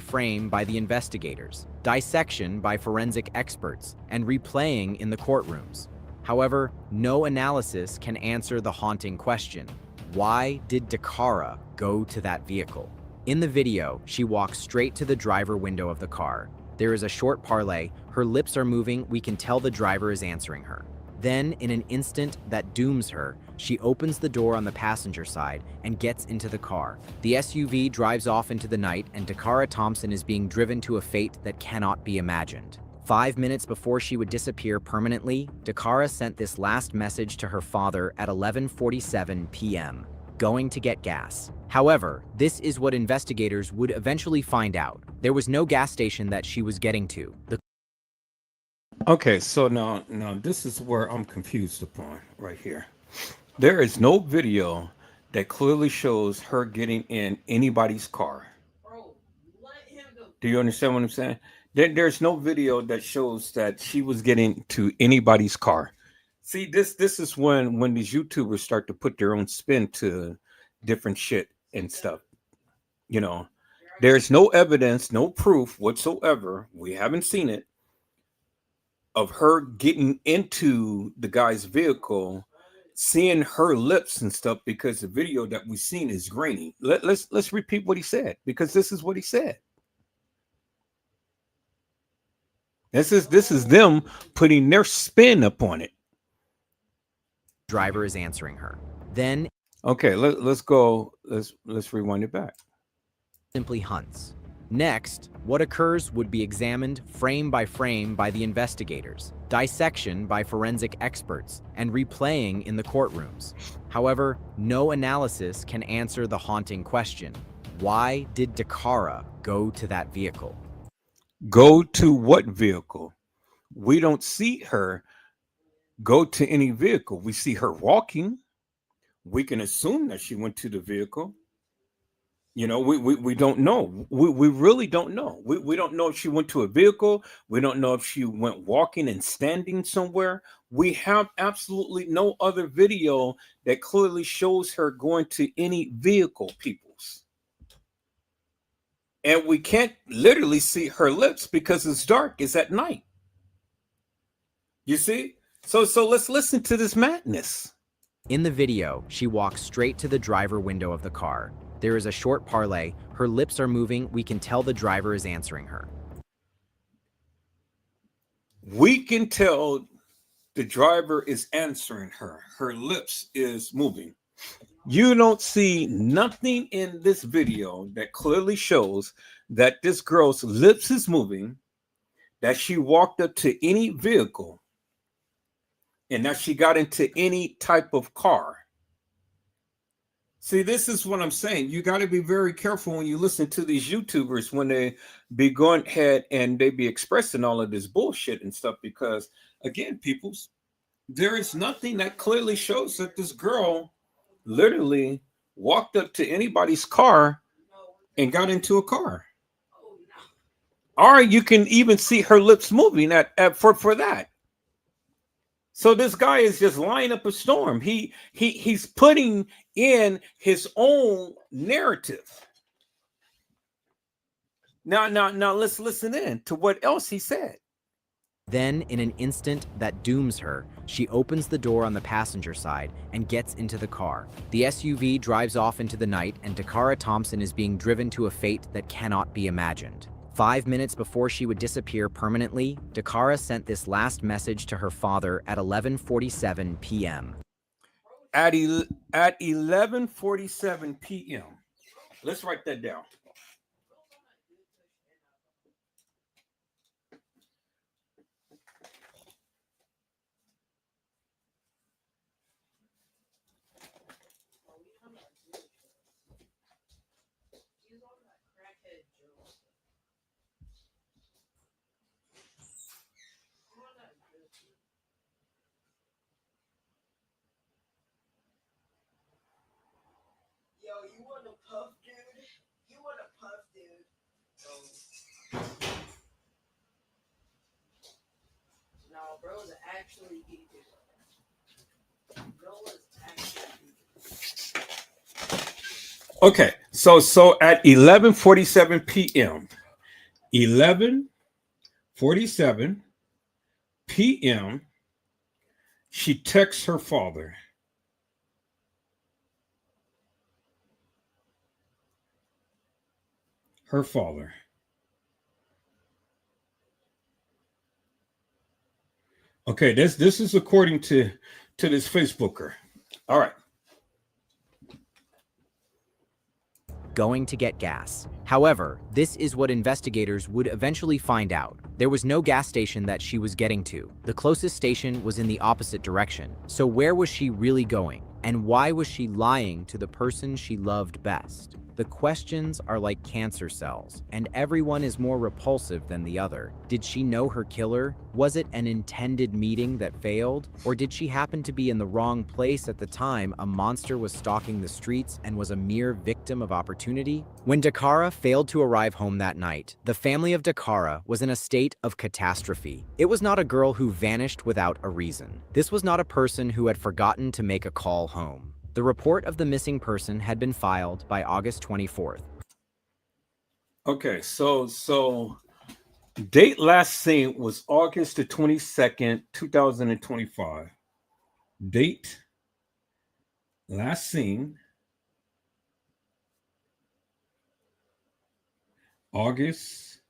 the investigators, dissection by forensic experts, and replaying in the courtrooms. However, no analysis can answer the haunting question: why did Dakara go to that vehicle? In the video, she walks straight to the driver window of the car. There is a short parlay, her lips are moving, we can tell the driver is answering her. Then, in an instant that dooms her, she opens the door on the passenger side and gets into the car. The SUV drives off into the night, and Dakara Thompson is being driven to a fate that cannot be imagined. 5 minutes before she would disappear permanently, Dakara sent this last message to her father at 11:47 p.m., going to get gas. However, this is what investigators would eventually find out. There was no gas station that she was getting to. Okay, so now this is where I'm confused upon right here. There is no video that clearly shows her getting in anybody's car. Do you understand what I'm saying? There's no video that shows that she was getting to anybody's car. See, this is when these YouTubers start to put their own spin to different shit and stuff. You know, there's no evidence, no proof whatsoever. We haven't seen it of her getting into the guy's vehicle, seeing her lips and stuff, because the video that we've seen is grainy. Let's repeat what he said, because this is what he said. This is them putting their spin upon it. Driver is answering her. Then, okay, let's go. Let's rewind it back. Simply hunts. Next, what occurs would be examined frame by the investigators, dissection by forensic experts, and replaying in the courtrooms. However, no analysis can answer the haunting question: why did Dakara go to that vehicle? Go to what vehicle? We don't see her go to any vehicle. We see her walking. We can assume that she went to the vehicle. You know, we don't know. We really don't know. We don't know if she went to a vehicle. We don't know if she went walking and standing somewhere. We have absolutely no other video that clearly shows her going to any vehicle, peoples. And we can't literally see her lips because it's dark. It's at night. You see? So let's listen to this madness. In the video, she walks straight to the driver window of the car. There is a short parlay, her lips are moving, we can tell the driver is answering her. We can tell the driver is answering her. Her lips is moving. You don't see nothing in this video that clearly shows that this girl's lips is moving, that she walked up to any vehicle, and that she got into any type of car. See, this is what I'm saying. You got to be very careful when you listen to these YouTubers when they be going ahead and they be expressing all of this bullshit and stuff, because again, peoples, there is nothing that clearly shows that this girl literally walked up to anybody's car and got into a car. Or you can even see her lips moving for that. So this guy is just lining up a storm. He's putting in his own narrative. Now let's listen in to what else he said. Then, in an instant that dooms her, she opens the door on the passenger side and gets into the car. The SUV drives off into the night, and Dakara Thompson is being driven to a fate that cannot be imagined. 5 minutes before she would disappear permanently, Dakara sent this last message to her father at 11:47 p.m. At 11:47 p.m. Let's write that down. Yo, you want a puff, dude? You want a puff, dude? No, bro's actually eating. Noah's actually eating. Okay, so at 11:47 p.m. 11:47 p.m. she texts her father. Her father. Okay, this is according to this Facebooker. All right. Going to get gas. However, this is what investigators would eventually find out. There was no gas station that she was getting to. The closest station was in the opposite direction. So where was she really going? And why was she lying to the person she loved best? The questions are like cancer cells, and everyone is more repulsive than the other. Did she know her killer? Was it an intended meeting that failed? Or did she happen to be in the wrong place at the time a monster was stalking the streets and was a mere victim of opportunity? When Dakara failed to arrive home that night, the family of Dakara was in a state of catastrophe. It was not a girl who vanished without a reason. This was not a person who had forgotten to make a call home. The report of the missing person had been filed by August 24th. Okay, so date last seen was August the 22nd, 2025. Date last seen August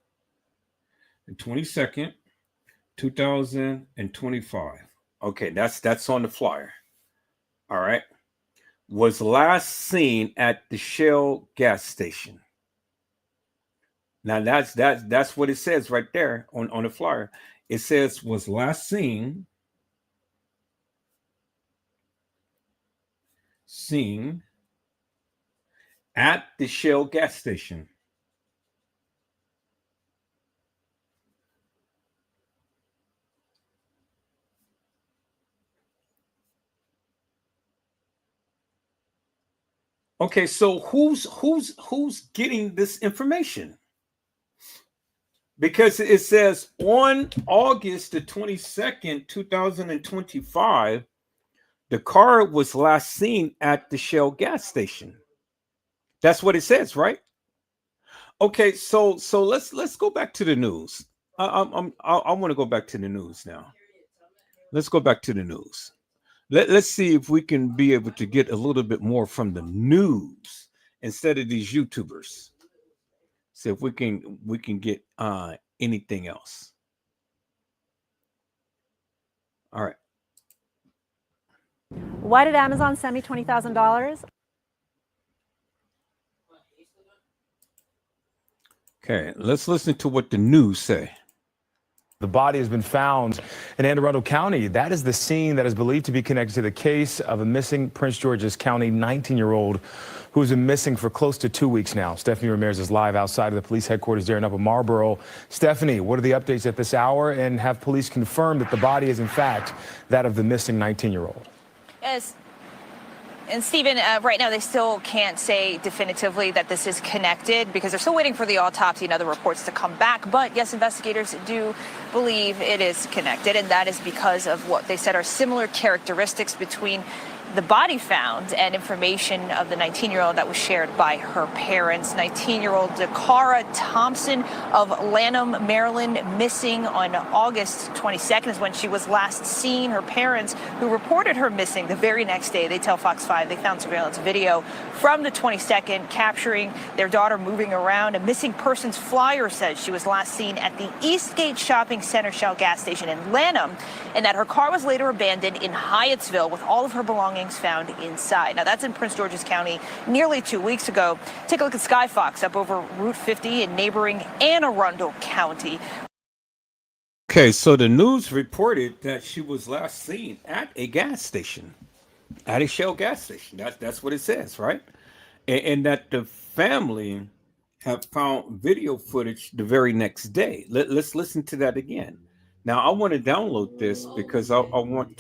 the 22nd, 2025. Okay, that's on the flyer. All right. Was last seen at the Shell gas station. Now that's what it says right there on the flyer. It says was last seen at the Shell gas station. Okay, so who's getting this information? Because it says on August the 22nd, 2025, the car was last seen at the Shell gas station. That's what it says, right? Okay, so let's go back to the news. I want to go back to the news now. Let's go back to the news. Let's see if we can be able to get a little bit more from the news instead of these YouTubers. See if we can get anything else. All right. Why did Amazon send me $20,000? Okay, let's listen to what the news say. The body has been found in Anne Arundel County. That is the scene that is believed to be connected to the case of a missing Prince George's County 19-year-old who's been missing for close to 2 weeks now. Stephanie Ramirez is live outside of the police headquarters there in Upper Marlboro. Stephanie, what are the updates at this hour, and have police confirmed that the body is in fact that of the missing 19-year-old? Yes. And Stephen, right now they still can't say definitively that this is connected because they're still waiting for the autopsy and other reports to come back. But yes, investigators do believe it is connected, and that is because of what they said are similar characteristics between the body found and information of the 19-year-old that was shared by her parents. 19-year-old Dakara Thompson of Lanham, Maryland, missing on August 22nd is when she was last seen. Her parents, who reported her missing the very next day, they tell Fox 5 they found surveillance video from the 22nd capturing their daughter moving around. A missing persons flyer says she was last seen at the Eastgate Shopping Center Shell gas station in Lanham, and that her car was later abandoned in Hyattsville with all of her belongings found inside. Now, that's in Prince George's County nearly 2 weeks ago. Take a look at Skyfox up over Route 50 in neighboring Anne Arundel County. Okay, so the news reported that she was last seen at a gas station, at a Shell gas station. That's what it says, right? And that the family have found video footage the very next day. Let's listen to that again. Now, I want to download this because I want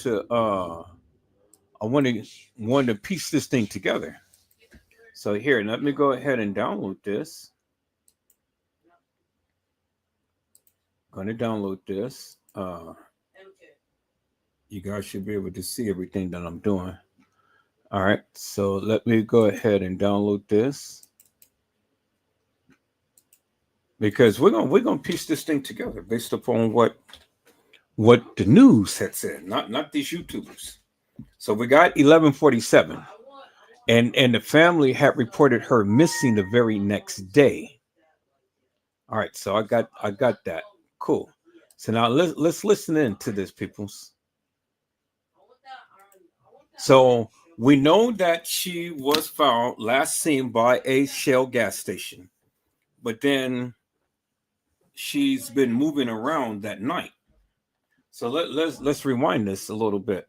to piece this thing together. So here, let me go ahead and download this. Going to download this. You guys should be able to see everything that I'm doing. All right, so let me go ahead and download this because we're gonna piece this thing together based upon what the news had said, not these YouTubers. So we got 11:47, and the family had reported her missing the very next day. All right, so I got that. Cool. So now let's listen in to this, peoples. So we know that she was found last seen by a Shell gas station, but then she's been moving around that night. So let's rewind this a little bit.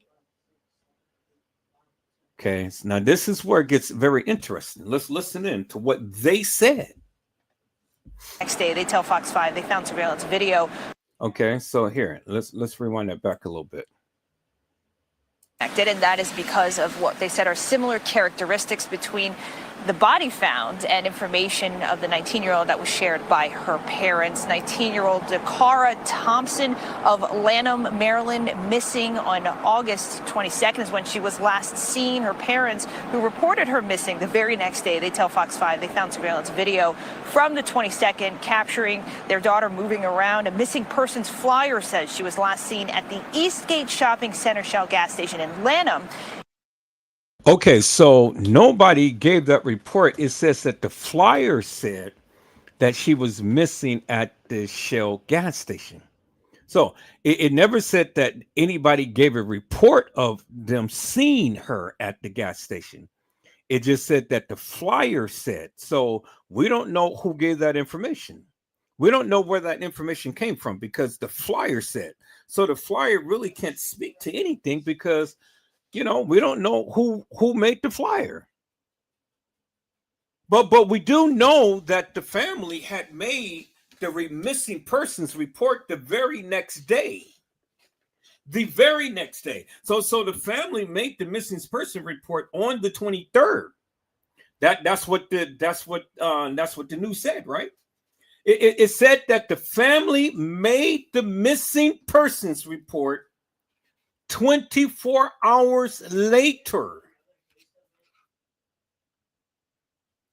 Okay, so now this is where it gets very interesting. Let's listen in to what they said. Next day, they tell Fox 5 they found surveillance video. Okay, so here, let's rewind that back a little bit. And that is because of what they said are similar characteristics between the body found and information of the 19-year-old that was shared by her parents. 19-year-old Dakara Thompson of Lanham, Maryland, missing on August 22nd is when she was last seen. Her parents, who reported her missing the very next day, they tell Fox 5 they found surveillance video from the 22nd capturing their daughter moving around. A missing persons flyer says she was last seen at the Eastgate Shopping Center Shell gas station in Lanham. Okay, so nobody gave that report. It says that the flyer said that she was missing at the Shell gas station. So it never said that anybody gave a report of them seeing her at the gas station. It just said that the flyer said. So we don't know who gave that information. We don't know where that information came from because the flyer said. So the flyer really can't speak to anything because we don't know who made the flyer. But we do know that the family had made the missing persons report the very next day. The very next day. So the family made the missing person report on the 23rd. That's what the news said, right? It said that the family made the missing persons report 24 hours later.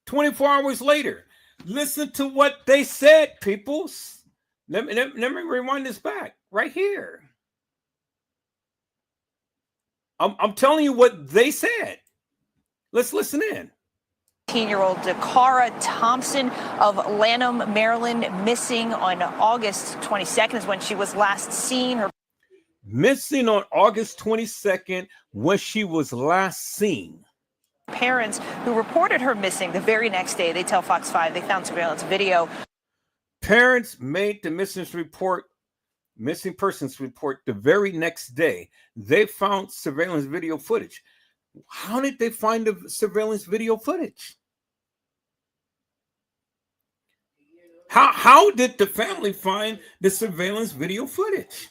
24 hours later. Listen to what they said, peoples. Let me rewind this back right here. I'm telling you what they said. Let's listen in. 18-year-old Dakara Thompson of Lanham, Maryland, missing on August 22nd is when she was last seen. Missing on August 22nd when she was last seen. Parents who reported her missing the very next day, they tell Fox 5 they found surveillance video. Parents made the missing report missing persons report the very next day, they found surveillance video footage. How did they find the surveillance video footage? How did the family find the surveillance video footage?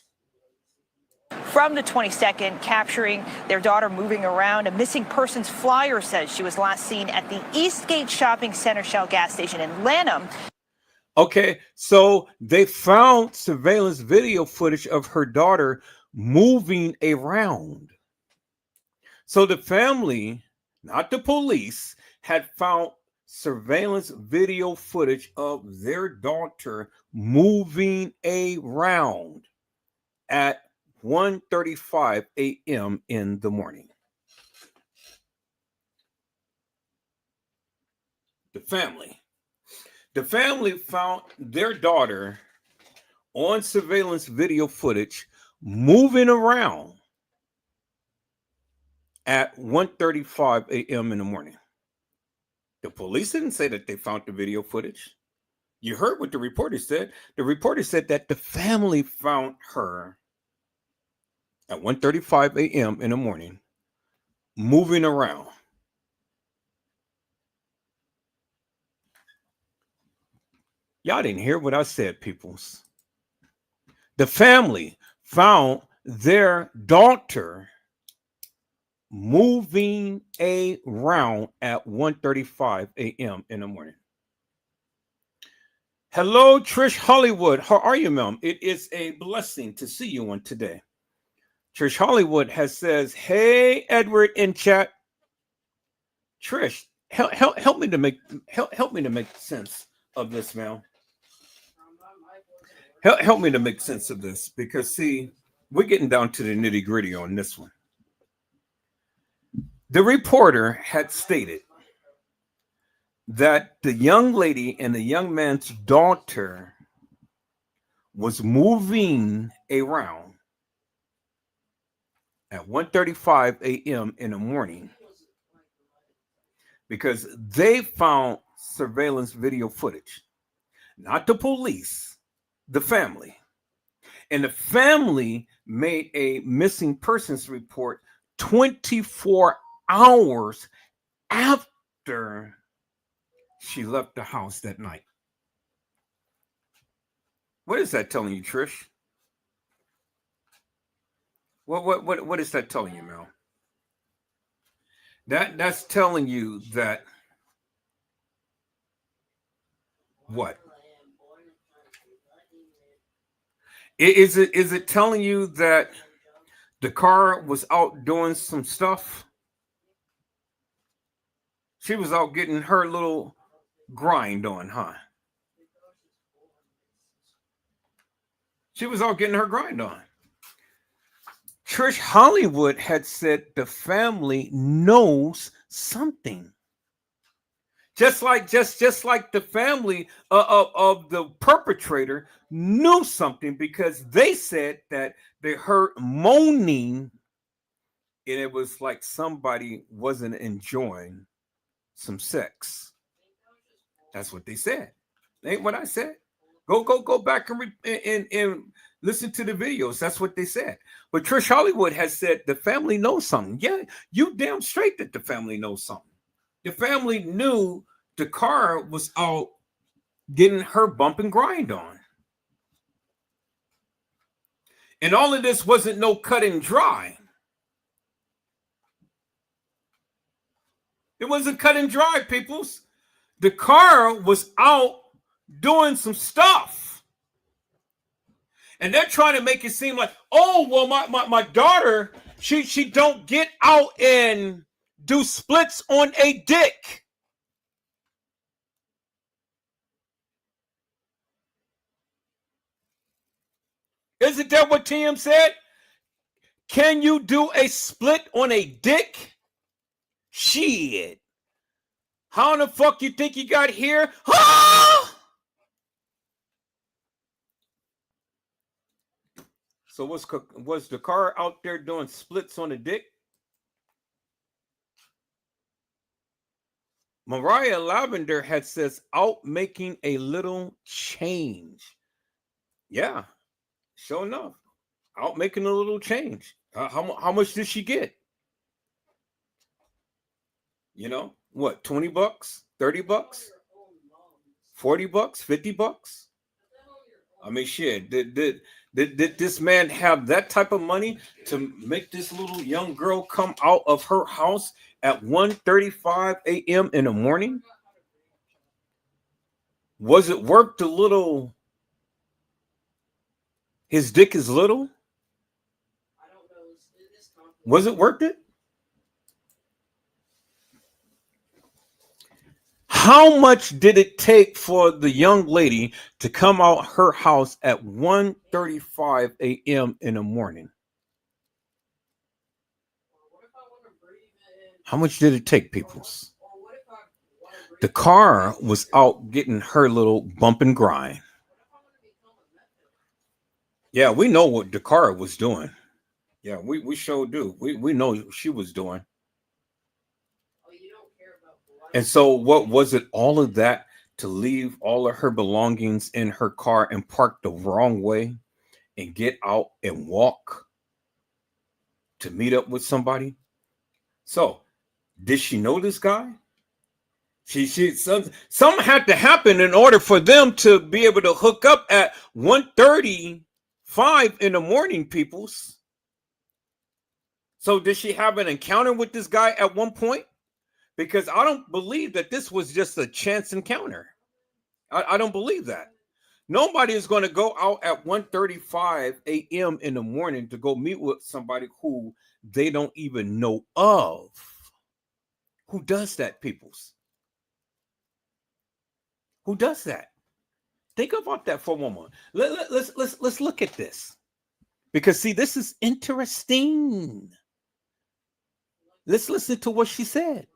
From the 22nd, capturing their daughter moving around. A missing persons flyer says she was last seen at the Eastgate Shopping Center Shell gas station in Lanham. Okay, so they found surveillance video footage of her daughter moving around. So the family, not the police, had found surveillance video footage of their daughter moving around at 1:35 a.m. in the morning. The family found their daughter on surveillance video footage moving around at 1:35 a.m. in the morning. The police didn't say that they found the video footage. You heard what the reporter said. The reporter said that the family found her at 1:35 a.m. in the morning moving around. Y'all didn't hear what I said, peoples. The family found their daughter moving around at 1:35 a.m. in the morning. Hello, Trish Hollywood. How are you, ma'am? It is a blessing to see you on today. Trish Hollywood says, "Hey, Edward in chat." Trish, help me to make sense of this, ma'am. Help me to make sense of this, because see, we're getting down to the nitty gritty on this one. The reporter had stated that the young lady and the young man's daughter was moving around at 1:35 a.m. in the morning because they found surveillance video footage. Not the police, the family. And the family made a missing persons report 24 hours after she left the house that night. What is that telling you, Trish? What is that telling you, Mel? That's telling you that what? Is it telling you that the car was out doing some stuff? She was out getting her little grind on, huh? She was out getting her grind on. Trish Hollywood had said the family knows something. Just like the family of the perpetrator knew something, because they said that they heard moaning and it was like somebody wasn't enjoying some sex. That's what they said. Ain't what I said. Go back and listen to the videos. That's what they said. But Trish Hollywood has said the family knows something. Yeah, you damn straight that the family knows something. The family knew the car was out getting her bump and grind on. And all of this wasn't no cut and dry. It wasn't cut and dry, peoples. The car was out doing some stuff. And they're trying to make it seem like, oh, well, my daughter, she don't get out and do splits on a dick. Isn't that what TM said? Can you do a split on a dick? Shit. How in the fuck you think you got here? Ah! So was the car out there doing splits on a dick? Mariah Lavender had says out making a little change. Yeah, Sure enough, out making a little change. How much did she get? You know what? $20, $30, $40, $50. I mean, shit. Did this man have that type of money to make this little young girl come out of her house at 1:35 a.m. in the morning? Was it worth the little? His dick is little? Was it worth it? How much did it take for the young lady to come out her house at 1:35 a.m. in the morning? How much did it take, peoples? The car was out getting her little bump and grind. Yeah, we know what Dakara was doing. Yeah, we sure do. We know what she was doing. And so what was it, all of that, to leave all of her belongings in her car and park the wrong way and get out and walk to meet up with somebody? So did she know this guy? Something had to happen in order for them to be able to hook up at 1:35 in the morning, peoples. So did she have an encounter with this guy at one point? Because I don't believe that this was just a chance encounter. I don't believe that. Nobody is going to go out at 1:35 a.m. in the morning to go meet with somebody who they don't even know of. Who does that, peoples? Who does that? Think about that for a moment. Let's look at this. Because, see, this is interesting. Let's listen to what she said.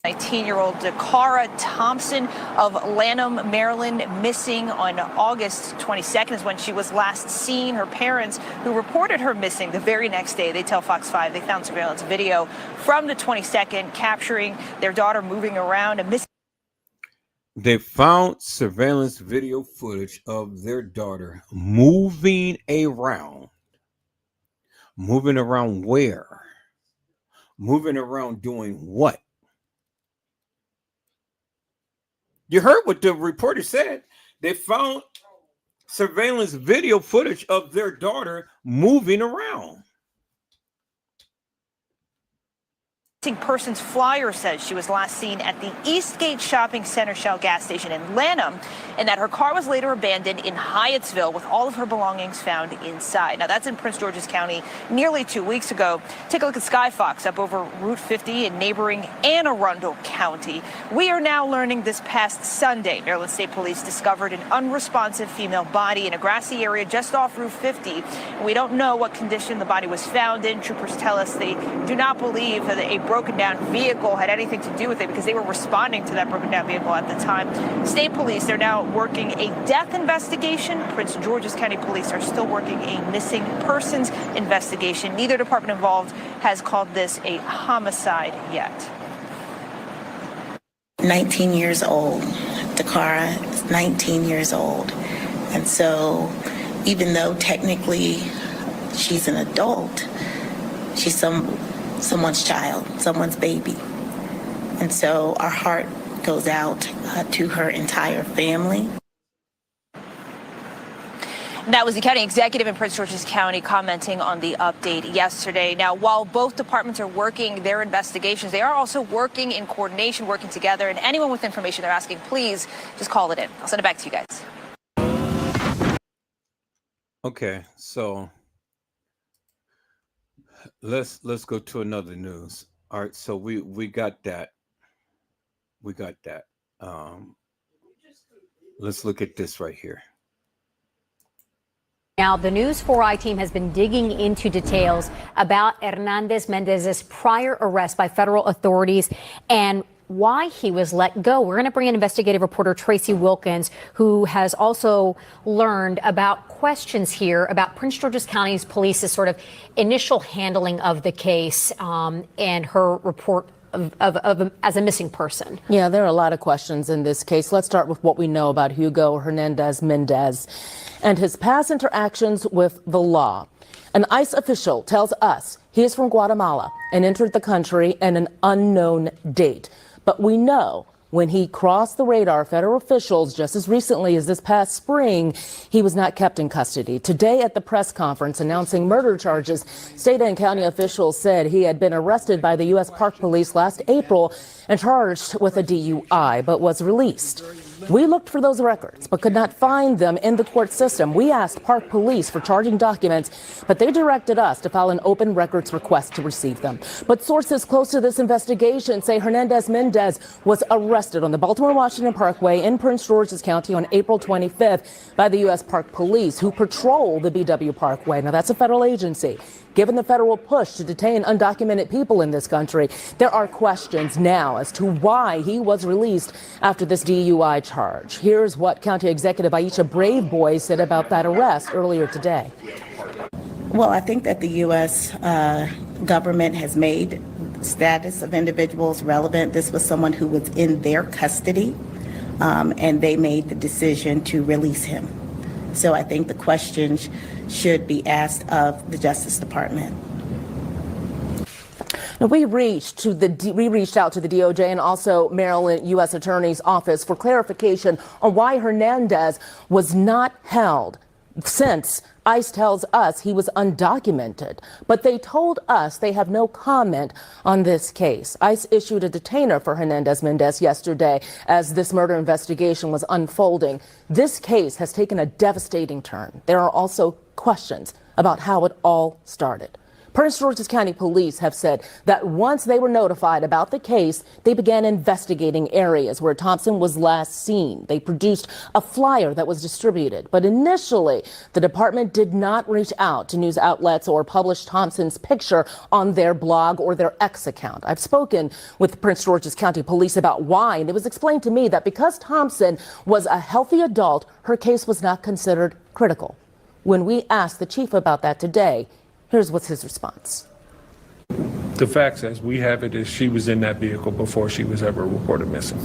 19-year-old Dakara Thompson of Lanham, Maryland, missing on August 22nd is when she was last seen. Her parents, who reported her missing the very next day, they tell Fox 5 they found surveillance video from the 22nd capturing their daughter moving around and missing. They found surveillance video footage of their daughter moving around. Moving around where? Moving around doing what? You heard what the reporter said. They found surveillance video footage of their daughter moving around. Person's flyer says she was last seen at the Eastgate Shopping Center Shell gas station in Lanham, and that her car was later abandoned in Hyattsville with all of her belongings found inside. Now, that's in Prince George's County nearly 2 weeks ago. Take a look at Skyfox up over Route 50 in neighboring Anne Arundel County. We are now learning this past Sunday, Maryland State Police discovered an unresponsive female body in a grassy area just off Route 50. We don't know what condition the body was found in. Troopers tell us they do not believe that a broken down vehicle had anything to do with it because they were responding to that broken down vehicle at the time. State police, they're now working a death investigation. Prince George's County Police are still working a missing persons investigation. Neither department involved has called this a homicide yet. 19 years old. Dakara is 19 years old. And so even though technically she's an adult, she's someone's child, someone's baby. And so our heart goes out to her entire family. That was the county executive in Prince George's County commenting on the update yesterday. Now, while both departments are working their investigations, they are also working in coordination, working together. And anyone with information they're asking, please just call it in. I'll send it back to you guys. Okay, so let's go to another news. All right, so we got that. We got that. Let's look at this right here. Now, the News 4i team has been digging into details about Hernandez Mendez's prior arrest by federal authorities and why he was let go. We're going to bring in investigative reporter Tracy Wilkins, who has also learned about questions here about Prince George's County's police's sort of initial handling of the case and her report as a missing person. Yeah, there are a lot of questions in this case. Let's start with what we know about Hugo Hernandez Mendez and his past interactions with the law. An ICE official tells us he is from Guatemala and entered the country in an unknown date. But we know when he crossed the radar, federal officials, just as recently as this past spring, he was not kept in custody. Today at the press conference announcing murder charges, state and county officials said he had been arrested by the U.S. Park Police last April and charged with a DUI, but was released. We looked for those records, but could not find them in the court system. We asked Park Police for charging documents, but they directed us to file an open records request to receive them. But sources close to this investigation say Hernandez Mendez was arrested on the Baltimore-Washington Parkway in Prince George's County on April 25th by the U.S. Park Police, who patrol the BW Parkway. Now, that's a federal agency. Given the federal push to detain undocumented people in this country, there are questions now as to why he was released after this DUI charge. Here's what County Executive Aisha Braveboy said about that arrest earlier today. Well, I think that the U.S. Government has made status of individuals relevant. This was someone who was in their custody, and they made the decision to release him. So I think the questions should be asked of the Justice Department. Now, we reached out to the DOJ and also Maryland U.S. Attorney's Office for clarification on why Hernandez was not held, since ICE tells us he was undocumented. But they told us they have no comment on this case. ICE issued a detainer for Hernandez Mendez yesterday as this murder investigation was unfolding. This case has taken a devastating turn. There are also questions about how it all started. Prince George's County Police have said that once they were notified about the case, they began investigating areas where Thompson was last seen. They produced a flyer that was distributed. But initially, the department did not reach out to news outlets or publish Thompson's picture on their blog or their X account. I've spoken with Prince George's County Police about why, and it was explained to me that because Thompson was a healthy adult, her case was not considered critical. When we asked the chief about that today, here's what's his response. The facts as we have it is she was in that vehicle before she was ever reported missing.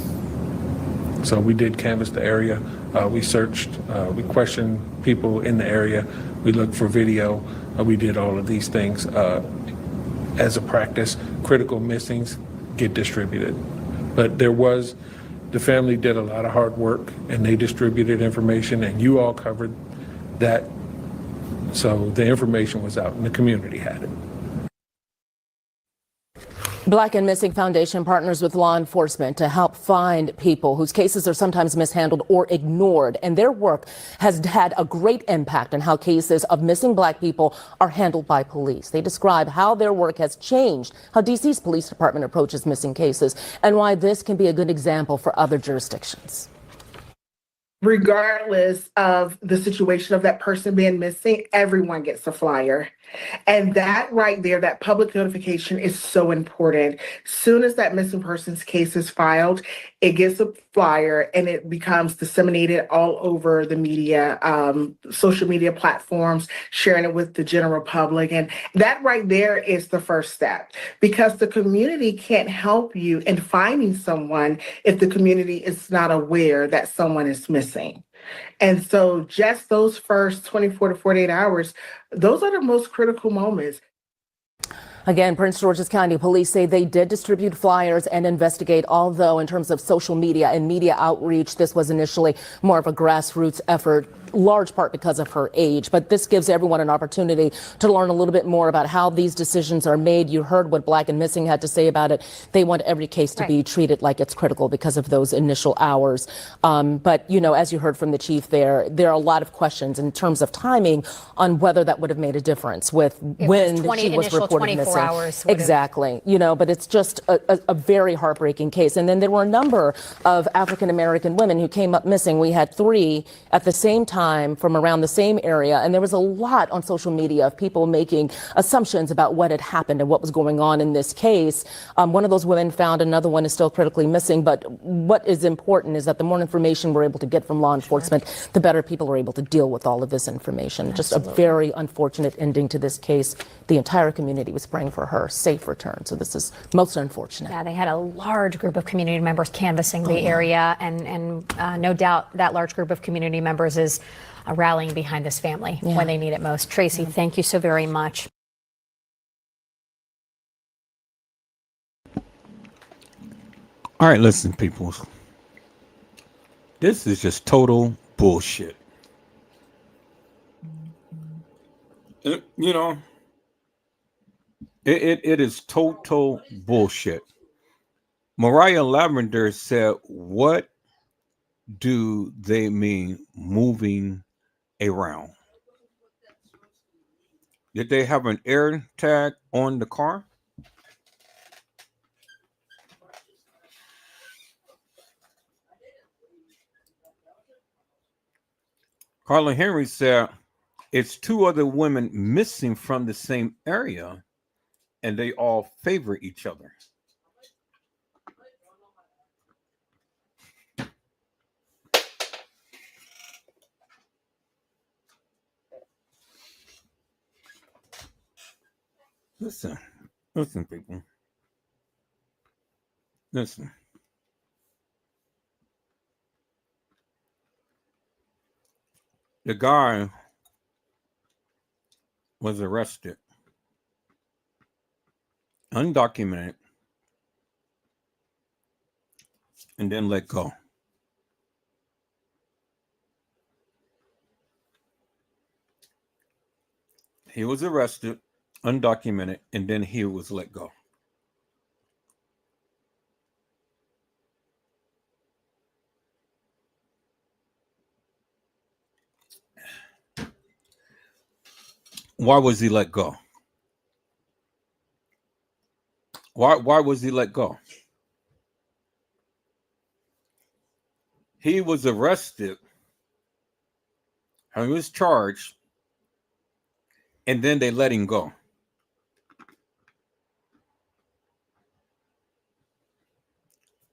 So we did canvass the area. We searched, we questioned people in the area. We looked for video. We did all of these things as a practice. Critical missings get distributed. But the family did a lot of hard work and they distributed information and you all covered that. So the information was out and the community had it. Black and Missing Foundation partners with law enforcement to help find people whose cases are sometimes mishandled or ignored. And their work has had a great impact on how cases of missing Black people are handled by police. They describe how their work has changed how DC's police department approaches missing cases and why this can be a good example for other jurisdictions. Regardless of the situation of that person being missing, everyone gets a flyer. And that right there, that public notification is so important. Soon as that missing person's case is filed, it gets a flyer and it becomes disseminated all over the media, social media platforms, sharing it with the general public. And that right there is the first step, because the community can't help you in finding someone if the community is not aware that someone is missing. And so just those first 24 to 48 hours, those are the most critical moments. Again, Prince George's County Police say they did distribute flyers and investigate, although in terms of social media and media outreach, this was initially more of a grassroots effort, large part because of her age. But this gives everyone an opportunity to learn a little bit more about how these decisions are made. You heard what Black and Missing had to say about it. They want every case to be treated like it's critical because of those initial hours. But, you know, as you heard from the chief there are a lot of questions in terms of timing on whether that would have made a difference with when she was reported missing. Exactly. You know, but it's just a very heartbreaking case. And then there were a number of African-American women who came up missing. We had 3 at the same time time from around the same area, and there was a lot on social media of people making assumptions about what had happened and what was going on in this case. One of those women found, another one is still critically missing, but what is important is that the more information we're able to get from law enforcement, the better people are able to deal with all of this information. Just a very unfortunate ending to this case. The entire community was praying for her safe return, so this is most unfortunate. Yeah, they had a large group of community members canvassing the area, and no doubt that large group of community members is rallying behind this family when they need it most. Tracy, thank you so very much. All right, listen, people. This is just total bullshit. You know, it is total bullshit. Mariah Lavender said, what do they mean moving around? Did they have an air tag on the car? Carla Henry said, it's two other women missing from the same area, and they all favor each other. Listen, people. Listen. The guy was arrested, undocumented, and then let go. He was arrested, undocumented, and then he was let go. Why was he let go? Why was he let go? He was arrested, he was charged, and then they let him go.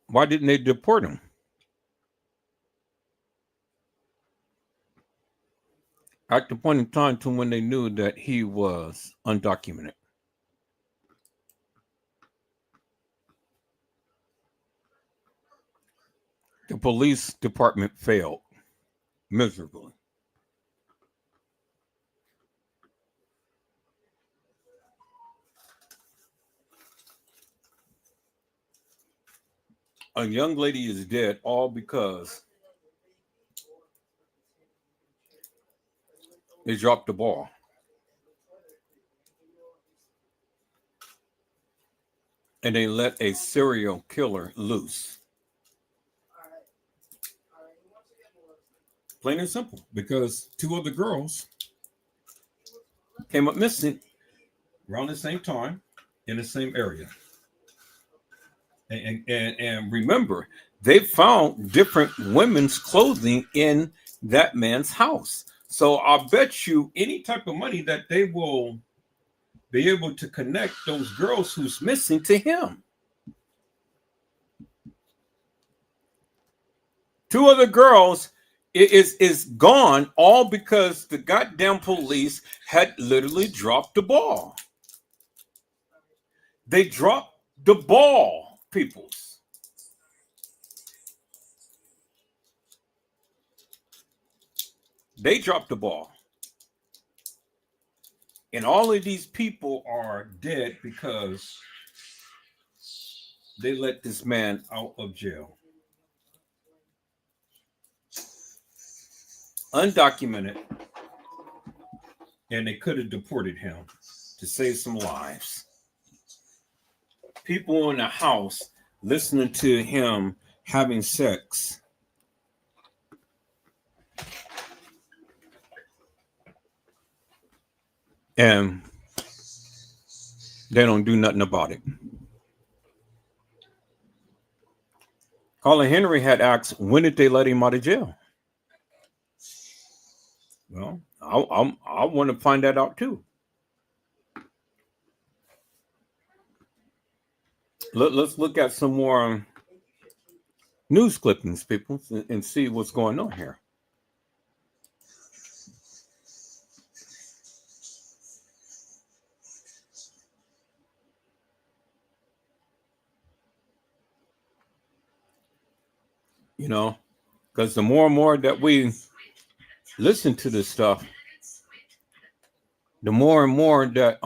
Why didn't they deport him? At the point in time to when they knew that he was undocumented. The police department failed miserably. A young lady is dead all because they dropped the ball. And they let a serial killer loose. Plain and simple, because two other girls came up missing around the same time in the same area. And remember, they found different women's clothing in that man's house. So I'll bet you any type of money that they will be able to connect those girls who's missing to him. Two other girls is gone, all because the goddamn police had literally dropped the ball. They dropped the ball, peoples. They dropped the ball. And all of these people are dead because they let this man out of jail. Undocumented. And they could have deported him to save some lives. People in the house listening to him having sex. And they don't do nothing about it. Carla Henry had asked, when did they let him out of jail? Well, I want to find that out too. Let's look at some more news clippings, people, and see what's going on here. You know, because the more and more that we listen to this stuff, the more and more that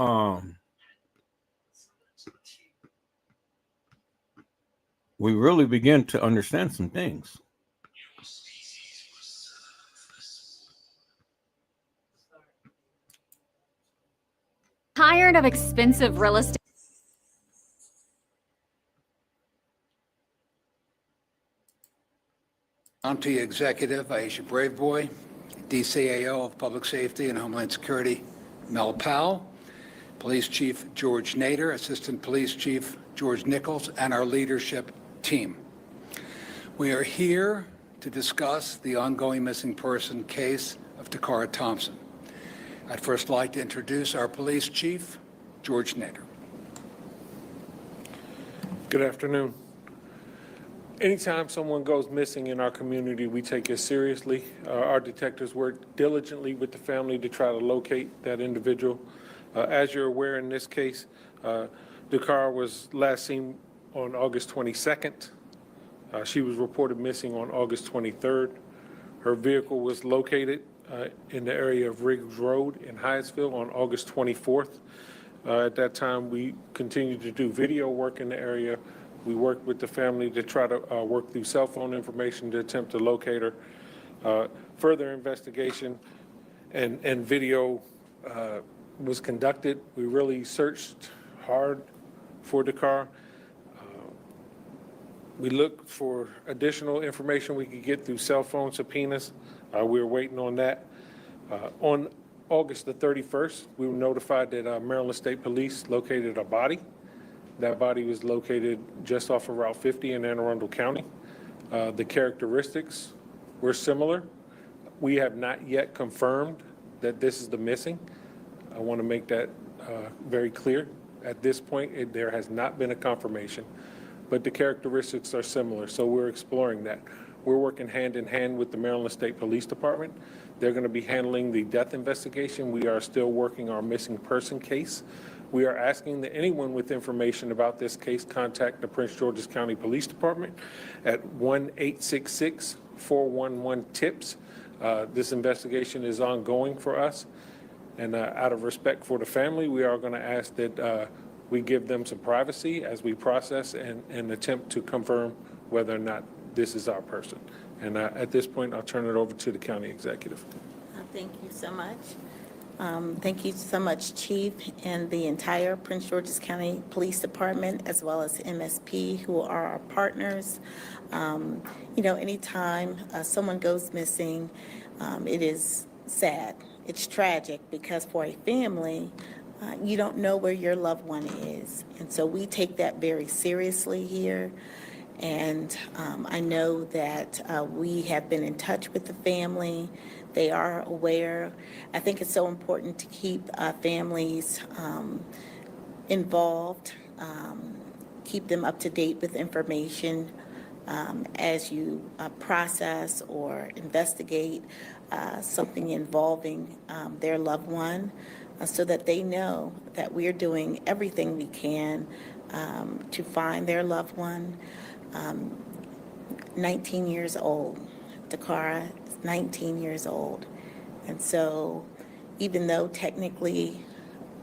we really begin to understand some things. Tired of expensive real estate? County Executive Aisha Braveboy, DCAO of Public Safety and Homeland Security Mel Powell, Police Chief George Nader, Assistant Police Chief George Nichols, and our leadership team. We are here to discuss the ongoing missing person case of Takara Thompson. I'd first like to introduce our Police Chief, George Nader. Good afternoon. Anytime someone goes missing in our community, we take it seriously. Our detectives work diligently with the family to try to locate that individual. As you're aware, in this case, Takara was last seen on August 22nd. She was reported missing on August 23rd. Her vehicle was located in the area of Riggs Road in Hyattsville on August 24th. At that time, we continued to do video work in the area. We worked with the family to try to work through cell phone information to attempt to locate her. Further investigation and video was conducted. We really searched hard for Takara. We looked for additional information we could get through cell phone subpoenas. We were waiting on that. On August the 31st, we were notified that Maryland State Police located a body. That body was located just off of Route 50 in Anne Arundel County. The characteristics were similar. We have not yet confirmed that this is the missing. I want to make that very clear. At this point, there has not been a confirmation, but the characteristics are similar, so we're exploring that. We're working hand in hand with the Maryland State Police Department. They're going to be handling the death investigation. We are still working our missing person case. We are asking that anyone with information about this case contact the Prince George's County Police Department at 1-866-411-TIPS. This investigation is ongoing for us, and out of respect for the family, we are going to ask that we give them some privacy as we process and attempt to confirm whether or not this is our person. And at this point, I'll turn it over to the county executive. Thank you so much. Thank you so much, Chief, and the entire Prince George's County Police Department, as well as MSP, who are our partners. You know, anytime someone goes missing, it is sad. It's tragic because for a family, you don't know where your loved one is. And so we take that very seriously here. And I know that we have been in touch with the family. They are aware. I think it's so important to keep families involved, keep them up to date with information as you process or investigate something involving their loved one, so that they know that we're doing everything we can to find their loved one. 19 years old. Takara is 19 years old. And so even though technically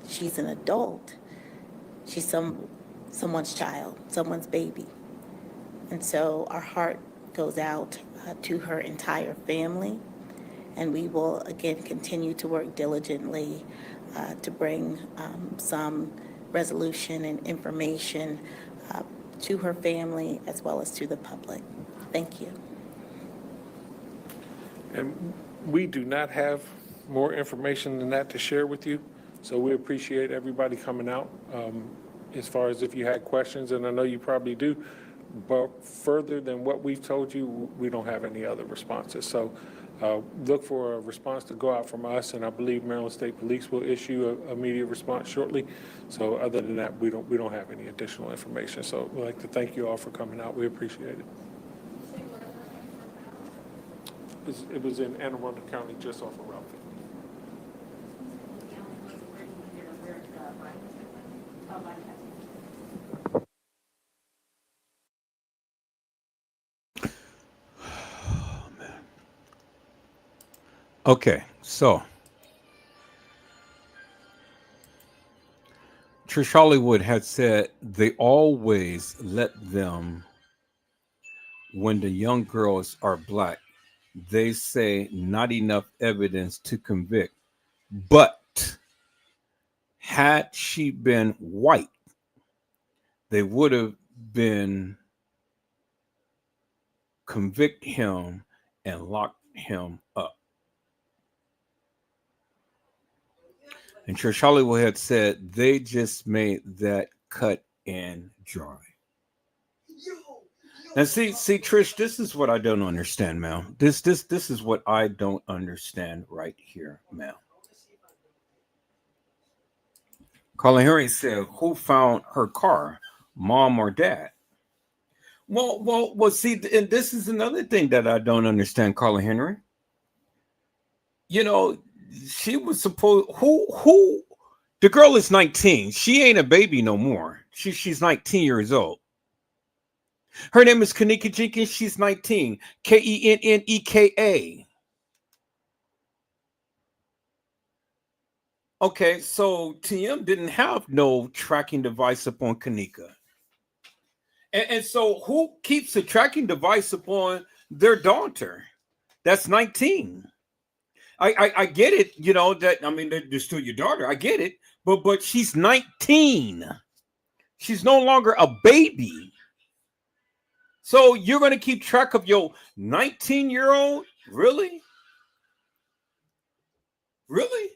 she's an adult, she's someone's child, someone's baby. And so our heart goes out to her entire family. And we will, again, continue to work diligently to bring some resolution and information to her family as well as to the public. Thank you. And we do not have more information than that to share with you, so we appreciate everybody coming out. As far as if you had questions, and I know you probably do, but further than what we've told you, we don't have any other responses. So Look for a response to go out from us, and I believe Maryland State Police will issue a immediate response shortly. So other than that, we don't have any additional information. So we'd like to thank you all for coming out. We appreciate it. It was in Anne Arundel County, just off of Route 50. Okay, so Trish Hollywood had said they always let them, when the young girls are black, they say not enough evidence to convict. But had she been white, they would have been convict him and lock him up. And Trish Hollywood had said they just made that cut and dry. And see, Trish, this is what I don't understand, man. This is what I don't understand right here, man. Colin Henry said, "Who found her car, mom or dad?" Well. See, and this is another thing that I don't understand, Colin Henry. You know, she was supposed who the girl is 19. She ain't a baby no more. She's 19 years old. Her name is Kenneka Jenkins. She's 19. Kenneka. Okay, so TM didn't have no tracking device upon Kenneka. And so who keeps a tracking device upon their daughter that's 19? I get it, you know, that, I mean, they're still your daughter. I get it, but she's 19. She's no longer a baby. So you're going to keep track of your 19-year-old? Really? Really?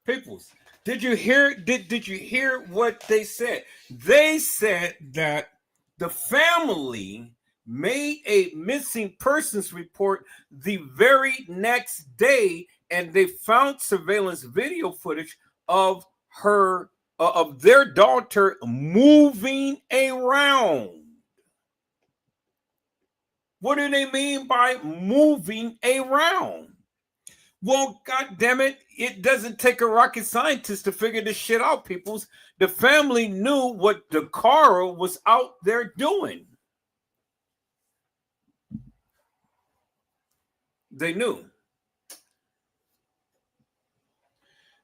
Peoples, did you hear what they said? They said that the family made a missing persons report the very next day, and they found surveillance video footage of their daughter moving around. What do they mean by moving around? Well, God damn it, it doesn't take a rocket scientist to figure this shit out, peoples. The family knew what Dakara was out there doing. They knew.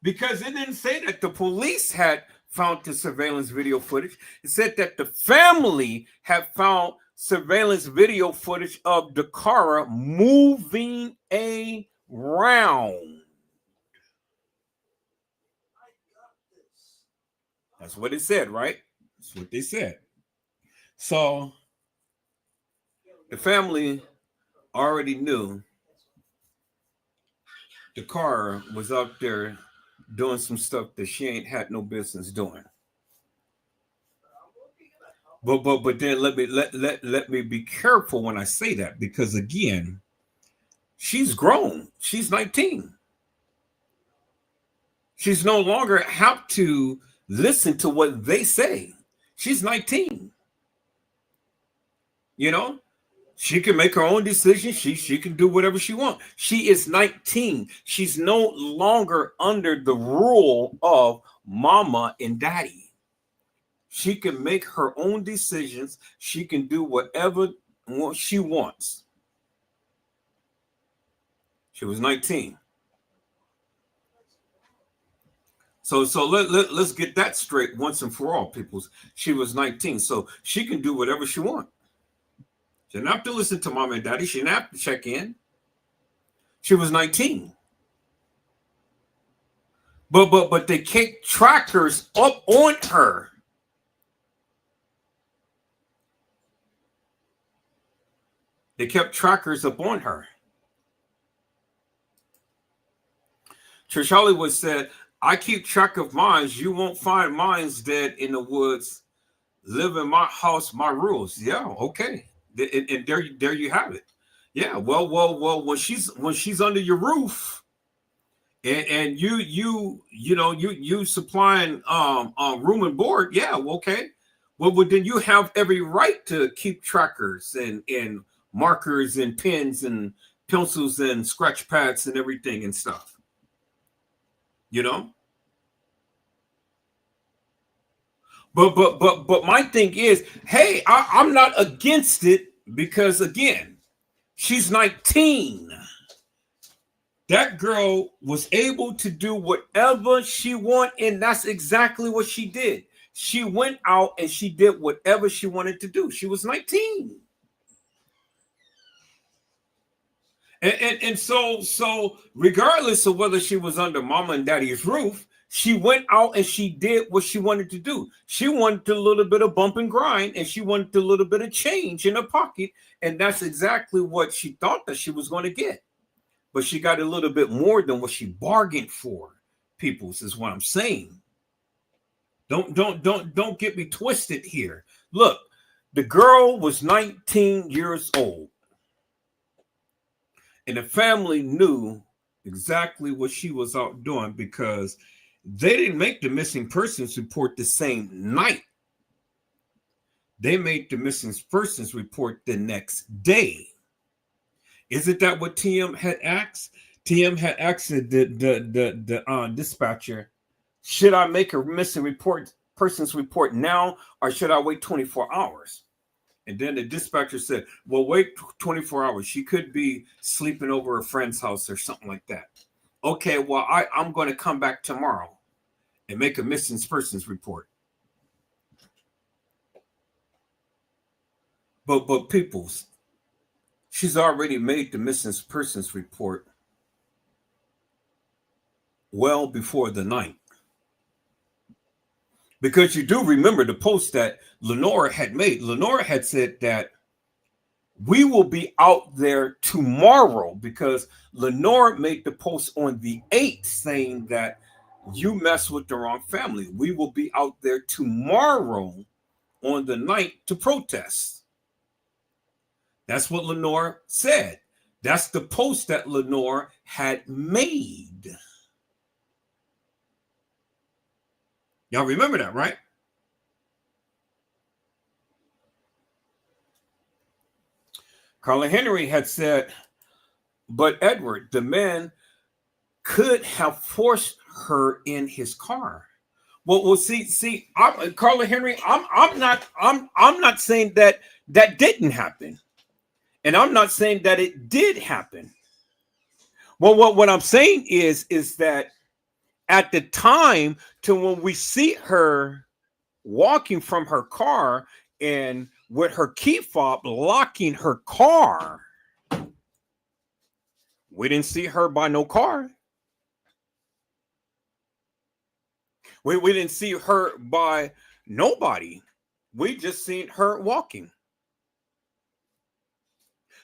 Because it didn't say that the police had found the surveillance video footage. It said that the family had found surveillance video footage of Dakara moving around. That's what it said, right? That's what they said. So the family already knew Dakara was out there doing some stuff that she ain't had no business doing. But then let me be careful when I say that, because again, she's grown. She's 19. She's no longer have to listen to what they say. She's 19. You know, she can make her own decision. She can do whatever she wants. She is 19. She's no longer under the rule of mama and daddy. She can make her own decisions. She can do whatever she wants. She was 19. So let's get that straight once and for all, people. She was 19, so she can do whatever she wants. She didn't have to listen to mom and daddy. She didn't have to check in. She was 19. But they kept trackers up on her. They kept trackers up on her. Trish Hollywood said, "I keep track of mines. You won't find mines dead in the woods. Live in my house, my rules." Yeah, okay. And there you have it. Yeah, well, when she's under your roof, and you supplying room and board, yeah, well, okay. Well, then you have every right to keep trackers and markers and pens and pencils and scratch pads and everything and stuff. You know? But my thing is, hey, I'm not against it because again, she's 19. That girl was able to do whatever she wanted, and that's exactly what she did. She went out and she did whatever she wanted to do. She was 19. And so regardless of whether she was under mama and daddy's roof, she went out and she did what she wanted to do. She wanted a little bit of bump and grind, and she wanted a little bit of change in her pocket, and that's exactly what she thought that she was going to get. But she got a little bit more than what she bargained for. Peoples is what I'm saying. Don't get me twisted here. Look, the girl was 19 years old. And the family knew exactly what she was out doing because they didn't make the missing persons report the same night. They made the missing persons report the next day. Isn't that what TM had asked? TM had asked the dispatcher, should I make a missing persons report now or should I wait 24 hours? And then the dispatcher said, well, wait 24 hours. She could be sleeping over a friend's house or something like that. Okay, well, I'm going to come back tomorrow and make a missing persons report. But peoples, she's already made the missing persons report well before the night. Because you do remember the post that Lenora had made. Lenora had said that we will be out there tomorrow because Lenora made the post on the 8th saying that you mess with the wrong family. We will be out there tomorrow on the night to protest. That's what Lenora said. That's the post that Lenora had made. Y'all remember that, right? Carla Henry had said, but Edward, the man could have forced her in his car. Well, see, Carla Henry, I'm not saying that didn't happen, and I'm not saying that it did happen. Well, what I'm saying is that at the time to when we see her walking from her car and with her key fob locking her car, we didn't see her by no car. We didn't see her by nobody. We just seen her walking.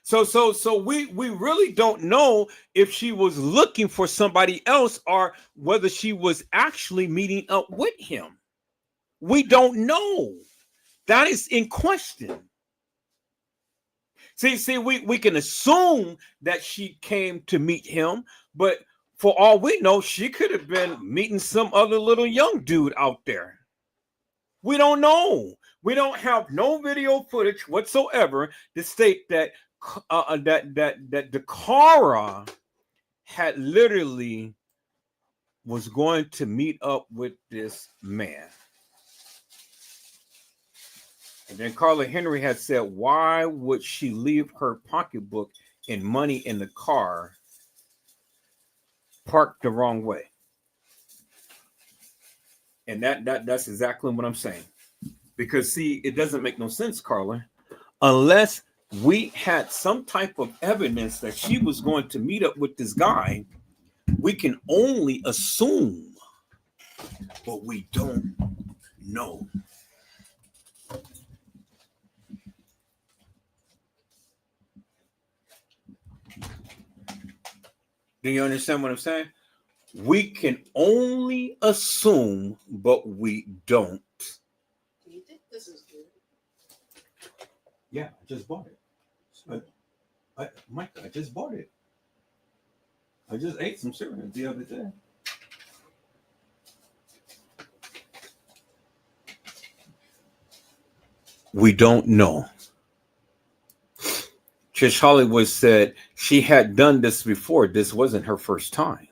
So we really don't know if she was looking for somebody else or whether she was actually meeting up with him. We don't know. That is in question. See, we can assume that she came to meet him, but for all we know, she could have been meeting some other little young dude out there. We don't know. We don't have no video footage whatsoever to state that that Dakara had literally was going to meet up with this man. And then Carla Henry had said, why would she leave her pocketbook and money in the car parked the wrong way? And that's exactly what I'm saying. Because see, it doesn't make no sense, Carla, unless we had some type of evidence that she was going to meet up with this guy. We can only assume, but we don't know. Do you understand what I'm saying? We can only assume, but we don't. Do you think this is good? Yeah, I just bought it. Mike, I just bought it. I just ate some cereal the other day. We don't know. Trish Hollywood said she had done this before. This wasn't her first time.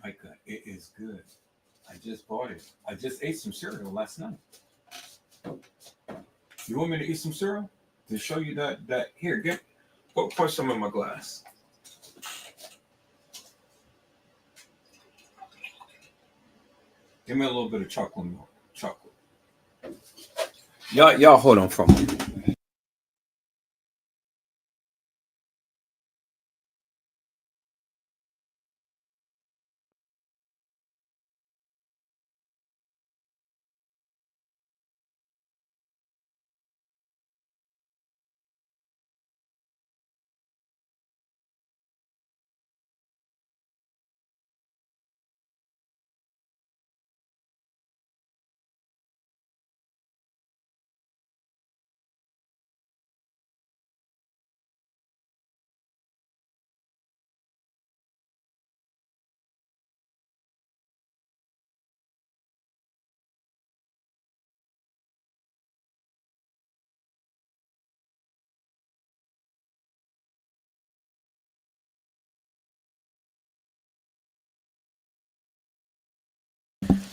Micah, it is good. I just bought it. I just ate some cereal last night. You want me to eat some cereal? To show you that here, pour some in my glass. Give me a little bit of chocolate milk. Chocolate. Y'all hold on for a moment.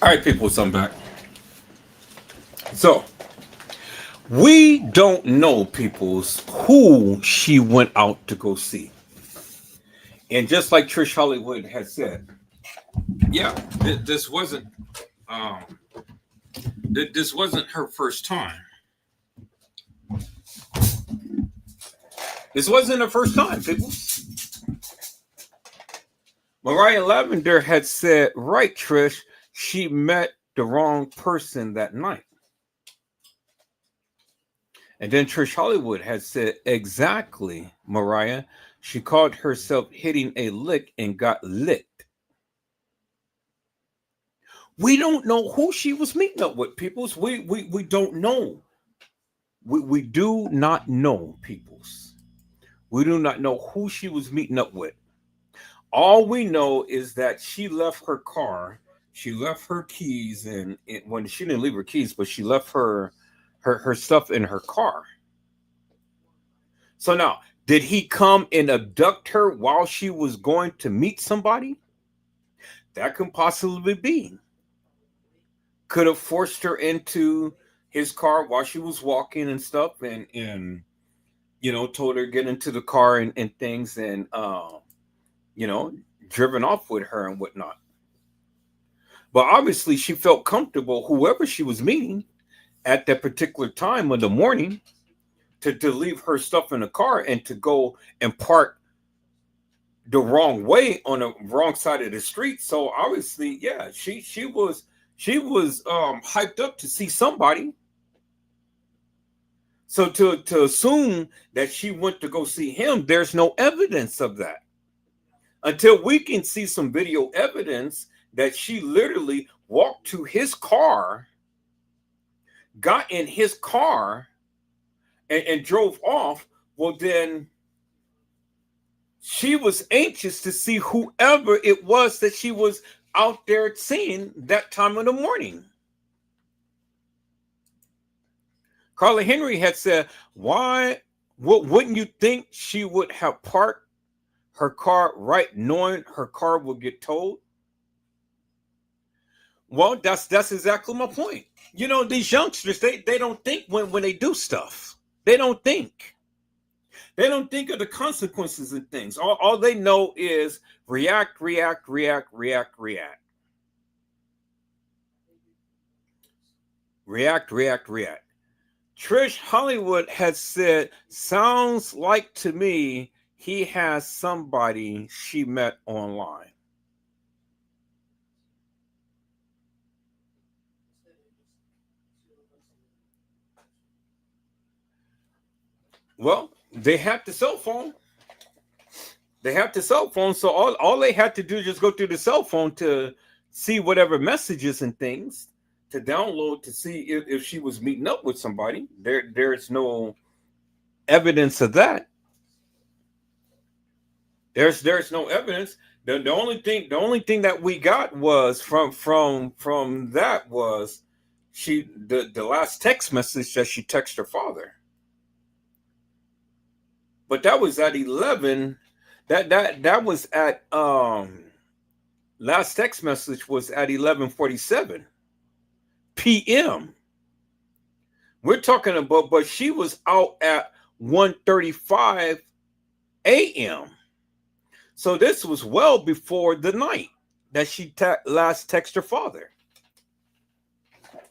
All right, people, so I'm back. So, we don't know, peoples, who she went out to go see. And just like Trish Hollywood had said, yeah, this wasn't this wasn't her first time. This wasn't her first time, people. Mariah Lavender had said, right, Trish, she met the wrong person that night. And then Trish Hollywood had said, exactly, Mariah. She called herself hitting a lick and got licked. We don't know who she was meeting up with, peoples. We don't know. We do not know, peoples. We do not know who she was meeting up with. All we know is that she left her car. She left her keys, and when she didn't leave her keys, but she left her stuff in her car. So now, did he come and abduct her while she was going to meet somebody? That could possibly be. Could have forced her into his car while she was walking and stuff, and you know, told her to get into the car and things, and you know, driven off with her and whatnot. But obviously, she felt comfortable, whoever she was meeting at that particular time of the morning, to leave her stuff in the car and to go and park the wrong way on the wrong side of the street. So obviously, yeah, she was hyped up to see somebody. So to assume that she went to go see him, there's no evidence of that. Until we can see some video evidence that she literally walked to his car, got in his car, and drove off, well, then she was anxious to see whoever it was that she was out there seeing that time of the morning. Carla Henry had said, wouldn't you think she would have parked her car right knowing her car would get towed? Well, that's exactly my point. You know, these youngsters, they don't think when they do stuff. They don't think. They don't think of the consequences and things. All they know is react. React. Trish Hollywood has said, sounds like to me he has somebody she met online. Well, they have the cell phone. So all they had to do is just go through the cell phone to see whatever messages and things to download to see if she was meeting up with somebody. There's no evidence of that. There's no evidence. The only thing that we got was from that was the last text message that she texted her father. But that was at 11. That was at last text message was at 11:47 p.m. We're talking about, but she was out at 1:35 a.m. So this was well before the night that she last texted her father.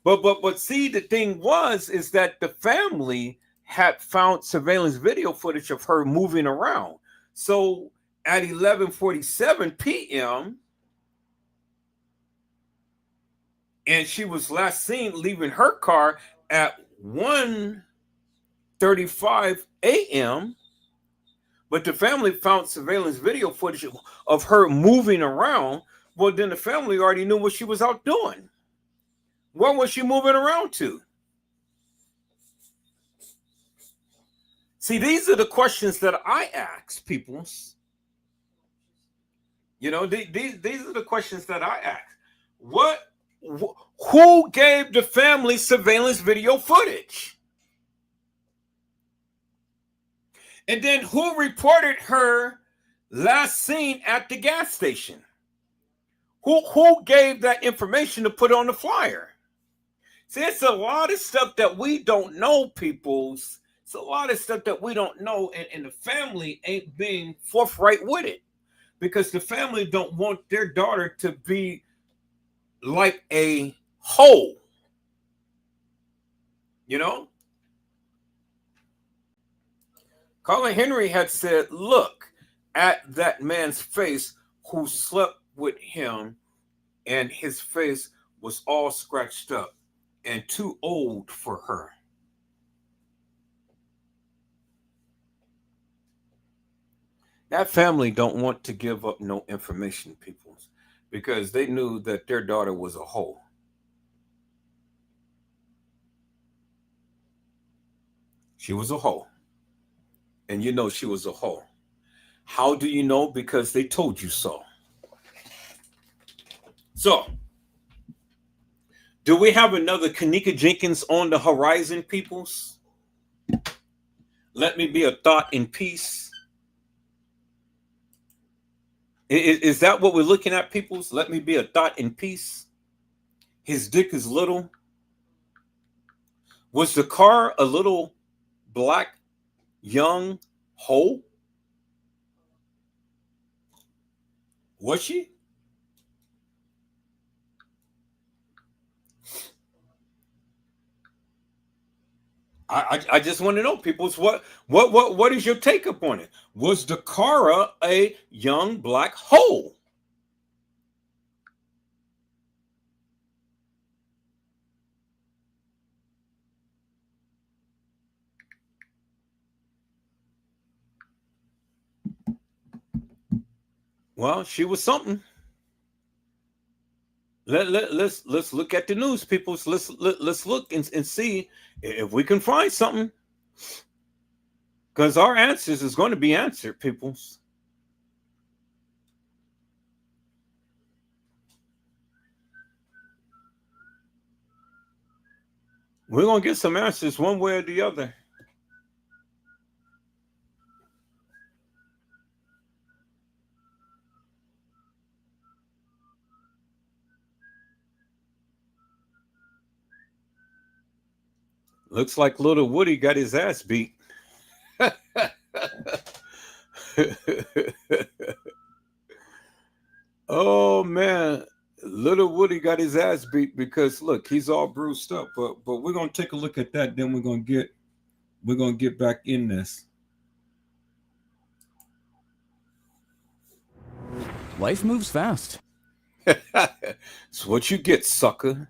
But see, the thing is that the family had found surveillance video footage of her moving around. So at 11:47 p.m., and she was last seen leaving her car at 1:35 a.m., but the family found surveillance video footage of her moving around. Well, then the family already knew what she was out doing. Where was she moving around to? See, these are the questions that I ask people. You know, these are the questions that I ask. Who gave the family surveillance video footage? And then who reported her last seen at the gas station? Who gave that information to put on the flyer? See, it's a lot of stuff that we don't know, peoples. It's a lot of stuff that we don't know, and the family ain't being forthright with it because the family don't want their daughter to be like a hoe. You know? Colin Henry had said, look at that man's face who slept with him, and his face was all scratched up and too old for her. That family don't want to give up no information, people, because they knew that their daughter was a hoe. She was a hoe. And you know she was a hoe. How do you know? Because they told you so. So, do we have another Kenneka Jenkins on the horizon, peoples? Let me be a thought in peace. Is that what we're looking at, peoples? Let me be a thought in peace. His dick is little. Was the car a little black young hoe? Was she? I just want to know, peoples, what is your take upon it? Was Dakara a young black hoe? Well, she was something. Let's look at the news, people. Let's look and see if we can find something. Because our answers is going to be answered, people. We're going to get some answers one way or the other. Looks like little Woody got his ass beat. Oh man, little Woody got his ass beat because look, he's all bruised up. But we're gonna take a look at that. Then we're gonna get back in this. Life moves fast. It's what you get, sucker.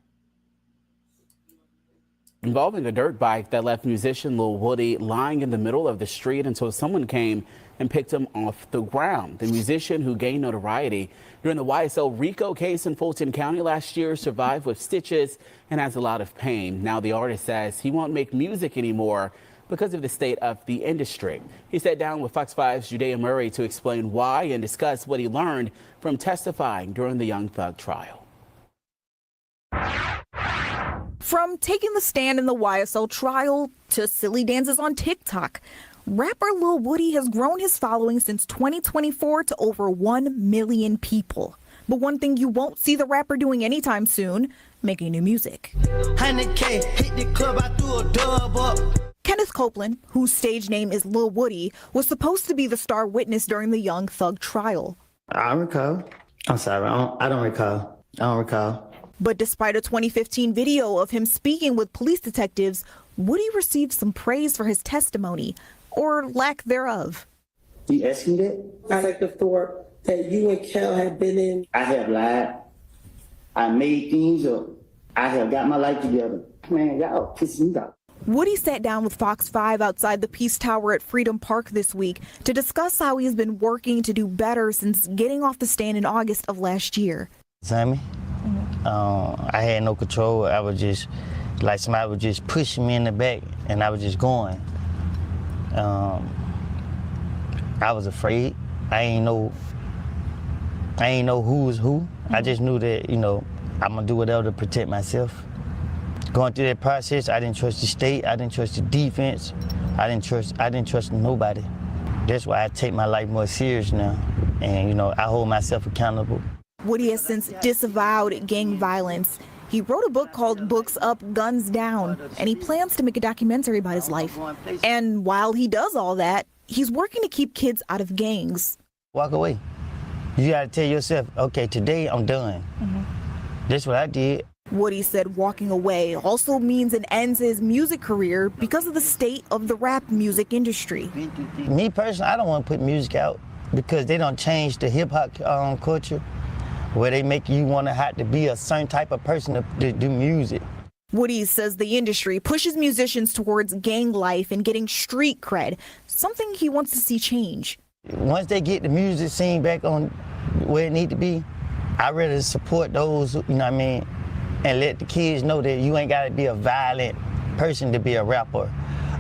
involving a dirt bike that left musician Lil Woody lying in the middle of the street until someone came and picked him off the ground. The musician, who gained notoriety during the YSL RICO case in Fulton County last year, survived with stitches and has a lot of pain. Now the artist says he won't make music anymore because of the state of the industry. He sat down with Fox 5's Judea Murray to explain why and discuss what he learned from testifying during the Young Thug trial. From taking the stand in the YSL trial to silly dances on TikTok, rapper Lil Woody has grown his following since 2024 to over 1 million people. But one thing you won't see the rapper doing anytime soon, making new music. 100K, hit the club, I threw a dub up. Kenneth Copeland, whose stage name is Lil Woody, was supposed to be the star witness during the Young Thug trial. I recall. I'm sorry, I don't recall. But despite a 2015 video of him speaking with police detectives, Woody received some praise for his testimony, or lack thereof. You asked me that? I like the thought that you and Kel have been in. I have lied. I made things up. I have got my life together. Man, y'all pissing me off. Woody sat down with Fox 5 outside the Peace Tower at Freedom Park this week to discuss how he has been working to do better since getting off the stand in August of last year. Sammy, I had no control. I was just, like somebody was just pushing me in the back and I was just going. I was afraid. I ain't know who was who. I just knew that, I'm gonna do whatever to protect myself. Going through that process, I didn't trust the state, I didn't trust the defense, I didn't trust nobody. That's why I take my life more serious now. And, I hold myself accountable. Woody has since disavowed gang violence. He wrote a book called Books Up, Guns Down, and he plans to make a documentary about his life. And while he does all that, he's working to keep kids out of gangs. Walk away. You gotta tell yourself, okay, today I'm done. That's what I did. Woody said walking away also means an end to his music career because of the state of the rap music industry. Me personally, I don't want to put music out because they don't change the hip hop culture where they make you want to have to be a certain type of person to do music. Woody says the industry pushes musicians towards gang life and getting street cred, something he wants to see change. Once they get the music scene back on where it need to be, I'd rather support those, and let the kids know that you ain't got to be a violent person to be a rapper,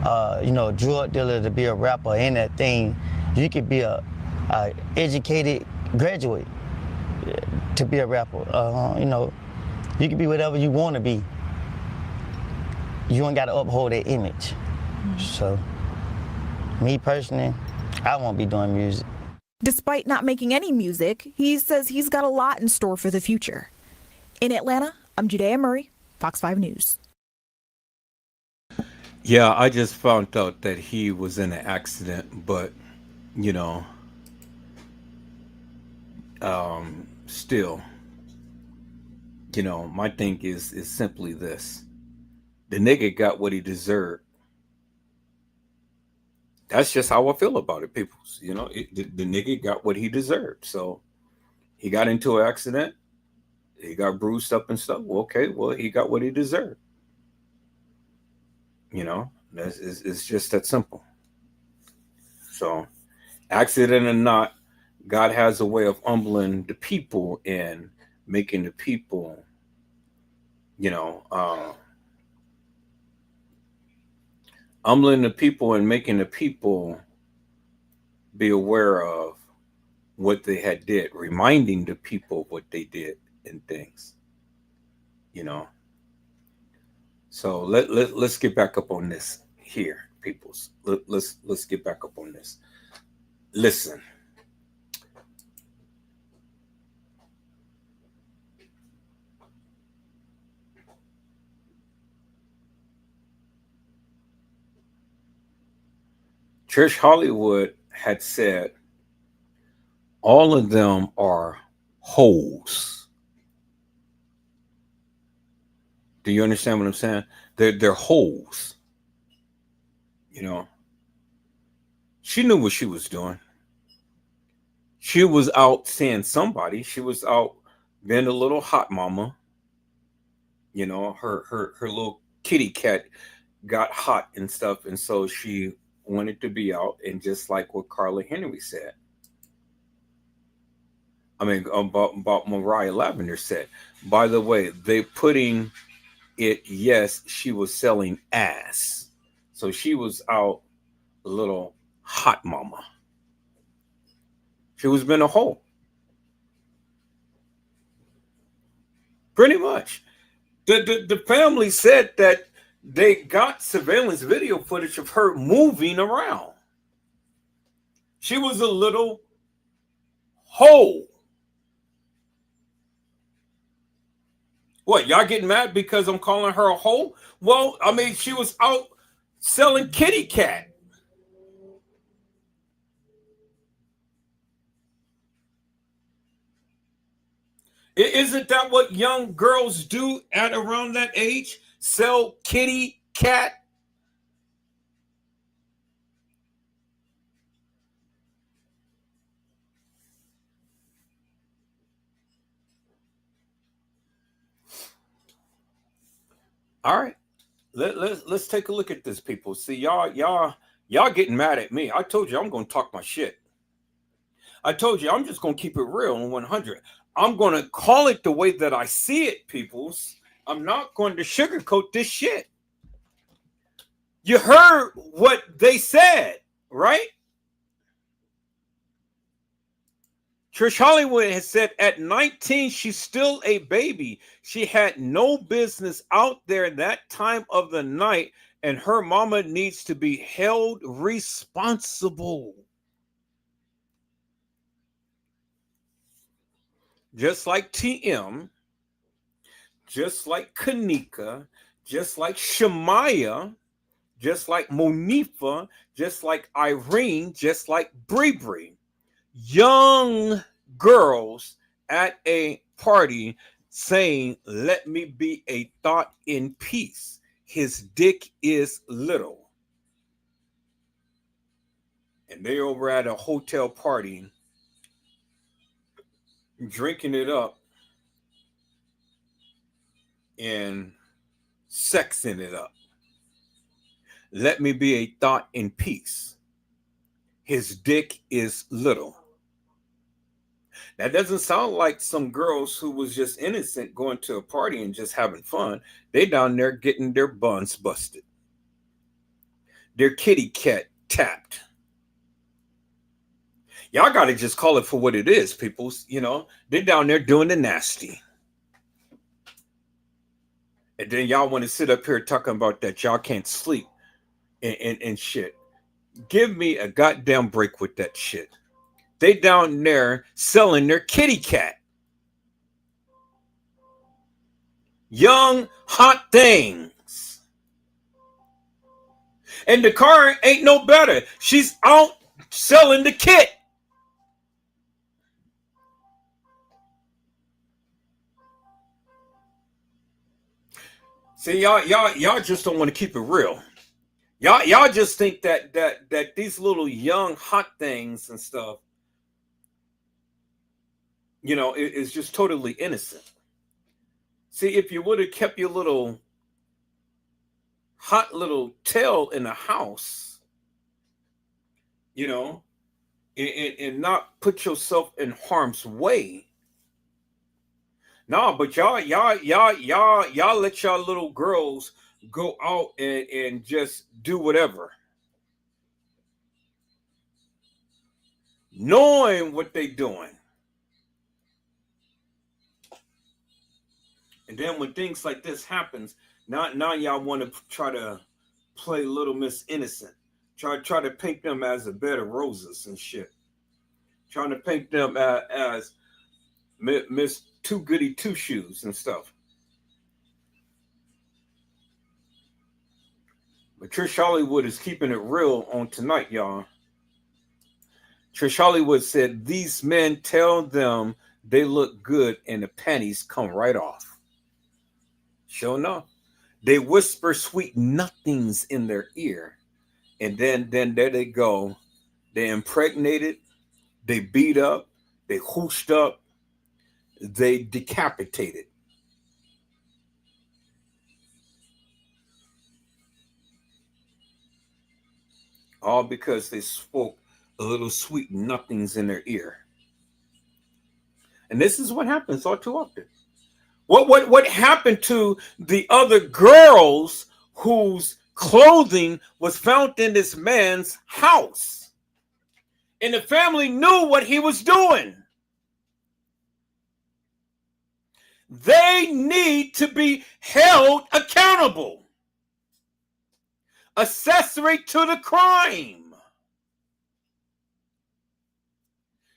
drug dealer to be a rapper, anything. You could be a educated graduate to be a rapper. You can be whatever you want to be. You ain't got to uphold that image. So, me personally, I won't be doing music. Despite not making any music, he says he's got a lot in store for the future. In Atlanta, I'm Judea Murray, Fox 5 News. Yeah, I just found out that he was in an accident, but, still, my thing is simply this. The nigga got what he deserved. That's just how I feel about it, people. The nigga got what he deserved. So he got into an accident. He got bruised up and stuff. Okay, well, he got what he deserved. It's just that simple. So, accident or not, God has a way of humbling the people and making the people, humbling the people and making the people be aware of what they had did, reminding the people what they did and things, So let's get back up on this here, peoples. Let's get back up on this. Listen. Trish Hollywood had said all of them are hoes. Do you understand what I'm saying? They're hoes. She knew what she was doing. She was out seeing somebody. She was out being a little hot mama. Her little kitty cat got hot and stuff, and so she wanted to be out. And just like what Carla Henry said, I mean, about Mariah Lavender said, by the way, they putting it, yes, she was selling ass. So she was out a little hot mama. She was been a hoe. Pretty much. The family said that they got surveillance video footage of her moving around. She was a little hoe. What, y'all getting mad because I'm calling her a hoe? Well, I mean, she was out selling kitty cat. Isn't that what young girls do at around that age? Sell kitty cat? All right. Let's take a look at this, people. See, y'all getting mad at me. I told you I'm going to talk my shit. I told you I'm just going to keep it real on 100. I'm going to call it the way that I see it, peoples. I'm not going to sugarcoat this shit. You heard what they said, right? Trish Hollywood has said at 19, she's still a baby. She had no business out there that time of the night, and her mama needs to be held responsible. Just like TM, just like Kanika, just like Shamaya, just like Monifa, just like Irene, just like Bree. Young girls at a party saying, "Let me be a thought in peace. His dick is little." And they over at a hotel party drinking it up and sexing it up. Let me be a thought in peace. His dick is little. That doesn't sound like some girls who was just innocent going to a party and just having fun. They down there getting their buns busted. Their kitty cat tapped. Y'all got to just call it for what it is, people. You know, they're down there doing the nasty. And then y'all want to sit up here talking about that y'all can't sleep and shit. Give me a goddamn break with that shit. They down there selling their kitty cat. Young, hot things. And the car ain't no better. She's out selling the kit. See, y'all just don't want to keep it real. Y'all just think that these little young hot things and stuff, you know, is just totally innocent. See, if you would have kept your little hot little tail in the house, you know, and not put yourself in harm's way. No, but y'all let y'all little girls go out and just do whatever, knowing what they doing. And then when things like this happens, now y'all want to try to play Little Miss Innocent. Try to paint them as a bed of roses and shit. Trying to paint them as Miss Too Goody Two Shoes and stuff. But Trish Hollywood is keeping it real on tonight, y'all. Trish Hollywood said, "These men tell them they look good and the panties come right off." Sure enough. They whisper sweet nothings in their ear. And then there they go. They impregnated. They beat up. They hooshed up. They decapitated. all because they spoke a little sweet nothings in their ear. And this is what happens all too often. What happened to the other girls whose clothing was found in this man's house? And the family knew what he was doing. They need to be held accountable. Accessory to the crime.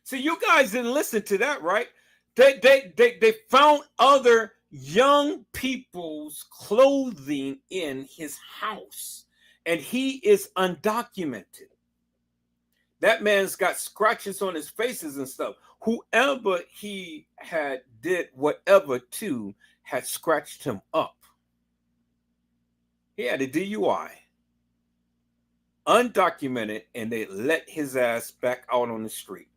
See, you guys didn't listen to that, right? They found other young people's clothing in his house, and he is undocumented. That man's got scratches on his faces and stuff. Whoever he had did whatever to had scratched him up. He had a DUI. Undocumented, and they let his ass back out on the street.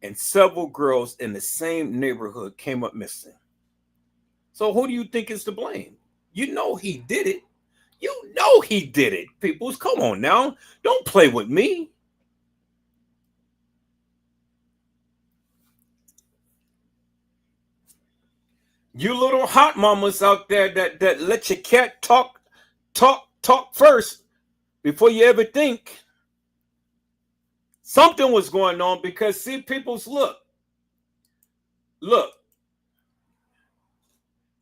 And several girls in the same neighborhood came up missing. So who do you think is to blame? You know he did it. You know he did it, peoples. Come on now. Don't play with me. You little hot mamas out there that let your cat talk first before you ever think. Something was going on, because see, people's look.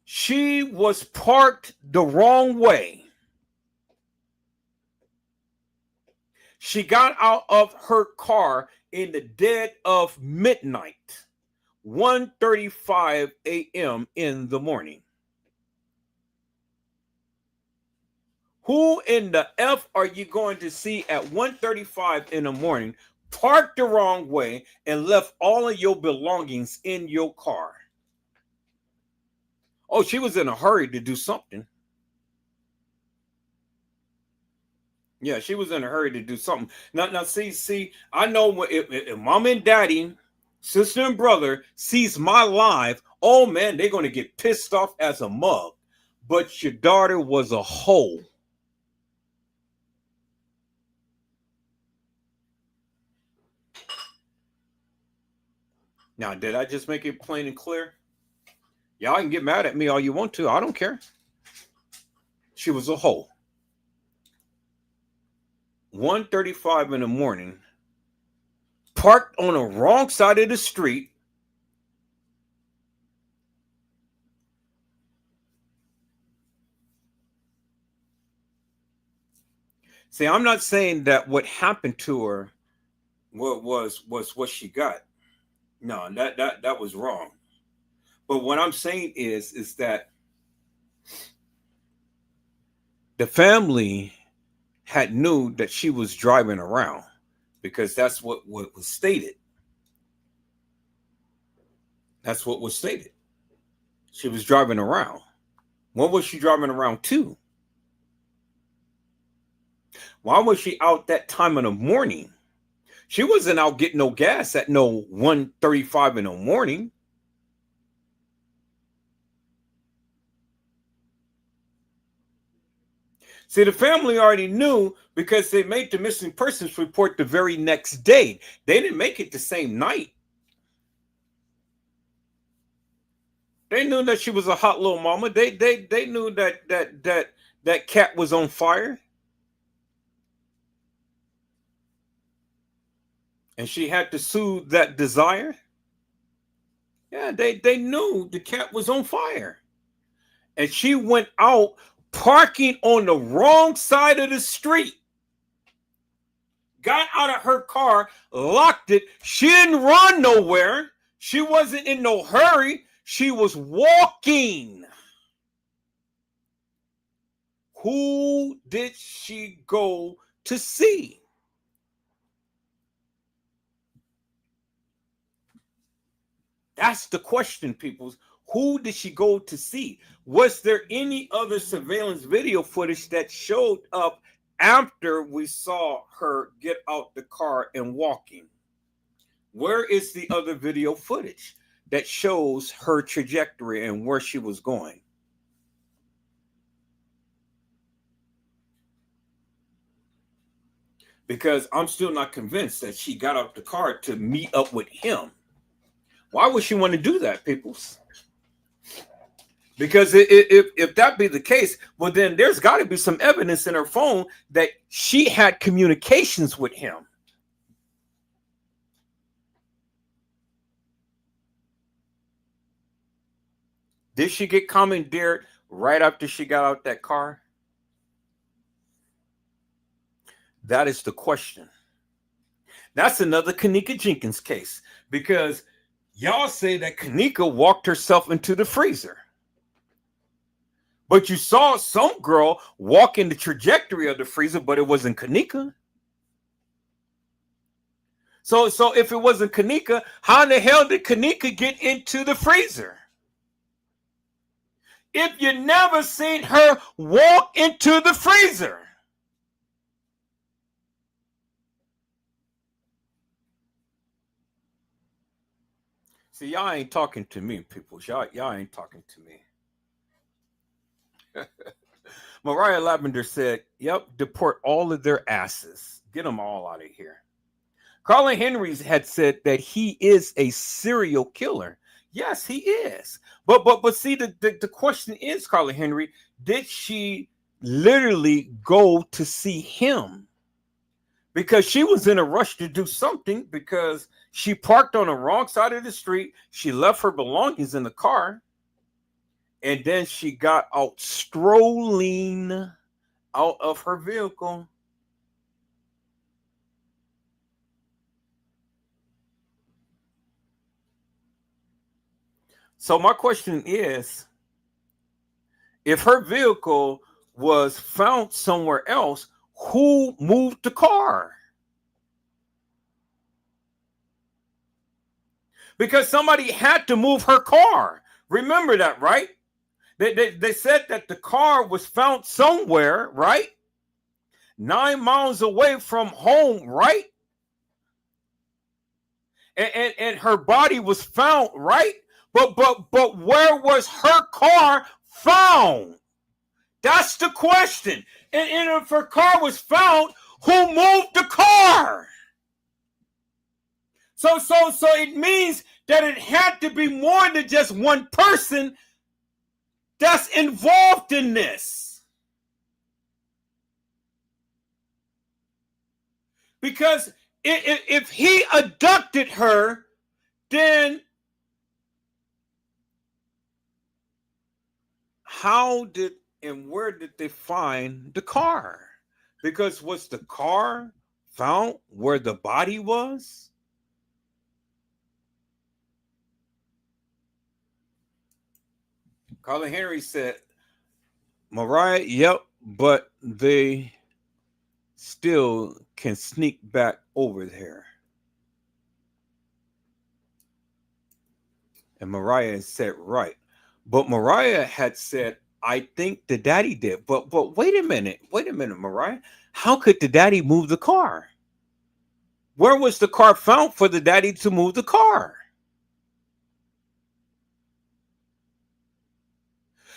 She was parked the wrong way. She got out of her car in the dead of midnight, 1:35 a.m. in the morning. Who in the F are you going to see at 1:35 in the morning, parked the wrong way, and left all of your belongings in your car? Oh, she was in a hurry to do something. Yeah, she was in a hurry to do something. Now, see, I know if mom and daddy, sister and brother sees my live, oh man, they're going to get pissed off as a mug. But your daughter was a hoe. Now, did I just make it plain and clear? Y'all can get mad at me all you want to. I don't care. She was a hoe. 1:35 in the morning, parked on the wrong side of the street. See, I'm not saying that what happened to her was what she got. No, that was wrong. But what I'm saying is that the family had knew that she was driving around, because that's what was stated. That's what was stated. She was driving around. What was she driving around to? Why was she out that time in the morning? She wasn't out getting no gas at no 1:35 in the morning. See, the family already knew, because they made the missing persons report the very next day. They didn't make it the same night. They knew that she was a hot little mama. They knew that cat was on fire. And she had to soothe that desire. Yeah, they knew the cat was on fire. And she went out parking on the wrong side of the street. Got out of her car, locked it. She didn't run nowhere. She wasn't in no hurry. She was walking. Who did she go to see? That's the question, peoples. Who did she go to see? Was there any other surveillance video footage that showed up after we saw her get out the car and walking? Where is the other video footage that shows her trajectory and where she was going? because I'm still not convinced that she got out the car to meet up with him. Why would she want to do that, peoples? Because if that be the case, well, then there's got to be some evidence in her phone that she had communications with him. Did she get commandeered right after she got out that car? That is the question. That's another Kenneka Jenkins case, because y'all say that Kenneka walked herself into the freezer. But you saw some girl walk in the trajectory of the freezer, but it wasn't Kenneka. So if it wasn't Kenneka, how in the hell did Kenneka get into the freezer? If you never seen her walk into the freezer. See, y'all ain't talking to me, people. Y'all ain't talking to me. Mariah Lavender said, yep, deport all of their asses. Get them all out of here. Carlin Henry's had said that he is a serial killer. Yes, he is. But see, the question is, Carlin Henry, did she literally go to see him? Because she was in a rush to do something, because she parked on the wrong side of the street. She left her belongings in the car. And then she got out strolling out of her vehicle. So my question is, if her vehicle was found somewhere else, who moved the car? Because somebody had to move her car. Remember that, right? They said that the car was found somewhere, right? 9 miles away from home, right? And her body was found, right? But where was her car found? That's the question. And if her car was found, who moved the car? So it means that it had to be more than just one person that's involved in this. Because if he abducted her, then how did and where did they find the car? Because was the car found where the body was? Carlin Henry said, Mariah, yep, but they still can sneak back over there. And Mariah said, right. But Mariah had said, I think the daddy did. But wait a minute, Mariah. How could the daddy move the car? Where was the car found for the daddy to move the car?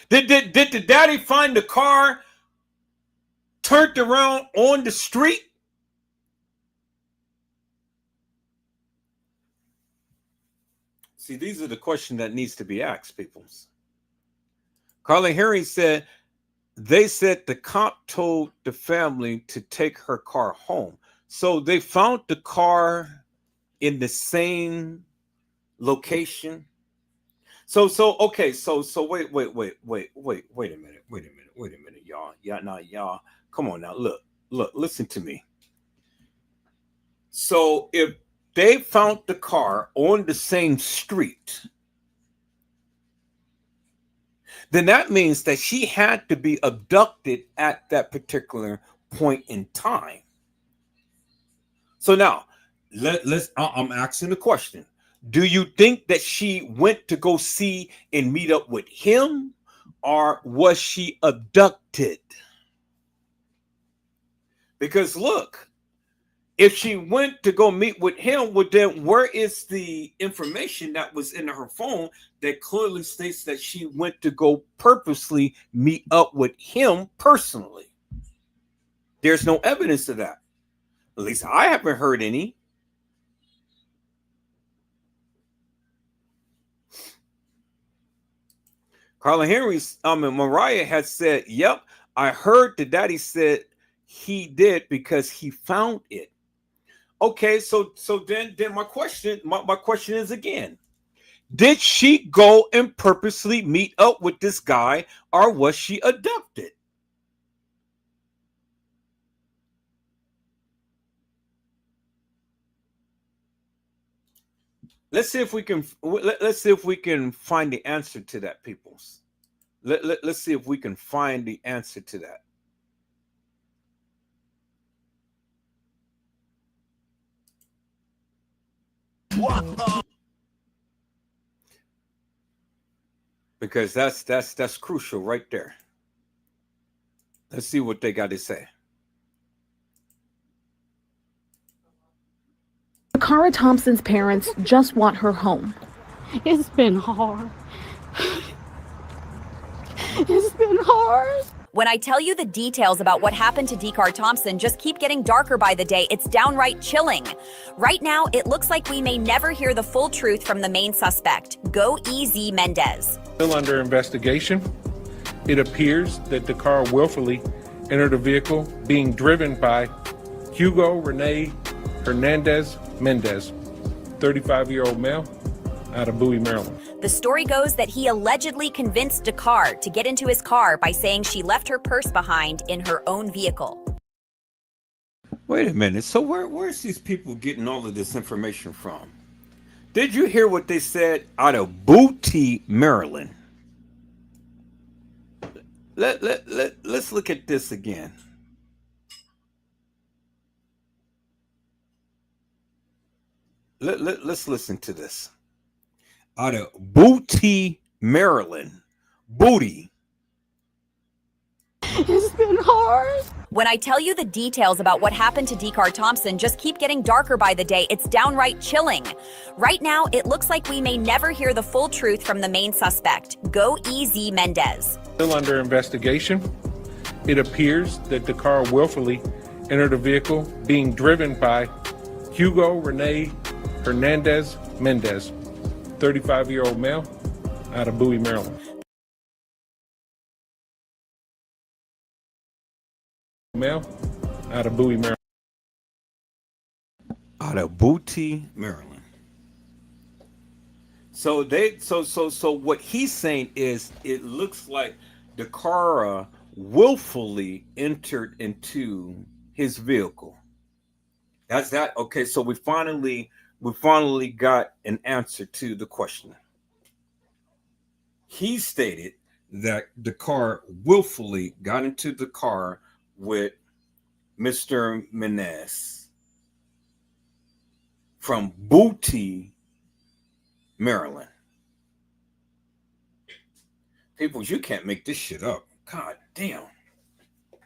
Did the daddy find the car turned around on the street? See, these are the questions that needs to be asked, people. Carlin Henry said, they said the cop told the family to take her car home. So they found the car in the same location. So okay, so wait a minute, y'all. Y'all, come on now, look, listen to me. So if they found the car on the same street, then that means that she had to be abducted at that particular point in time. So now, I'm asking the question. Do you think that she went to go see and meet up with him, or was she abducted? Because look, if she went to go meet with him, well, then where is the information that was in her phone that clearly states that she went to go purposely meet up with him personally? There's no evidence of that. At least I haven't heard any. Carla Henry's, Mariah has said, yep, I heard the daddy said he did because he found it. Okay, so then my question is again, did she go and purposely meet up with this guy, or was she abducted? Let's see if we can find the answer to that, peoples. Let's see if we can find the answer to that. Because that's crucial right there. Let's see what they got to say. Dakara Thompson's parents just want her home. It's been hard. It's been hard. When I tell you the details about what happened to Dakara Thompson just keep getting darker by the day, it's downright chilling. Right now, it looks like we may never hear the full truth from the main suspect, Go EZ Mendez. Still under investigation. It appears that Dakara willfully entered a vehicle being driven by Hugo Rene Hernandez Mendez, 35-year-old male out of Bowie, Maryland. The story goes that he allegedly convinced Dakara to get into his car by saying she left her purse behind in her own vehicle. Wait a minute. So where's these people getting all of this information from? Did you hear what they said out of Bowie, Maryland? Let's look at this again. Let's listen to this. Out of Bowie, Maryland. Booty. It's been hard. When I tell you the details about what happened to Dakara Thompson just keep getting darker by the day, it's downright chilling. Right now, it looks like we may never hear the full truth from the main suspect, Go EZ Mendez. Still under investigation. It appears that Dakara willfully entered a vehicle being driven by Hugo Rene Hernandez Mendez, 35-year-old male out of Bowie, Maryland. Male out of Bowie, Maryland. Out of Bowie, Maryland. So what he's saying is it looks like Dakara willfully entered into his vehicle. That's that. Okay, so we finally got an answer to the question. He stated that the car willfully got into the car with Mr. Mendez from Bowie, Maryland. People, you can't make this shit up. God damn.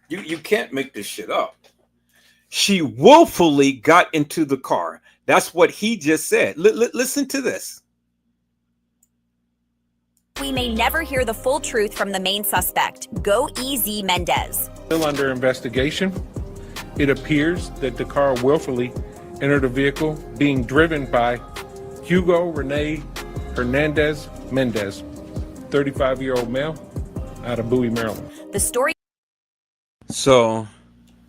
You can't make this shit up. She willfully got into the car. That's what he just said. Listen to this. We may never hear the full truth from the main suspect, Go EZ Mendez. Still under investigation. It appears that Dakara willfully entered a vehicle being driven by Hugo Rene Hernandez Mendez, 35-year-old male out of Bowie, Maryland. The story. So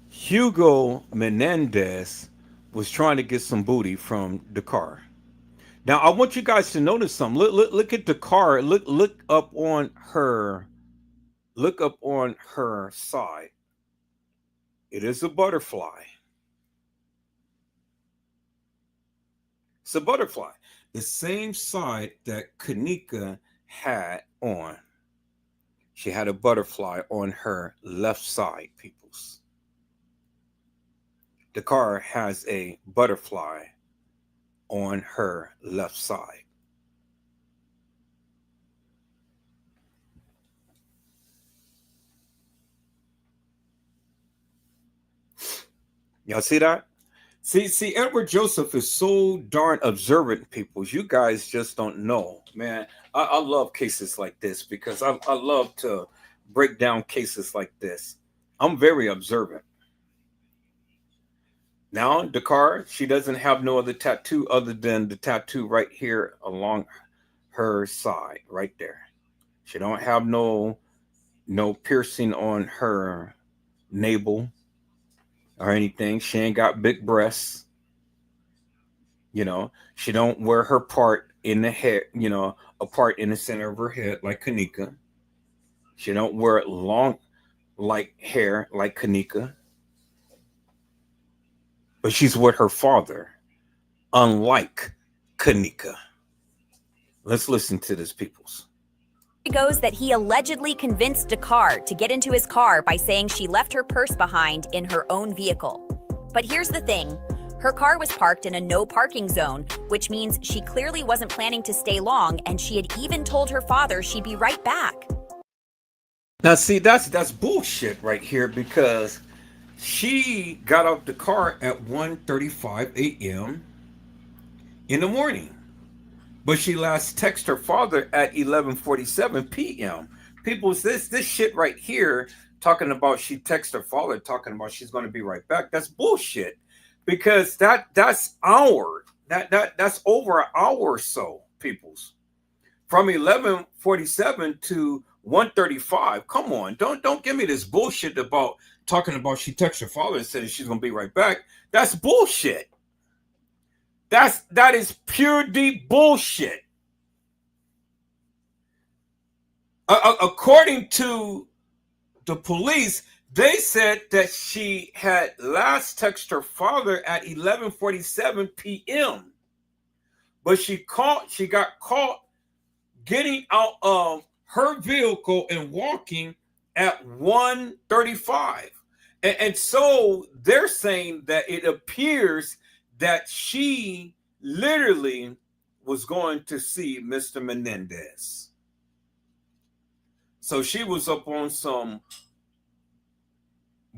Hugo Menendez was trying to get some booty from Dakara. Now I want you guys to notice something. Look at Dakara. Look up on her. Look up on her side. It is a butterfly. It's a butterfly. The same side that Kanika had on. She had a butterfly on her left side, peoples. Dakara has a butterfly on her left side. Y'all see that? See, Edward Joseph is so darn observant, people. You guys just don't know, man. I love cases like this because I love to break down cases like this. I'm very observant. Now, Dakar, she doesn't have no other tattoo other than the tattoo right here along her side, right there. She don't have no piercing on her navel or anything. She ain't got big breasts. You know, she don't wear her part in the head, you know, a part in the center of her head like Kanika. She don't wear it long like hair like Kanika. But she's with her father, unlike Kanika. Let's listen to this, peoples. It goes that he allegedly convinced Dakar to get into his car by saying she left her purse behind in her own vehicle. But here's the thing. Her car was parked in a no parking zone, which means she clearly wasn't planning to stay long, and she had even told her father she'd be right back. Now, see, that's bullshit right here, because she got out the car at 1:35 a.m. in the morning. But she last texted her father at 11:47 p.m. People, this shit right here, talking about she texted her father, talking about she's going to be right back. That's bullshit, because that's over an hour or so, peoples. From 11:47 to 1:35. Come on, don't give me this bullshit about talking about she texted her father and said she's going to be right back. That's bullshit. That is pure deep bullshit. According to the police, they said that she had last texted her father at 11:47 p.m. But she got caught getting out of her vehicle and walking at 1:35. And so they're saying that it appears that she literally was going to see Mr. Menendez. So she was up on some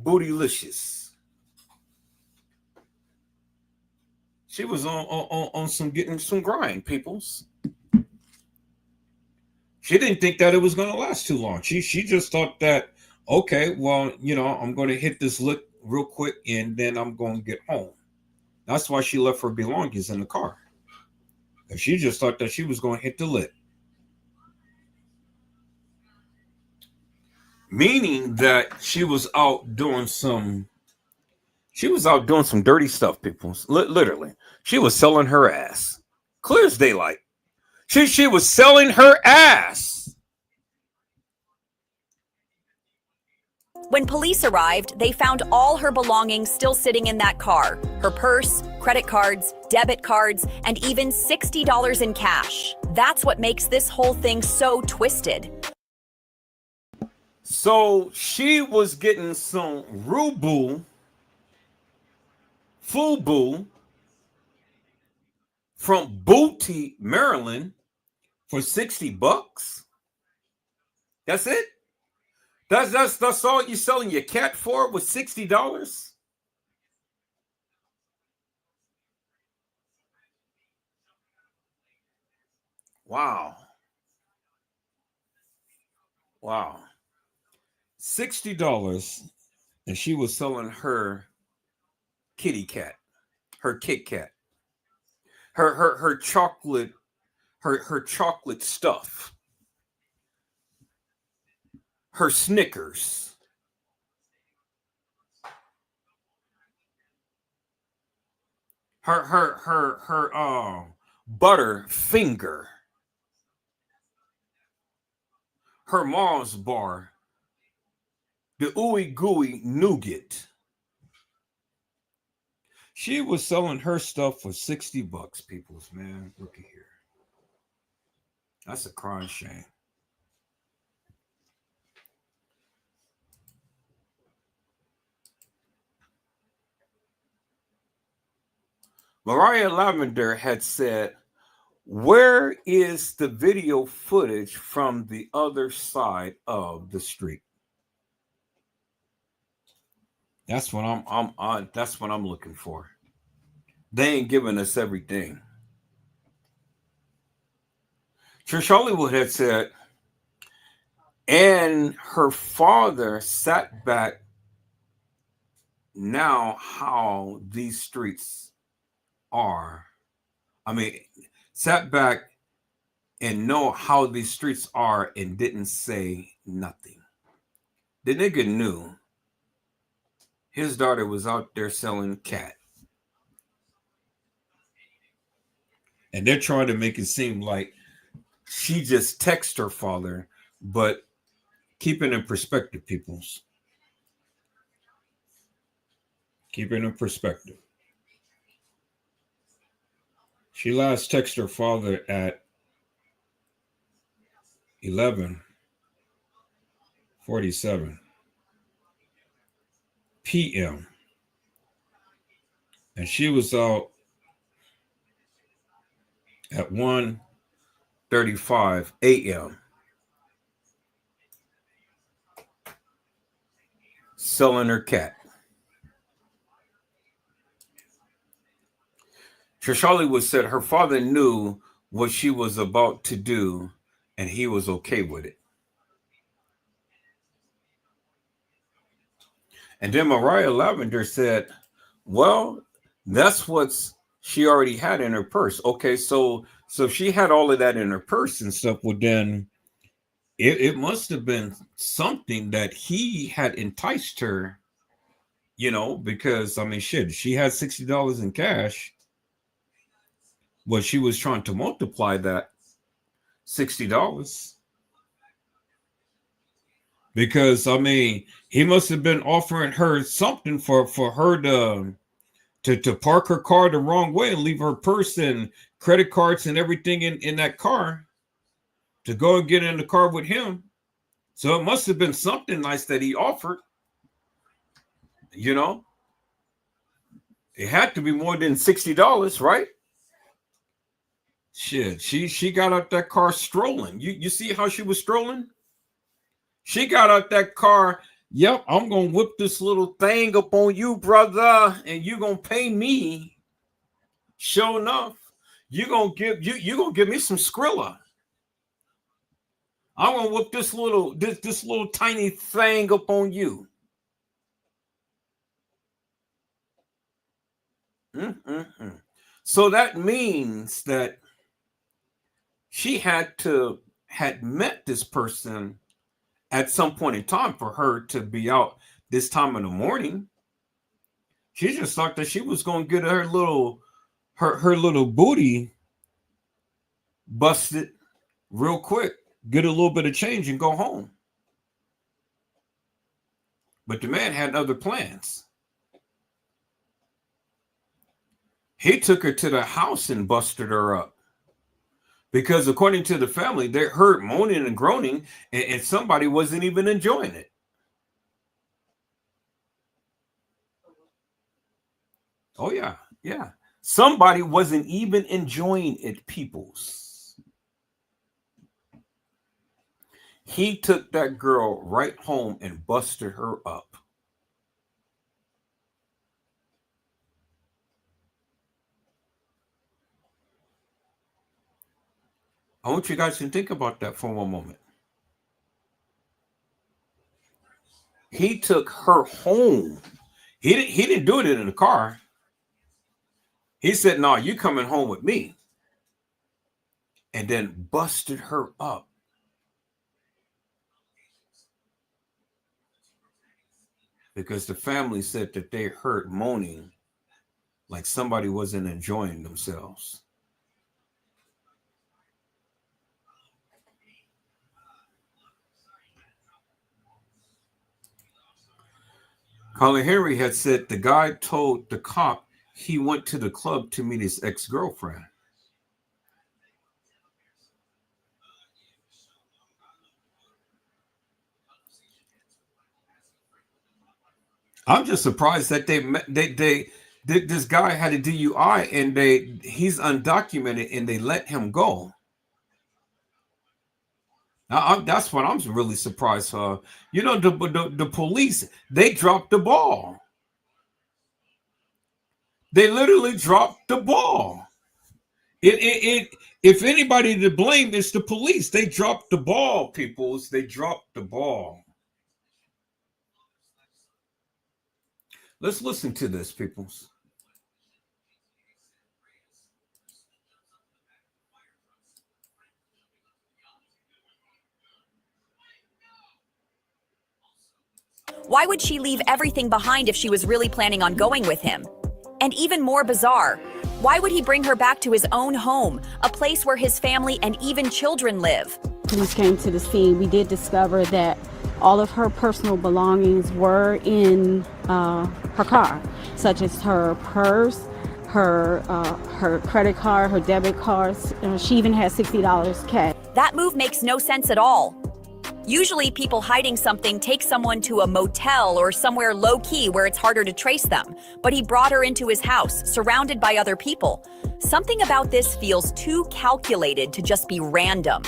bootylicious. She was on some getting some grind, peoples. She didn't think that it was going to last too long. She just thought that, okay, well, you know, I'm going to hit this lick real quick and then I'm going to get home. That's why she left her belongings in the car. And she just thought that she was going to hit the lick. Meaning that she was out doing some dirty stuff, people. Literally. She was selling her ass. Clear as daylight. She was selling her ass. When police arrived, they found all her belongings still sitting in that car. Her purse, credit cards, debit cards, and even $60 in cash. That's what makes this whole thing so twisted. So she was getting some rubu, fubu from Booty, Maryland for $60. That's it? That's all you're selling your cat for, with $60? Wow. Wow. $60, and she was selling her kitty cat, her Kit Kat, her chocolate, her chocolate stuff, her Snickers, her butter finger, her Mars bar, the ooey gooey nougat. She was selling her stuff for $60, peoples, man. Look at here. That's a crying shame. Mariah Lavender had said, "Where is the video footage from the other side of the street?" That's what I'm looking for. They ain't giving us everything. Trish Hollywood had said, and her father sat back now how these streets are. I mean, sat back and know how these streets are and didn't say nothing. The nigga knew his daughter was out there selling cat. And they're trying to make it seem like she just texted her father, but keep it in perspective, peoples. Keep it in perspective. She last texted her father at 11:47 p.m. And she was out at 1:35 a.m. selling her cat. Trishali was said her father knew what she was about to do and he was okay with it. And then Mariah Lavender said, well, that's what she already had in her purse. Okay, so she had all of that in her purse and stuff. Well, then it must have been something that he had enticed her, you know, because, I mean, shit, she had $60 in cash. Well, she was trying to multiply that $60. Because, I mean, he must have been offering her something for her to park her car the wrong way and leave her purse and credit cards and everything in that car to go and get in the car with him. So it must have been something nice that he offered. You know, it had to be more than $60, right? Shit, she got out that car strolling. You see how she was strolling? She got out that car. Yep, I'm gonna whip this little thing up on you, brother, and you gonna pay me. Sure enough, you gonna give me some Skrilla. I'm gonna whip this little tiny thing up on you. So that means that she had met this person at some point in time for her to be out this time in the morning. She just thought that she was going to get her little booty busted real quick, get a little bit of change and go home. But the man had other plans. He took her to the house and busted her up. Because according to the family, they heard moaning and groaning, and somebody wasn't even enjoying it. Oh, yeah, yeah. Somebody wasn't even enjoying it, peoples. He took that girl right home and busted her up. I want you guys to think about that for one moment. He took her home. He didn't do it in the car. He said, no, you coming home with me. And then busted her up. Because the family said that they heard moaning like somebody wasn't enjoying themselves. Colin Henry had said the guy told the cop he went to the club to meet his ex-girlfriend. I'm just surprised that this guy had a DUI and he's undocumented and they let him go. Now, that's what I'm really surprised for. You know, the police, they dropped the ball. They literally dropped the ball. If anybody to blame, it's the police. They dropped the ball, peoples. They dropped the ball. Let's listen to this, peoples. Why would she leave everything behind if she was really planning on going with him? And even more bizarre, why would he bring her back to his own home, a place where his family and even children live? Police came to the scene. We did discover that all of her personal belongings were in her car, such as her purse, her credit card, her debit cards. She even had $60 cash. That move makes no sense at all. Usually people hiding something take someone to a motel or somewhere low-key where it's harder to trace them. But he brought her into his house, surrounded by other people. Something about this feels too calculated to just be random.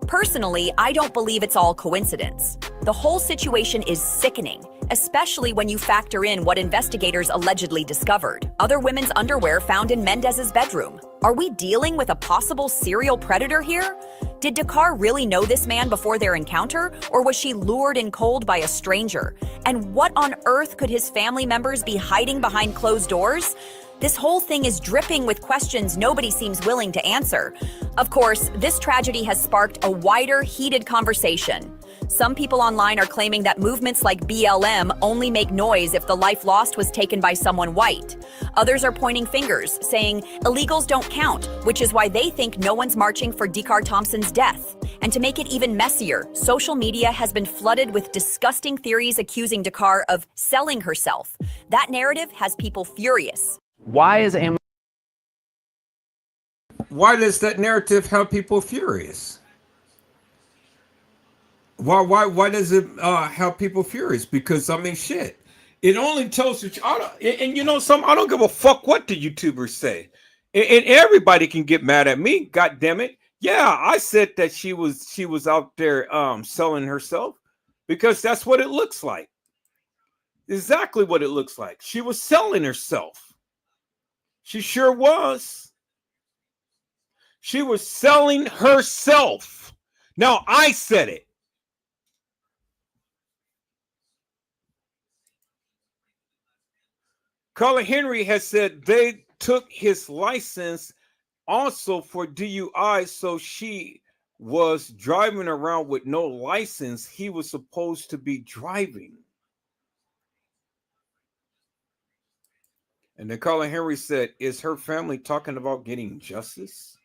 Personally, I don't believe it's all coincidence. The whole situation is sickening, especially when you factor in what investigators allegedly discovered. Other women's underwear found in Mendez's bedroom. Are we dealing with a possible serial predator here? Did Dakar really know this man before their encounter, or was she lured in cold by a stranger? And what on earth could his family members be hiding behind closed doors? This whole thing is dripping with questions nobody seems willing to answer. Of course, this tragedy has sparked a wider, heated conversation. Some people online are claiming that movements like BLM only make noise if the life lost was taken by someone white. Others are pointing fingers, saying illegals don't count, which is why they think no one's marching for Dakar Thompson's death. And to make it even messier, social media has been flooded with disgusting theories accusing Dakar of selling herself. That narrative has people furious. Why does that narrative have people furious? Why does it have people furious? Because I mean, shit, it only tells you. And you know, I don't give a fuck what the YouTubers say, and everybody can get mad at me. God damn it! Yeah, I said that she was out there selling herself because that's what it looks like. Exactly what it looks like. She was selling herself. She sure was. She was selling herself. Now, I said it. Carla Henry has said they took his license also for DUI, so she was driving around with no license. He was supposed to be driving. And then Carla Henry said, is her family talking about getting justice?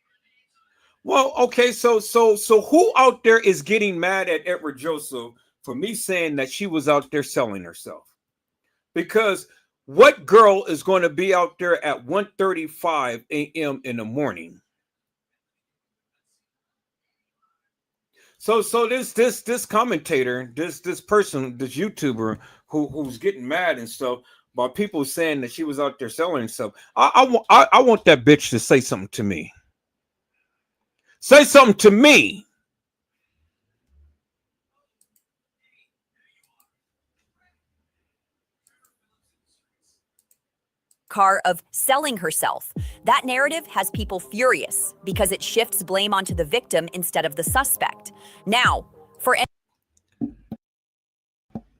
Well, okay, so who out there is getting mad at Edward Joseph for me saying that she was out there selling herself? Because what girl is going to be out there at 1:35 a.m. in the morning? So this commentator, this person, this YouTuber who's getting mad and stuff about people saying that she was out there selling herself. I want that bitch to say something to me. Say something to me. Of selling herself. That narrative has people furious because it shifts blame onto the victim instead of the suspect. Now,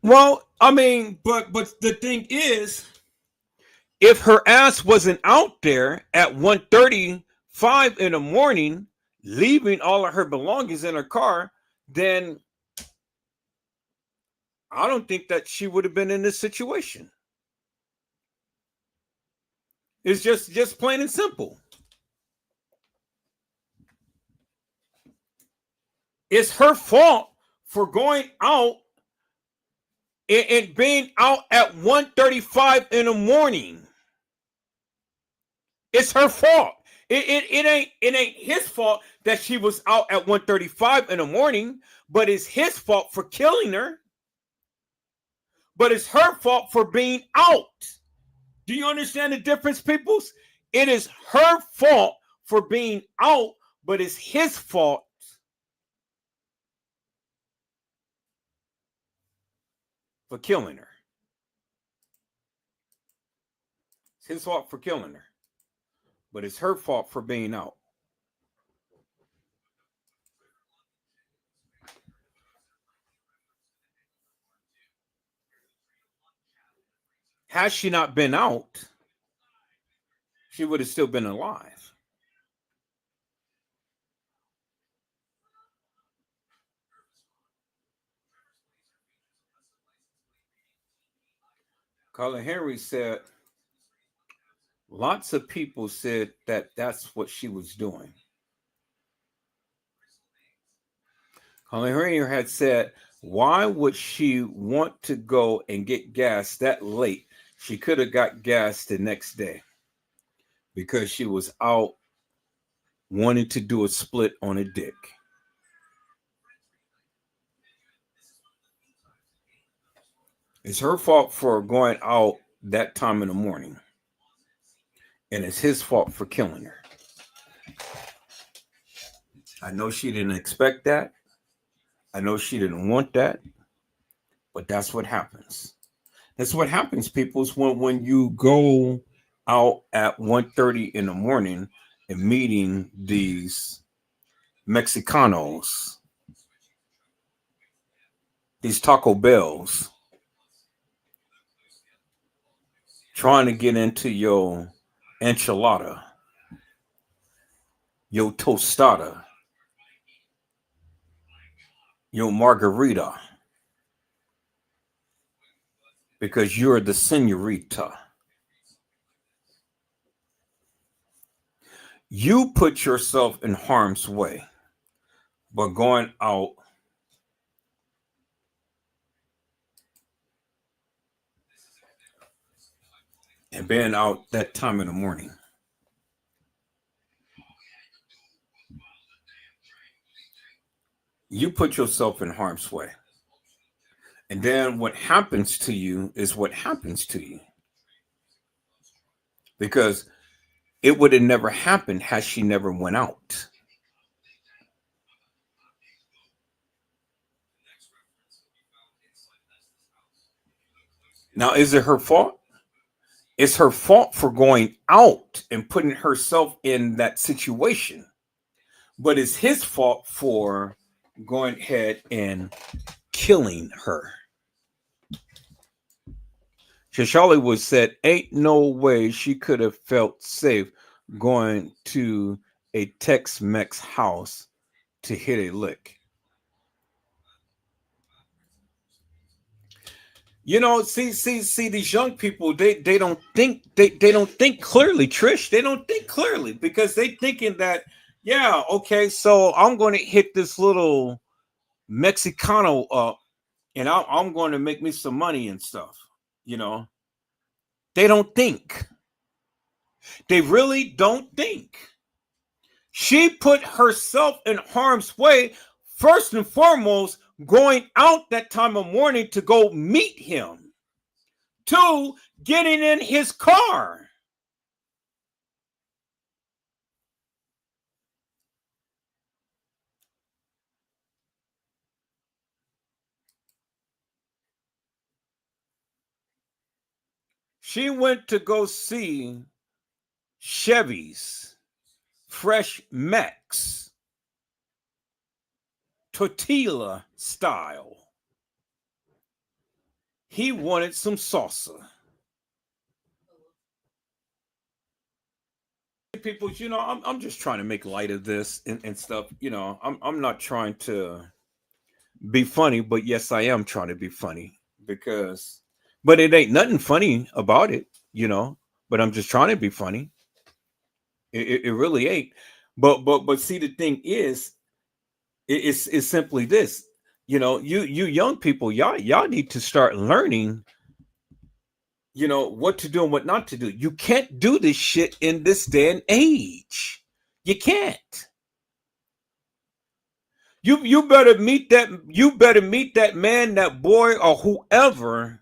well, I mean, but the thing is, if her ass wasn't out there at 1:35 in the morning, leaving all of her belongings in her car, then I don't think that she would have been in this situation. It's just plain and simple. It's her fault for going out and being out at 1:35 in the morning. It's her fault. It ain't his fault that she was out at 1:35 in the morning, but it's his fault for killing her. But it's her fault for being out. Do you understand the difference, peoples? It is her fault for being out, but it's his fault for killing her. It's his fault for killing her, but it's her fault for being out. Had she not been out, she would have still been alive. Colin Henry said, lots of people said that that's what she was doing. Colin Henry had said, why would she want to go and get gas that late? She could have got gas the next day because she was out wanting to do a split on a dick. It's her fault for going out that time in the morning. And it's his fault for killing her. I know she didn't expect that. I know she didn't want that. But that's what happens. That's what happens, people, is when you go out at 1:30 in the morning and meeting these Mexicanos, these Taco Bells, trying to get into your enchilada, your tostada, your margarita, because you're the senorita. You put yourself in harm's way by going out and being out that time in the morning. You put yourself in harm's way. And then what happens to you is what happens to you. Because it would have never happened had she never went out. Now, is it her fault? It's her fault for going out and putting herself in that situation. But it's his fault for going ahead and killing her. Shashali was said, ain't no way she could have felt safe going to a Tex-Mex house to hit a lick. You know, see these young people, they don't think they don't think clearly, Trish. They don't think clearly because they thinking that, yeah, okay, so I'm going to hit this little Mexicano up and I'm going to make me some money and stuff. You know, they don't think. They really don't think. She put herself in harm's way, first and foremost, going out that time of morning to go meet him. 2, getting in his car. She went to go see Chevy's Fresh Mex tortilla style. He wanted some salsa. People, you know, I'm just trying to make light of this and stuff. You know, I'm not trying to be funny, but yes, I am trying to be funny but it ain't nothing funny about it, you know. But I'm just trying to be funny. It really ain't. But see, the thing is, it's simply this. You know, you young people, y'all need to start learning, you know, what to do and what not to do. You can't do this shit in this day and age. You can't. You better meet that man, that boy, or whoever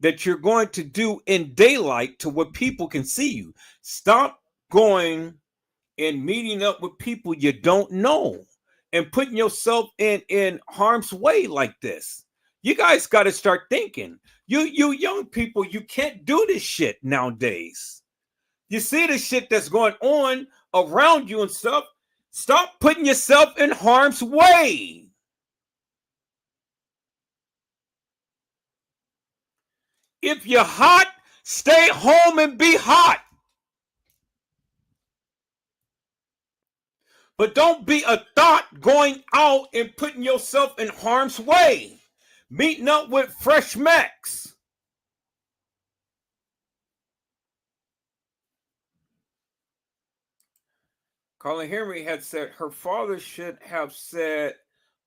that you're going to do in daylight to where people can see you. Stop going and meeting up with people you don't know and putting yourself in harm's way like this. You guys got to start thinking. You young people, you can't do this shit nowadays. You see the shit that's going on around you and stuff. Stop putting yourself in harm's way. If you're hot, Stay home and be hot. But don't be a thought going out and putting yourself in harm's way. Meeting up with fresh Max. Carla Henry had said her father should have said,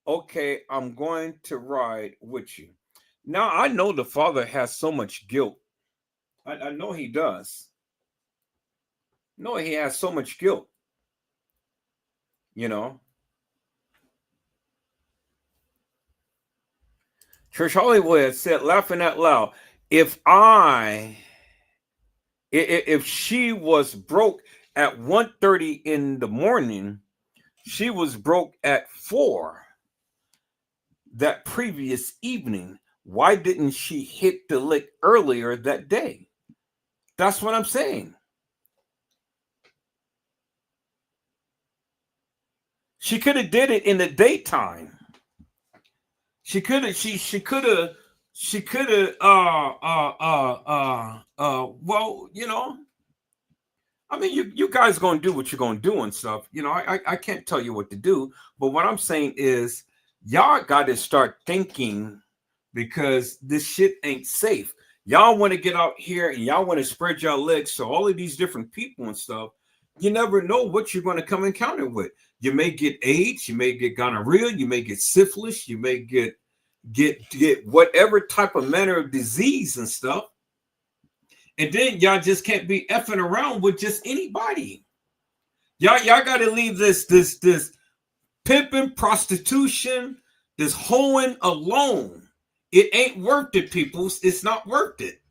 okay, I'm going to ride with you. Now, I know the father has so much guilt. I know he does. No, he has so much guilt. You know. Trish Hollywood said, laughing out loud, if she was broke at 1:30 in the morning, she was broke at 4 that previous evening. Why didn't she hit the lick earlier that day? That's what I'm saying. She could have did it in the daytime. She could have, well, you know, I mean, you guys going to do what you're going to do and stuff. You know, I can't tell you what to do. But what I'm saying is y'all got to start thinking, because this shit ain't safe. Y'all want to get out here and y'all want to spread your legs to all of these different people and stuff. You never know what you're going to come encounter with. You may get AIDS, you may get gonorrhea, you may get syphilis, you may get whatever type of manner of disease and stuff. And then y'all just can't be effing around with just anybody. Y'all got to leave this pimping, prostitution, this hoeing alone. It ain't worth it, people. It's not worth it.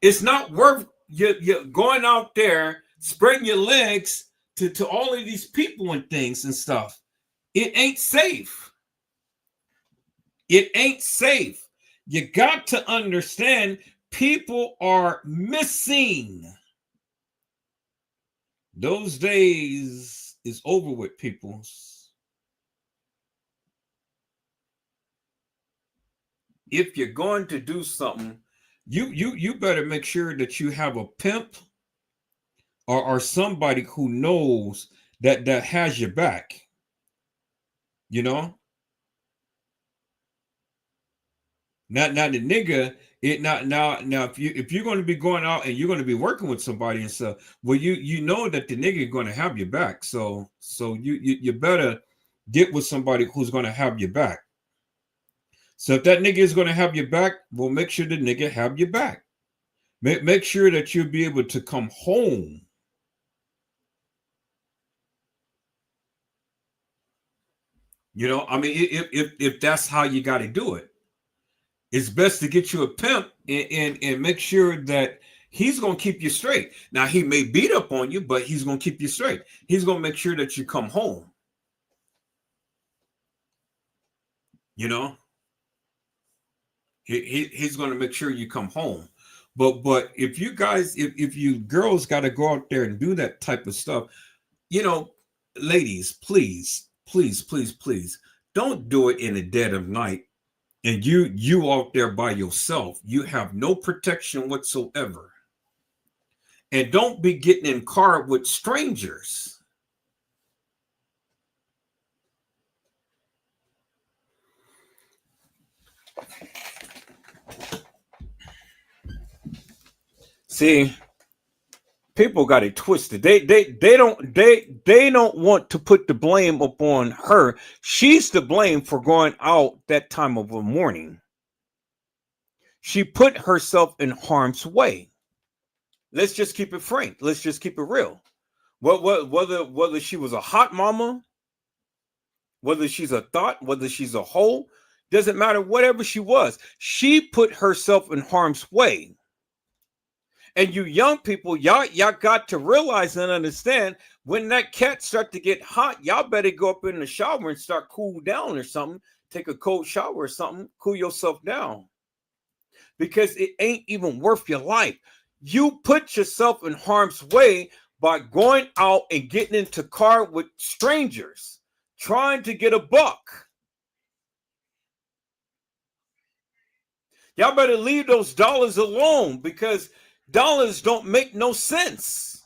It's not worth you going out there, spreading your legs to all of these people and things and stuff. It ain't safe. It ain't safe. You got to understand, people are missing. Those days is over with, people. If you're going to do something, you better make sure that you have a pimp or somebody who knows that has your back. You know? Not the nigga. It not now if you're going to be going out and you're going to be working with somebody and stuff, well, you know that the nigga is going to have your back. So you better get with somebody who's going to have your back. So if that nigga is going to have your back, well, make sure the nigga have your back. Make sure that you'll be able to come home. You know, I mean, if that's how you got to do it, it's best to get you a pimp and make sure that he's going to keep you straight. Now, he may beat up on you, but he's going to keep you straight. He's going to make sure that you come home. You know? He's going to make sure you come home. But if you guys, if you girls got to go out there and do that type of stuff, you know, ladies, please, don't do it in the dead of night. And you out there by yourself. You have no protection whatsoever. And don't be getting in car with strangers. See, people got it twisted. They don't want to put the blame upon her. She's to blame for going out that time of the morning. She put herself in harm's way. Let's just keep it frank. Let's just keep it real. Whether she was a hot mama, whether she's a thought, whether she's a hoe, doesn't matter. Whatever she was, she put herself in harm's way. And you young people, y'all got to realize and understand, when that cat start to get hot, y'all better go up in the shower and start cool down or something. Take a cold shower or something. Cool yourself down. Because it ain't even worth your life. You put yourself in harm's way by going out and getting into car with strangers, trying to get a buck. Y'all better leave those dollars alone, because Dollars don't make no sense.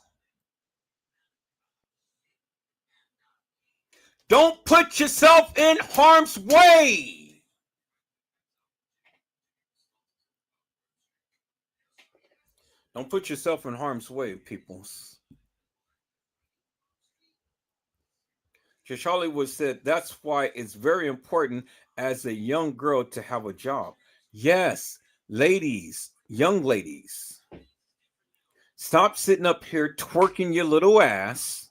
Don't put yourself in harm's way. Don't put yourself in harm's way, peoples. Josh Hollywood said that's why it's very important as a young girl to have a job. Yes, ladies, young ladies, stop sitting up here twerking your little ass,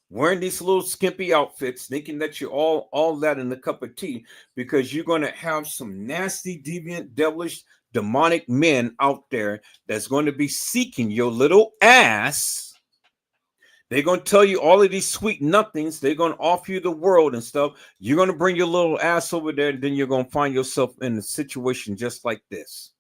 wearing these little skimpy outfits, thinking that you're all that in a cup of tea, because you're going to have some nasty, deviant, devilish, demonic men out there that's going to be seeking your little ass. They're going to tell you all of these sweet nothings. They're going to offer you the world and stuff. You're going to bring your little ass over there, and then you're going to find yourself in a situation just like this.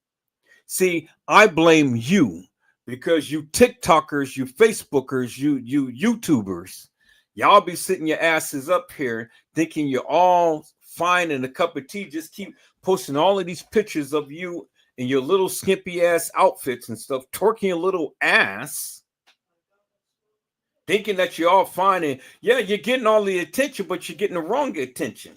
See, I blame you because you TikTokers, you Facebookers, you YouTubers, y'all be sitting your asses up here thinking you're all fine in a cup of tea. Just keep posting all of these pictures of you in your little skimpy ass outfits and stuff, twerking your little ass, thinking that you're all fine. And yeah, you're getting all the attention, but you're getting the wrong attention.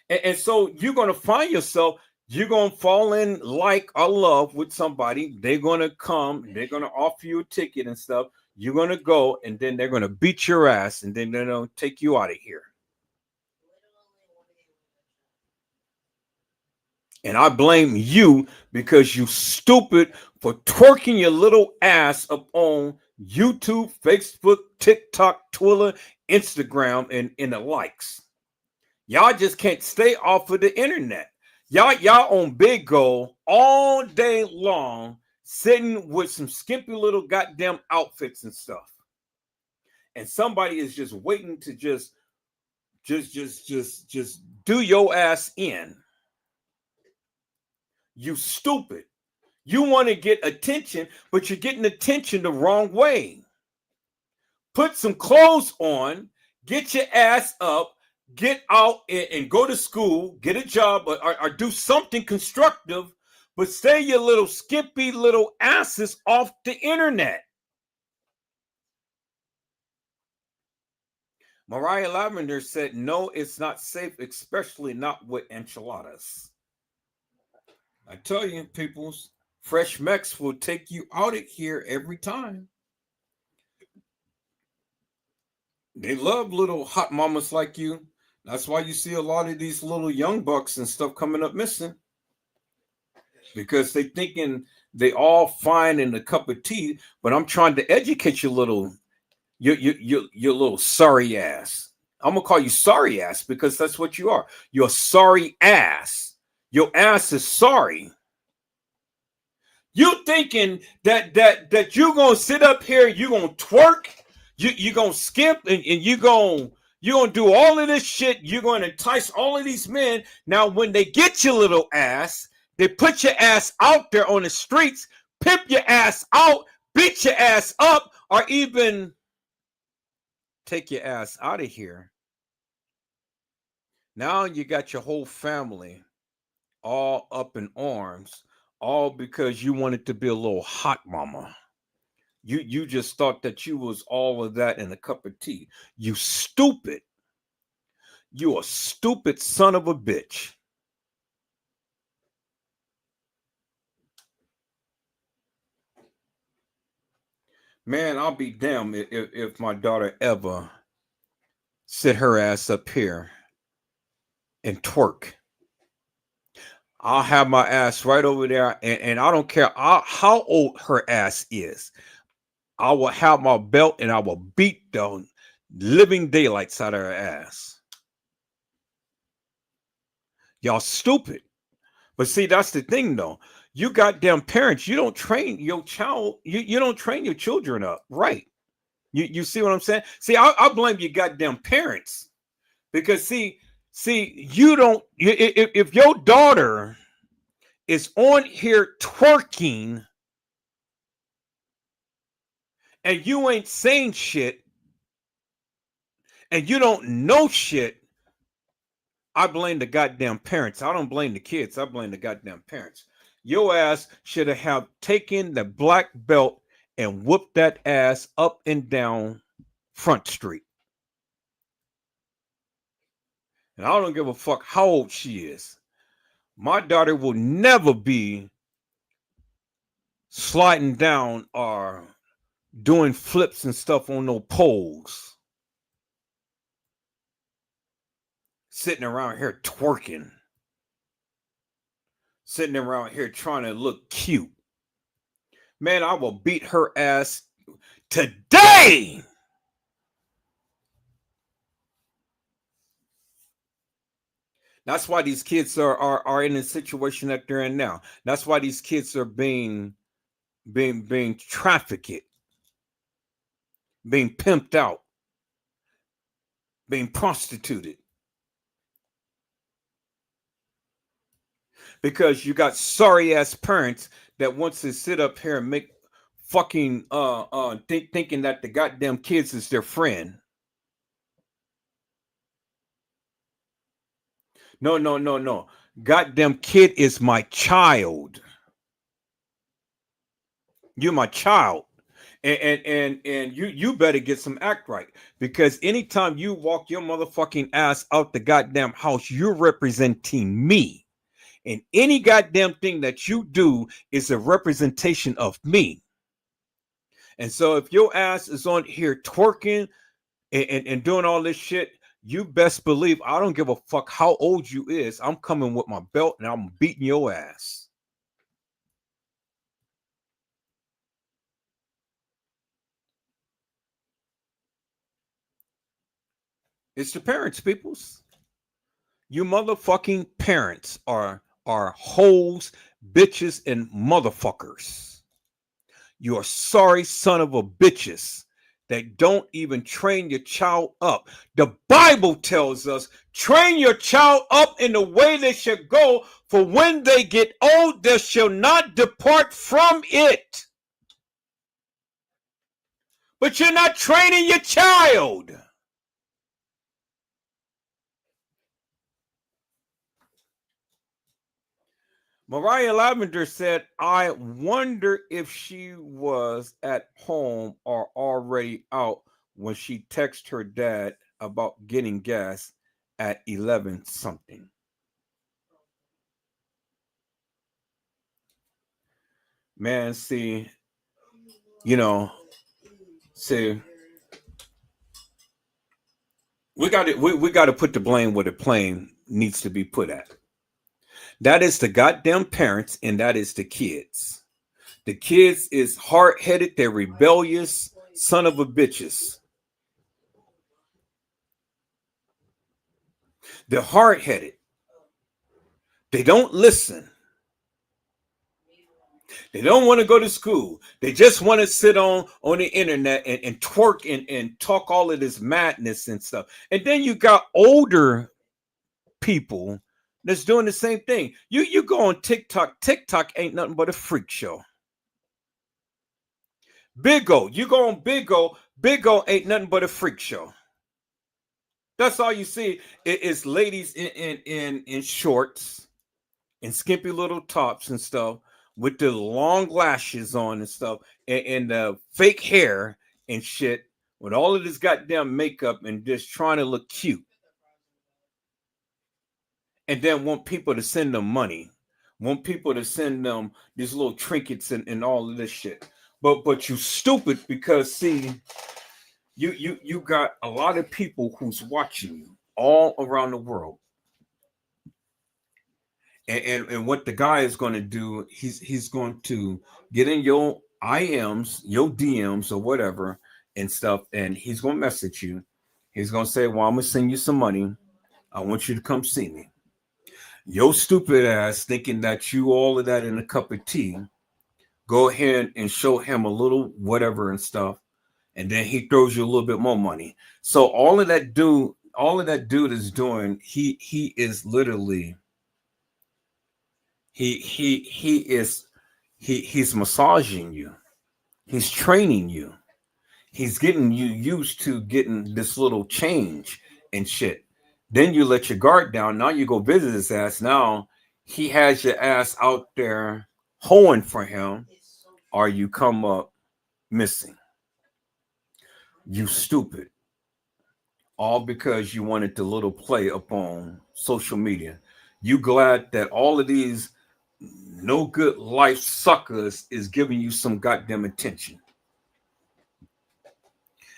And so you're going to find yourself, you're going to fall in like or love with somebody. They're going to come, they're going to offer you a ticket and stuff. You're going to go, and then they're going to beat your ass, and then they're going to take you out of here. And I blame you because you stupid for twerking your little ass up on YouTube, Facebook, TikTok, Twitter, Instagram, and the likes. Y'all just can't stay off of the internet. Y'all on big goal all day long, sitting with some skimpy little goddamn outfits and stuff. And somebody is just waiting to just do your ass in. You stupid. You want to get attention, but you're getting attention the wrong way. Put some clothes on, get your ass up, get out and go to school, get a job, or do something constructive, but stay your little skimpy little asses off the internet. Mariah Lavender said, no, it's not safe, especially not with enchiladas. I tell you, peoples, Fresh Mex will take you out of here every time. They love little hot mamas like you. That's why you see a lot of these little young bucks and stuff coming up missing. Because they thinking they all fine in a cup of tea, but I'm trying to educate your little sorry ass. I'm gonna call you sorry ass because that's what you are. You're a sorry ass. Your ass is sorry. You thinking that you're gonna sit up here, you're gonna twerk, you're gonna skimp, and you're gonna do all of this shit. You're gonna entice all of these men. Now, when they get your little ass, they put your ass out there on the streets, pimp your ass out, beat your ass up, or even take your ass out of here. Now you got your whole family all up in arms, all because you wanted to be a little hot mama. You just thought that you was all of that in a cup of tea. You stupid. You a stupid son of a bitch. Man, I'll be damned if my daughter ever sit her ass up here and twerk. I'll have my ass right over there, and I don't care how old her ass is. I will have my belt, and I will beat the living daylights out of her ass. Y'all stupid. But see, that's the thing, though. You goddamn parents, you don't train your child. You don't train your children up, right? You see what I'm saying? See, I blame you goddamn parents. Because, see, you don't, if your daughter is on here twerking and you ain't saying shit and you don't know shit, I blame the goddamn parents. I don't blame the kids. I blame the goddamn parents. Your ass should have taken the black belt and whooped that ass up and down Front Street. And I don't give a fuck how old she is. My daughter will never be sliding down or doing flips and stuff on no poles. Sitting around here twerking. Sitting around here trying to look cute. Man, I will beat her ass today. That's why these kids are in the situation that they're in now. That's why these kids are being trafficked, being pimped out, being prostituted. Because you got sorry ass parents that wants to sit up here and make fucking thinking that the goddamn kids is their friend. No. Goddamn kid is my child. You're my child. And you better get some act right. Because anytime you walk your motherfucking ass out the goddamn house, you're representing me. And any goddamn thing that you do is a representation of me. And so if your ass is on here twerking and doing all this shit, you best believe I don't give a fuck how old you is. I'm coming with my belt and I'm beating your ass. It's the parents, peoples. You motherfucking parents are hoes, bitches, and motherfuckers. You're sorry son of a bitches that don't even train your child up. The Bible tells us, train your child up in the way they should go, for when they get old, they shall not depart from it. But you're not training your child. Mariah Lavender said, I wonder if she was at home or already out when she texted her dad about getting gas at 11 something. Man, see, we got to put the blame where the blame needs to be put at. That is the goddamn parents, and that is the kids. The kids is hard-headed, they're rebellious, son of a bitches. They're hard-headed. They don't listen. They don't want to go to school. They just want to sit on the internet and twerk and talk all of this madness and stuff. And then you got older people that's doing the same thing. You go on TikTok. TikTok ain't nothing but a freak show. Big O, you go on Big O. Big O ain't nothing but a freak show. That's all you see is ladies in shorts and skimpy little tops and stuff with the long lashes on and stuff and the fake hair and shit with all of this goddamn makeup and just trying to look cute. And then want people to send them money, want people to send them these little trinkets and all of this shit. But you stupid because see, you got a lot of people who's watching you all around the world. And what the guy is going to do, he's going to get in your IMs, your DMs or whatever and stuff, and he's going to message you. He's going to say, well, I'm going to send you some money. I want you to come see me. Your stupid ass thinking that you all of that in a cup of tea, go ahead and show him a little whatever and stuff, and then he throws you a little bit more money. So all of that dude is doing, he is literally he's massaging you, he's training you, he's getting you used to getting this little change and shit. Then you let your guard down. Now you go visit his ass. Now he has your ass out there hoeing for him, or you come up missing. You stupid. All because you wanted the little play up on social media. You glad that all of these no good life suckers is giving you some goddamn attention.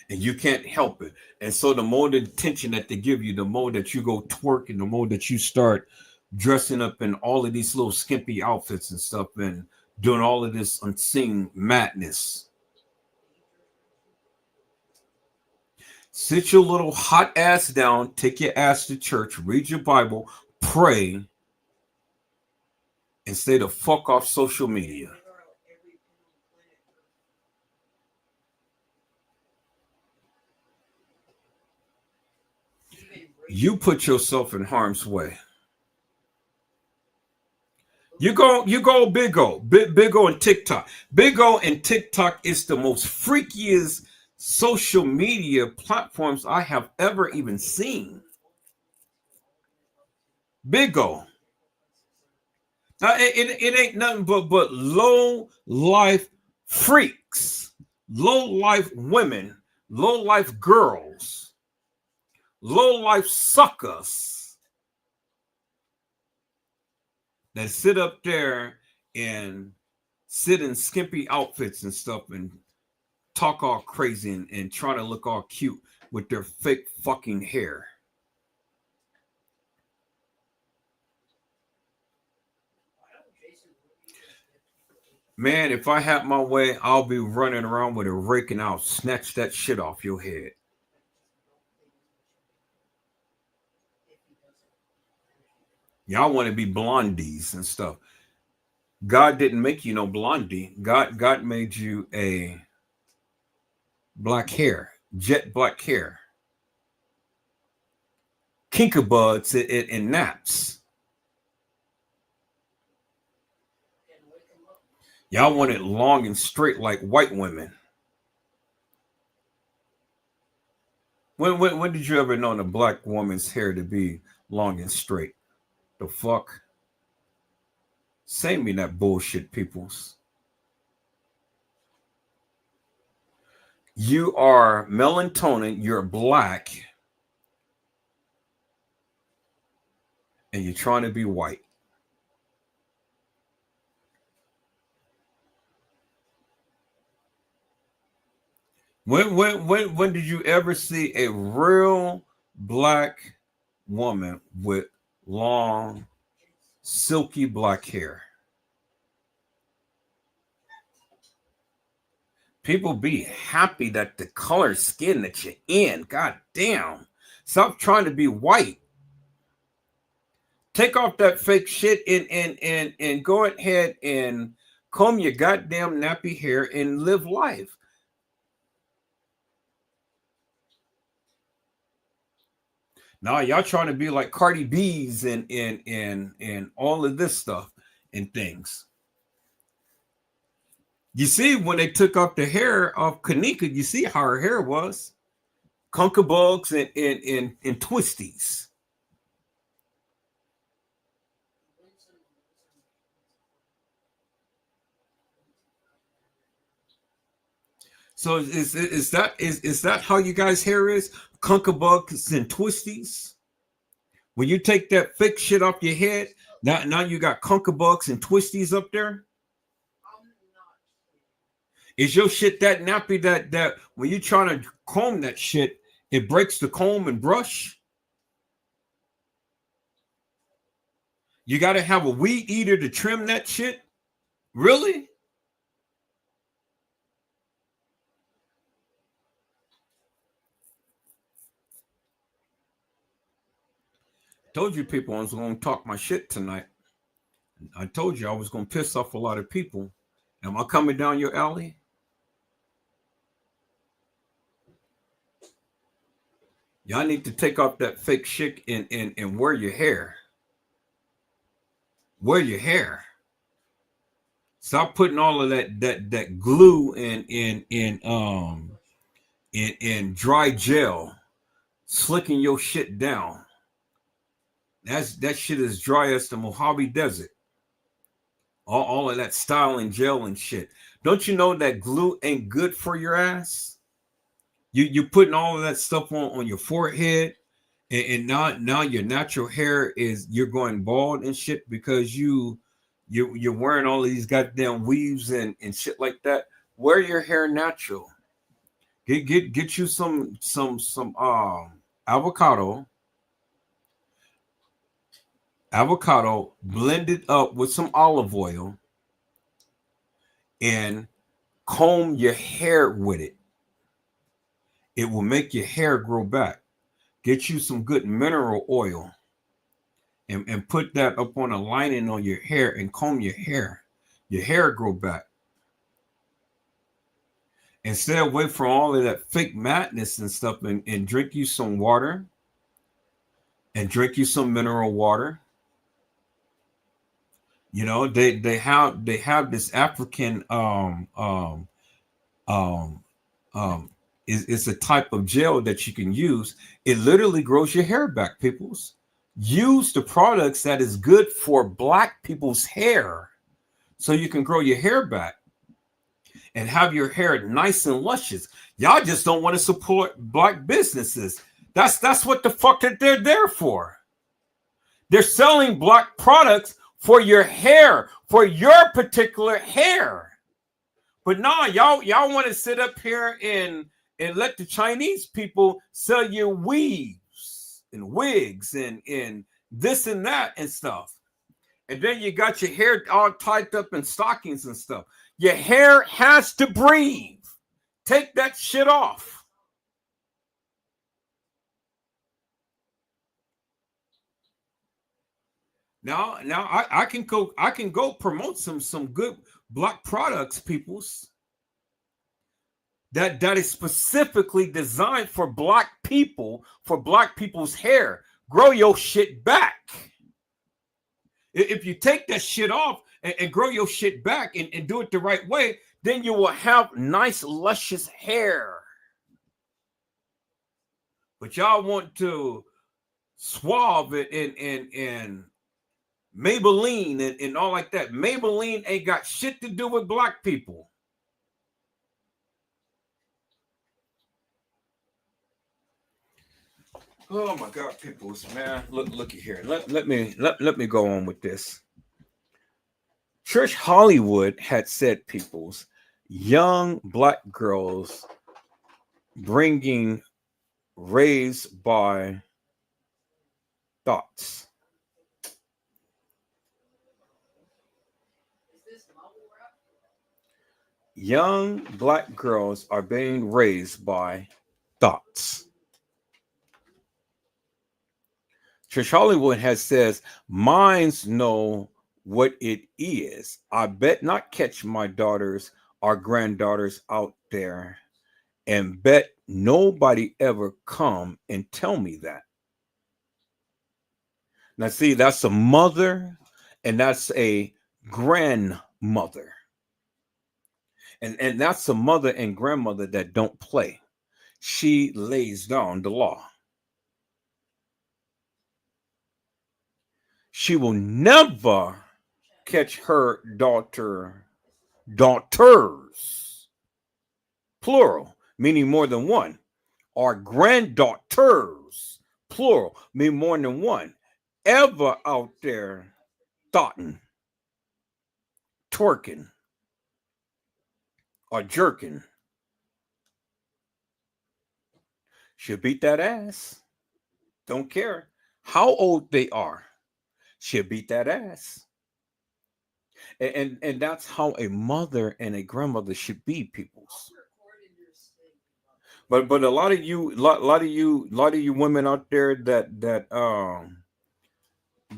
And you can't help it. And so the more the attention that they give you, the more that you go twerk and the more that you start dressing up in all of these little skimpy outfits and stuff and doing all of this unseen madness. Sit your little hot ass down, take your ass to church, read your Bible, pray, and stay the fuck off social media. You put yourself in harm's way. You go Big O. Big O and TikTok. Big O and TikTok is the most freakiest social media platforms I have ever even seen. Big O. Now, it ain't nothing but low life freaks, low life women, low life girls, low life suckers that sit up there and sit in skimpy outfits and stuff and talk all crazy and try to look all cute with their fake fucking hair. Man, if I had my way, I'll be running around with a rake and I'll snatch that shit off your head. Y'all want to be blondies and stuff. God didn't make you no blondie. God made you a black hair, jet black hair. Kinkerbuds and naps. Y'all want it long and straight like white women. When did you ever know a black woman's hair to be long and straight? The fuck? Send me that bullshit, peoples. You are melatonin, you're black, and you're trying to be white. When did you ever see a real black woman with long, silky black hair? People be happy that the color skin that you're in. God damn. Stop trying to be white. Take off that fake shit and go ahead and comb your goddamn nappy hair and live life. Now y'all trying to be like Cardi B's and all of this stuff and things. You see, when they took off the hair of Kanika, you see how her hair was. Conker bugs and twisties. So is that how you guys' hair is? Conker bugs and twisties? When you take that fake shit off your head, now you got conker bugs and twisties up there? Is your shit that nappy that when you're trying to comb that shit, it breaks the comb and brush? You got to have a weed eater to trim that shit? Really? Told you people I was going to talk my shit tonight. I told you I was going to piss off a lot of people. Am I coming down your alley? Y'all need to take off that fake shit and wear your hair. Wear your hair. Stop putting all of that glue in dry gel, slicking your shit down. That shit is dry as the Mojave Desert. all of that styling gel and shit. Don't you know that glue ain't good for your ass? You putting all of that stuff on your forehead, and now your natural hair is, you're going bald and shit because you're wearing all of these goddamn weaves and shit like that. Wear your hair natural. Get you some avocado, blend it up with some olive oil, and comb your hair with it. It will make your hair grow back. Get you some good mineral oil and put that up on a lining on your hair and comb your hair. Your hair grow back. And stay away from all of that fake madness and stuff, and drink you some water, and drink you some mineral water. You know, they have this African it's a type of gel that you can use. It literally grows your hair back, peoples. Use the products that is good for black people's hair so you can grow your hair back and have your hair nice and luscious. Y'all just don't want to support black businesses. That's what the fuck that they're there for. They're selling black products for your hair, for your particular hair. But nah, y'all want to sit up here and let the Chinese people sell you weaves and wigs and this and that and stuff. And then you got your hair all tied up in stockings and stuff. Your hair has to breathe. Take that shit off. Now I can go promote some good black products, peoples. That is specifically designed for black people, for black people's hair. Grow your shit back. If you take that shit off and grow your shit back and do it the right way, then you will have nice, luscious hair. But y'all want to suave it and Maybelline and all like that. Maybelline ain't got shit to do with black people. Oh my God, peoples, man! Look at here. Let me go on with this. Trish Hollywood had said, peoples, young black girls bringing raised by thoughts. Young black girls are being raised by thoughts. Trish Hollywood has says, minds know what it is. I bet not catch my daughters or granddaughters out there and bet nobody ever come and tell me that. Now, see, that's a mother and that's a grandmother. And that's a mother and grandmother that don't play. She lays down the law. She will never catch her daughters, plural, meaning more than one, or granddaughters, plural, meaning more than one, ever out there thoughting, twerking, or jerking. She'll beat that ass. Don't care how old they are. She'll beat that ass. And that's how a mother and a grandmother should be, peoples. But a lot of you women out there that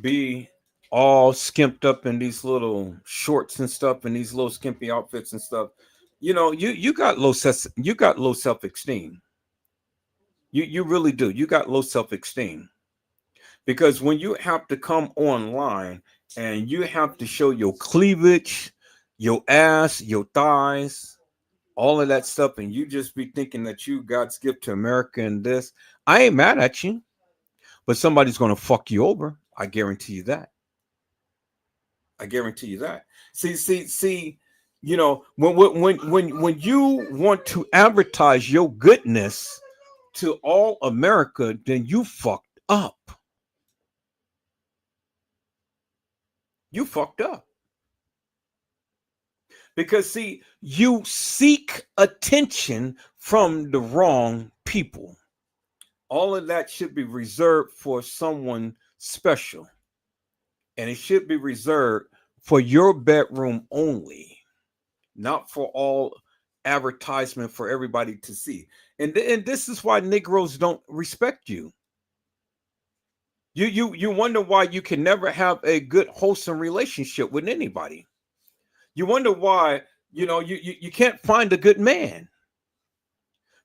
be all skimped up in these little shorts and stuff and these little skimpy outfits and stuff. You know, you got low self-esteem. You really do. You got low self-esteem. Because when you have to come online and you have to show your cleavage, your ass, your thighs, all of that stuff, and you just be thinking that you God's gift to America and this, I ain't mad at you, but somebody's going to fuck you over. I guarantee you that. I guarantee you that. See. You know, when you want to advertise your goodness to all America, then you fucked up. You fucked up. Because see, you seek attention from the wrong people. All of that should be reserved for someone special. And it should be reserved for your bedroom only, not for all advertisement for everybody to see. And this is why Negroes don't respect you. You wonder why you can never have a good, wholesome relationship with anybody. You wonder why, you know, you can't find a good man.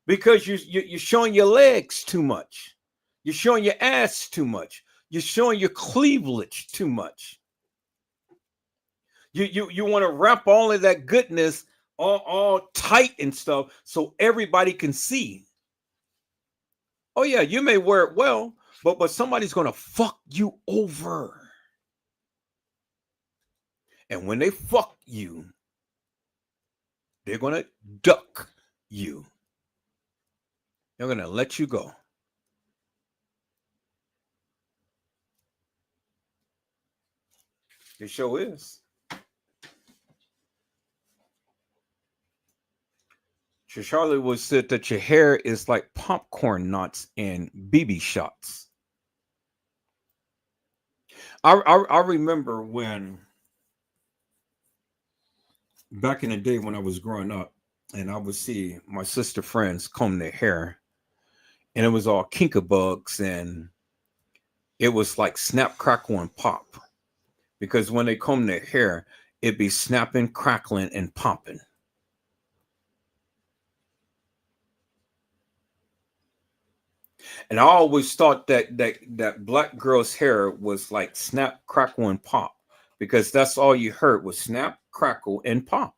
Because you're showing your legs too much. You're showing your ass too much. You're showing your cleavage too much. You want to wrap all of that goodness all tight and stuff so everybody can see. Oh yeah, you may wear it well, but somebody's gonna fuck you over. And when they fuck you, they're gonna duck you. They're gonna let you go. It sure is. Charlie was said that your hair is like popcorn knots and BB shots. I remember when back in the day when I was growing up, and I would see my sister friends comb their hair, and it was all kinkabugs, and it was like snap, crackle, and pop. Because when they comb their hair, it'd be snapping, crackling, and popping. And I always thought that black girl's hair was like snap, crackle, and pop, because that's all you heard was snap, crackle, and pop.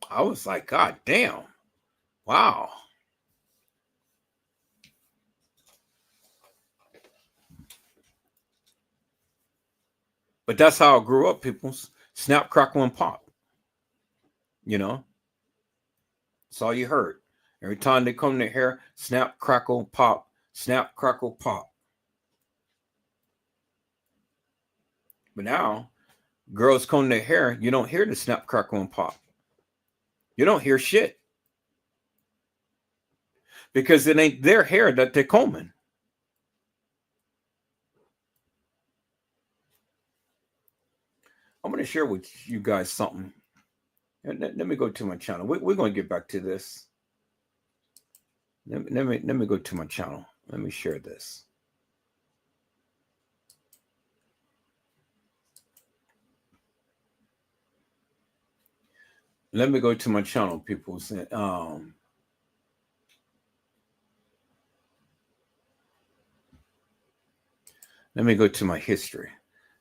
I was like, God damn. Wow. But that's how I grew up, people. Snap, crackle, and pop. You know? That's all you heard. Every time they comb their hair, snap, crackle, pop, snap, crackle, pop. But now, girls comb their hair, you don't hear the snap, crackle, and pop. You don't hear shit. Because it ain't their hair that they're combing. I'm going to share with you guys something. Let me go to my channel. We're going to get back to this. Let me go to my channel. Let me share this. Let me go to my channel, people. Let me go to my history,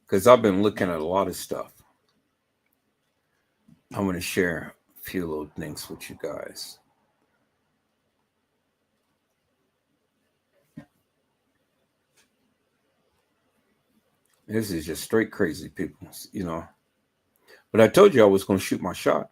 because I've been looking at a lot of stuff. I'm going to share a few little things with you guys. This is just straight crazy, people, you know. But I told you I was going to shoot my shot.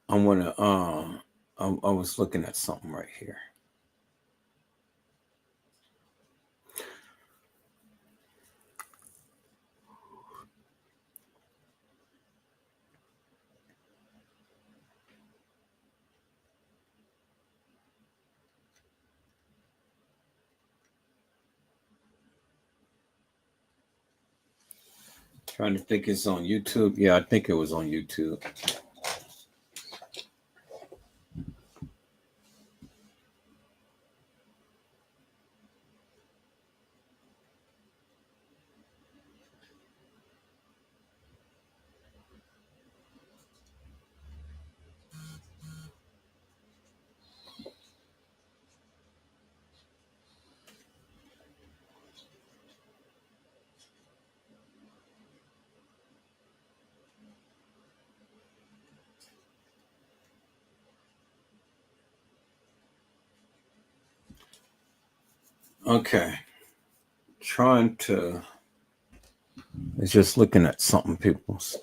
I'm gonna I was looking at something right here. Trying to think it's on YouTube. Yeah, I think it was on YouTube. Okay. Trying to. It's just looking at something, people's.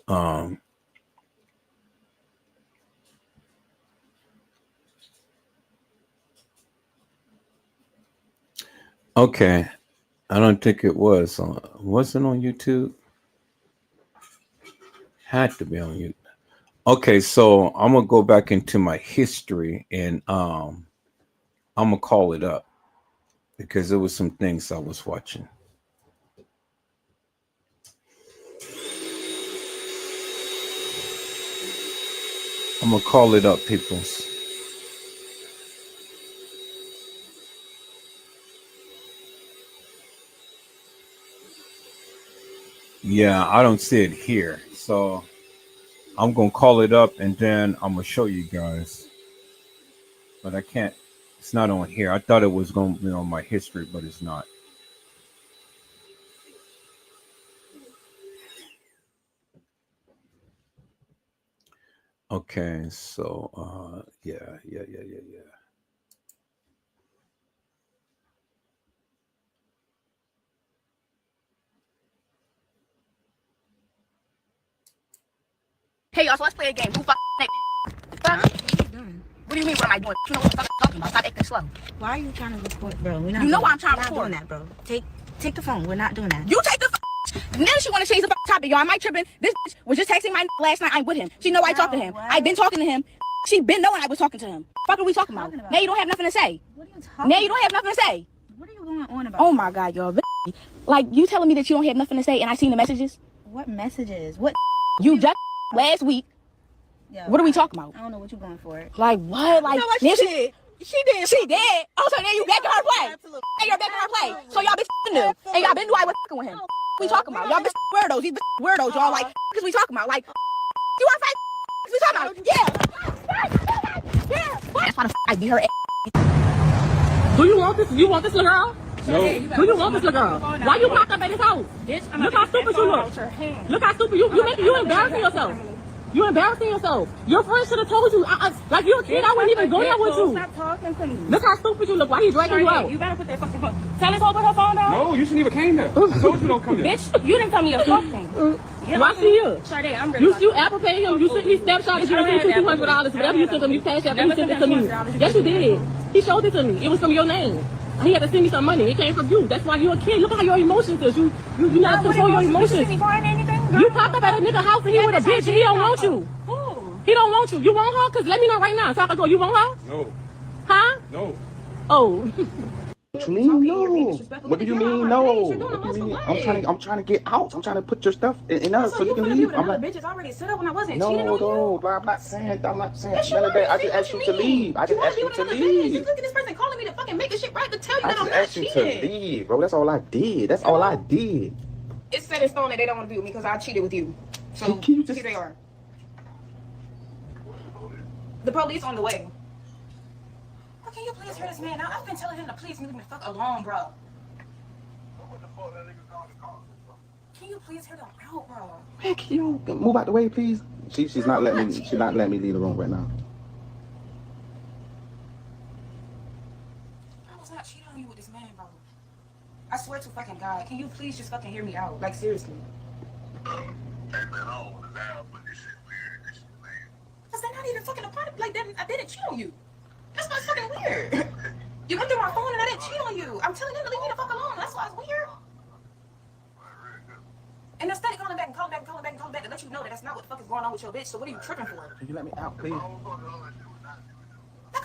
Okay. I don't think it was. Was it on YouTube? Had to be on YouTube. Okay, so I'm gonna go back into my history and I'm gonna call it up because there was some things I was watching. I'm gonna call it up, peoples. Yeah, I don't see it here, so I'm gonna call it up and then I'm gonna show you guys. But I can't. It's not on here. I thought it was gonna be on my history, but it's not. Okay, so yeah. Hey y'all, so let's play a game. Who fuck Fuck? What do you mean what am I doing? You know what the fuck I'm talking about. Stop acting slow. Why are you trying to record, bro? We're not You know doing, why I'm trying to we're not record. doing that, bro. Take the phone. We're not doing that. You take the Now she want to change the topic, y'all. Am I tripping? This was just texting my last night. I'm with him. She know I talked to him. I've been talking to him. She been knowing I was talking to him. Fuck are we talking about? Now you don't have nothing to say. What are you talking Now you don't have nothing to say. What are you going on about? Oh my God, y'all. Like you telling me that you don't have nothing to say and I seen the messages? What messages? What? You just last week. Yo, What are we talking about? I don't know what you're going for. Like what? Like You know what now she did? She did. She did. Oh, so now you back in her play. Absolutely. And you're back in her play. So y'all bitch knew. And y'all been knew I was fucking with him. We talking about? Y'all bitch weirdos. These bitch weirdos. Y'all like because we talking about? Like you want to fight? We talking about? Yeah. Yeah. That's why the I beat her ass. Do you want this? You want this little girl? No. Do you want this little girl? Why you popped up at his house? Look how stupid you look. Look how stupid you embarrassing yourself. You embarrassing yourself. Your friend should have told you. Like you're a kid, I wouldn't even go there with you. Stop talking to me. Look how stupid you look. Why he dragging you out? You better put that fucking phone. Tell us over her phone down. No, you shouldn't even came there. I told you don't come here. Bitch, you didn't tell me your fucking. Why see you? Sade, I'm really You Apple Pay him. You sent me snapshots. You sent $200. Whatever you sent him, you cashed out. You sent it to me. Yes, you did. He showed it to me. It was from your name. He had to send me some money. It came from you. That's why you're a kid. Look at how your emotions is. You not control your emotions. You popped up at a nigga house and he with a bitch and he don't want you. He don't want you. You want her? Cause let me know right now. So I can go. You want her? No. Huh? No. Oh. What you mean no? What do you mean no? What do you mean? I'm trying to get out. I'm trying to put your stuff in us so you can leave. I'm like, bitches already set up when I wasn't no, cheating on you. no, I'm not saying none of that. I just asked you to leave. I just asked you to leave. Look at this person calling me to fucking make this shit right to tell you I that I'm just not asked you to cheating. leave, bro. That's all I did. That's all I did. It's set in stone that they don't want to be with me because I cheated with you. So Can you just- here they are. The police on the way. Oh, can you please hear this man? Now I've been telling him to please leave me the fuck alone, bro. Can you please hear them out, bro? Man, can you move out the way, please? She's not letting me. She's not letting me leave the room right now. I was not cheating on you with this man, bro. I swear to fucking God. Can you please just fucking hear me out? Like seriously. Cause they're not even fucking a part of like that. I didn't cheat on you. That's why it's fucking weird. You went through my phone and I didn't cheat on you. I'm telling them to leave me the fuck alone. That's why it's weird. And they're steady calling back and calling back and calling back and calling back to let you know that that's not what the fuck is going on with your bitch. So what are you tripping for? Can you let me out, please? Like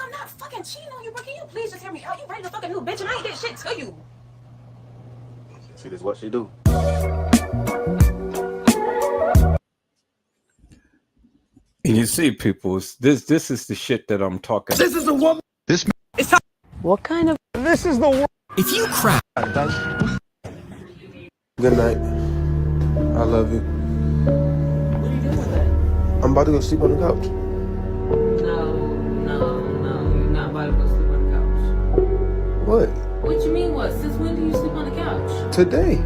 I'm not fucking cheating on you, bro. Can you please just hear me out? You ready to fucking new bitch and I ain't did shit to you. See, this is what she do. And you see, people, this is the shit that I'm talking about. This is a woman. This. It's What kind of? This is the one. If you cry. Good night. I love you. What are you doing with that? I'm about to go sleep on the couch. No. You're not about to go sleep on the couch. What? What you mean what? Since when do you sleep on the couch? Today.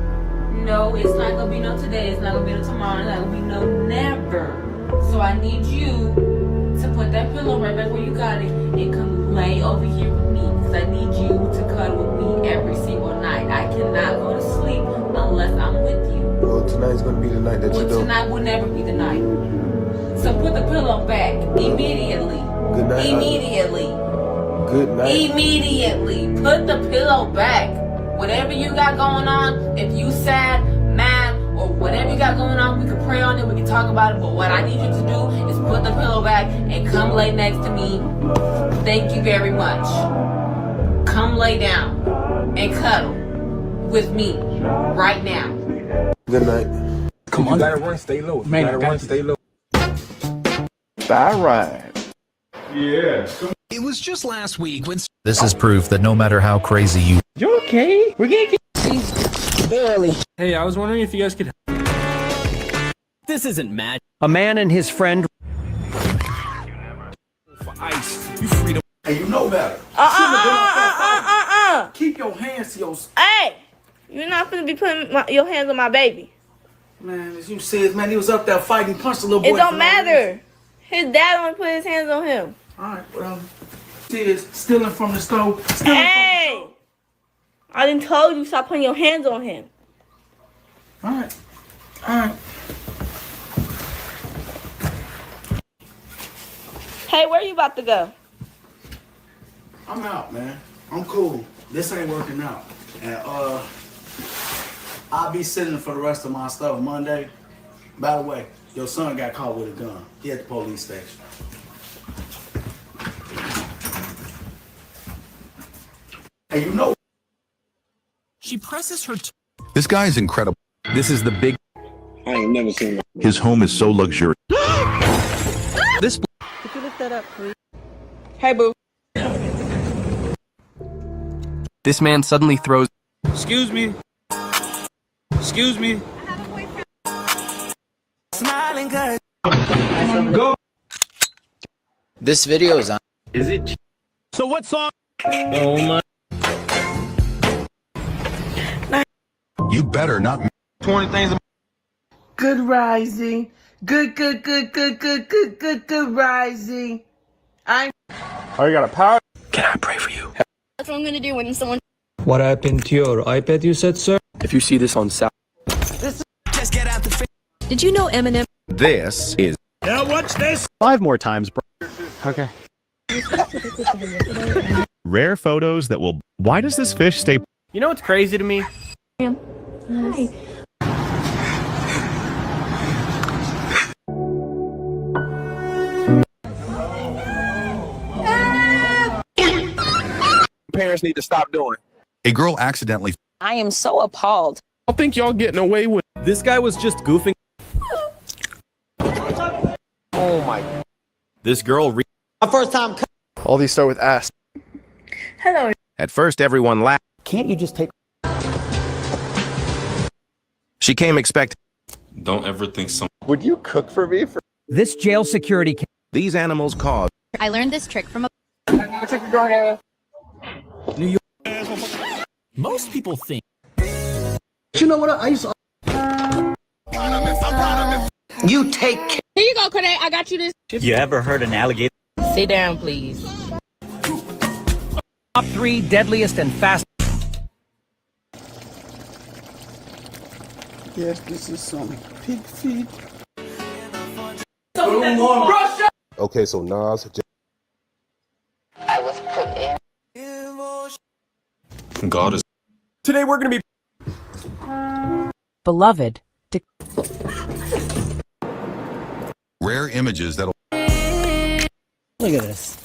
No, it's not gonna be no today. It's not gonna be no tomorrow. It's not gonna be no never. So I need you to put that pillow right back where you got it and come lay over here with me. because I need you to cuddle with me every single night. I cannot go to sleep unless I'm with you. Well, tonight's gonna be the night that you do. Tonight will never be the night. So put the pillow back immediately. Good night. Immediately. Good night. Immediately. Put the pillow back. Whatever you got going on, if you sad, mad, or whatever you got going on, we can pray on it, we can talk about it, but what I need you to do is put the pillow back and come lay next to me. Thank you very much. Come lay down and cuddle with me right now. Good night. Come on. You gotta run, stay low. Man, you gotta run, stay low. All right. Yeah. It was just last week when... This is proof that no matter how crazy you... You okay? We're getting... Barely. Hey, I was wondering if you guys could... This isn't magic. A man and his friend... For ice. You freedom. Hey, you know better. Keep your hands to your... Hey, you're not gonna be putting your hands on my baby. Man, as you said, man, he was up there fighting, punched a little boy. It don't matter. His dad only put his hands on him. Alright, well, she is stealing from the stove. Hey! I done told you stop putting your hands on him. Alright. Alright. Hey, where you about to go? I'm out, man. I'm cool. This ain't working out. And I'll be sitting for the rest of my stuff Monday. By the way, your son got caught with a gun. He at the police station. Hey, you know. She presses her... This guy is incredible. This is the big... I ain't never seen that. His home is so luxurious. This... Could you lift that up, please? Hey, boo. This man suddenly throws... Excuse me. Excuse me. Smiling good. Go. This video is on... Is it? So what song? Oh my... You better not... 20 things... Good rising. Good rising. Oh, you got a power? Can I pray for you? That's what I'm gonna do when someone... What happened to your iPad, you said, sir? If you see this on South... Just get out the... Did you know Eminem? This is... Now watch this. 5 more times, bro. Okay. Rare photos that will... Why does this fish stay... You know what's crazy to me? Hi. Parents need to stop doing. A girl accidentally... I am so appalled. I think y'all getting away with... This guy was just goofing. Oh my... This girl... My first time... All these start with ass. Hello. At first, everyone laughed. Can't you just take... She came expecting... Don't ever think some... Would you cook for me? This jail security... These animals caused... I learned this trick from a... New York. Most people think... You know what? I used to... You take... Here you go, Corday. I got you this. You ever heard an alligator? Sit down, please. Top 3 deadliest and fast... Yes, this is some pig feet. Okay, so Nas... I was put in. God is... Today we're gonna be... Beloved. Rare images that'll... Look at this.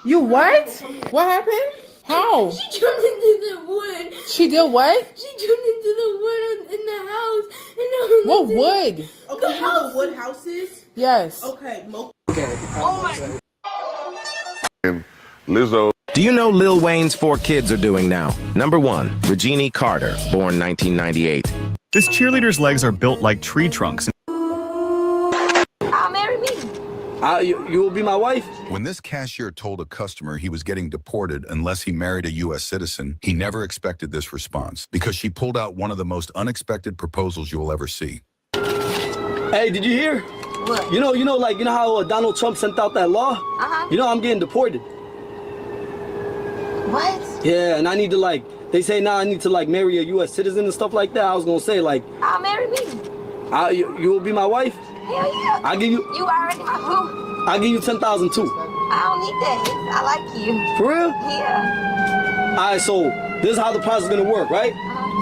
You what? What happened? How? She jumped into the wood. She did what? She jumped into the wood in the house. And What wood? Okay, you know what wood house is? Yes. Okay, Oh And Lizzo. Do you know Lil Wayne's 4 kids are doing now? Number 1, Regina Carter, born 1998. This cheerleader's legs are built like tree trunks. marry me. You will be my wife? When this cashier told a customer he was getting deported unless he married a U.S. citizen, he never expected this response because she pulled out one of the most unexpected proposals you will ever see. Hey, did you hear? What? You know how Donald Trump sent out that law? Uh-huh. You know I'm getting deported. What? Yeah, and I need to like, they say now I need to like marry a U.S. citizen and stuff like that. I was gonna say like, I'll marry me. You will be my wife? Hell yeah. I'll give you. You already my boo. I'll give you 10,000 too. I don't need that. I like you. For real? Yeah. All right, so this is how the process is gonna work, right?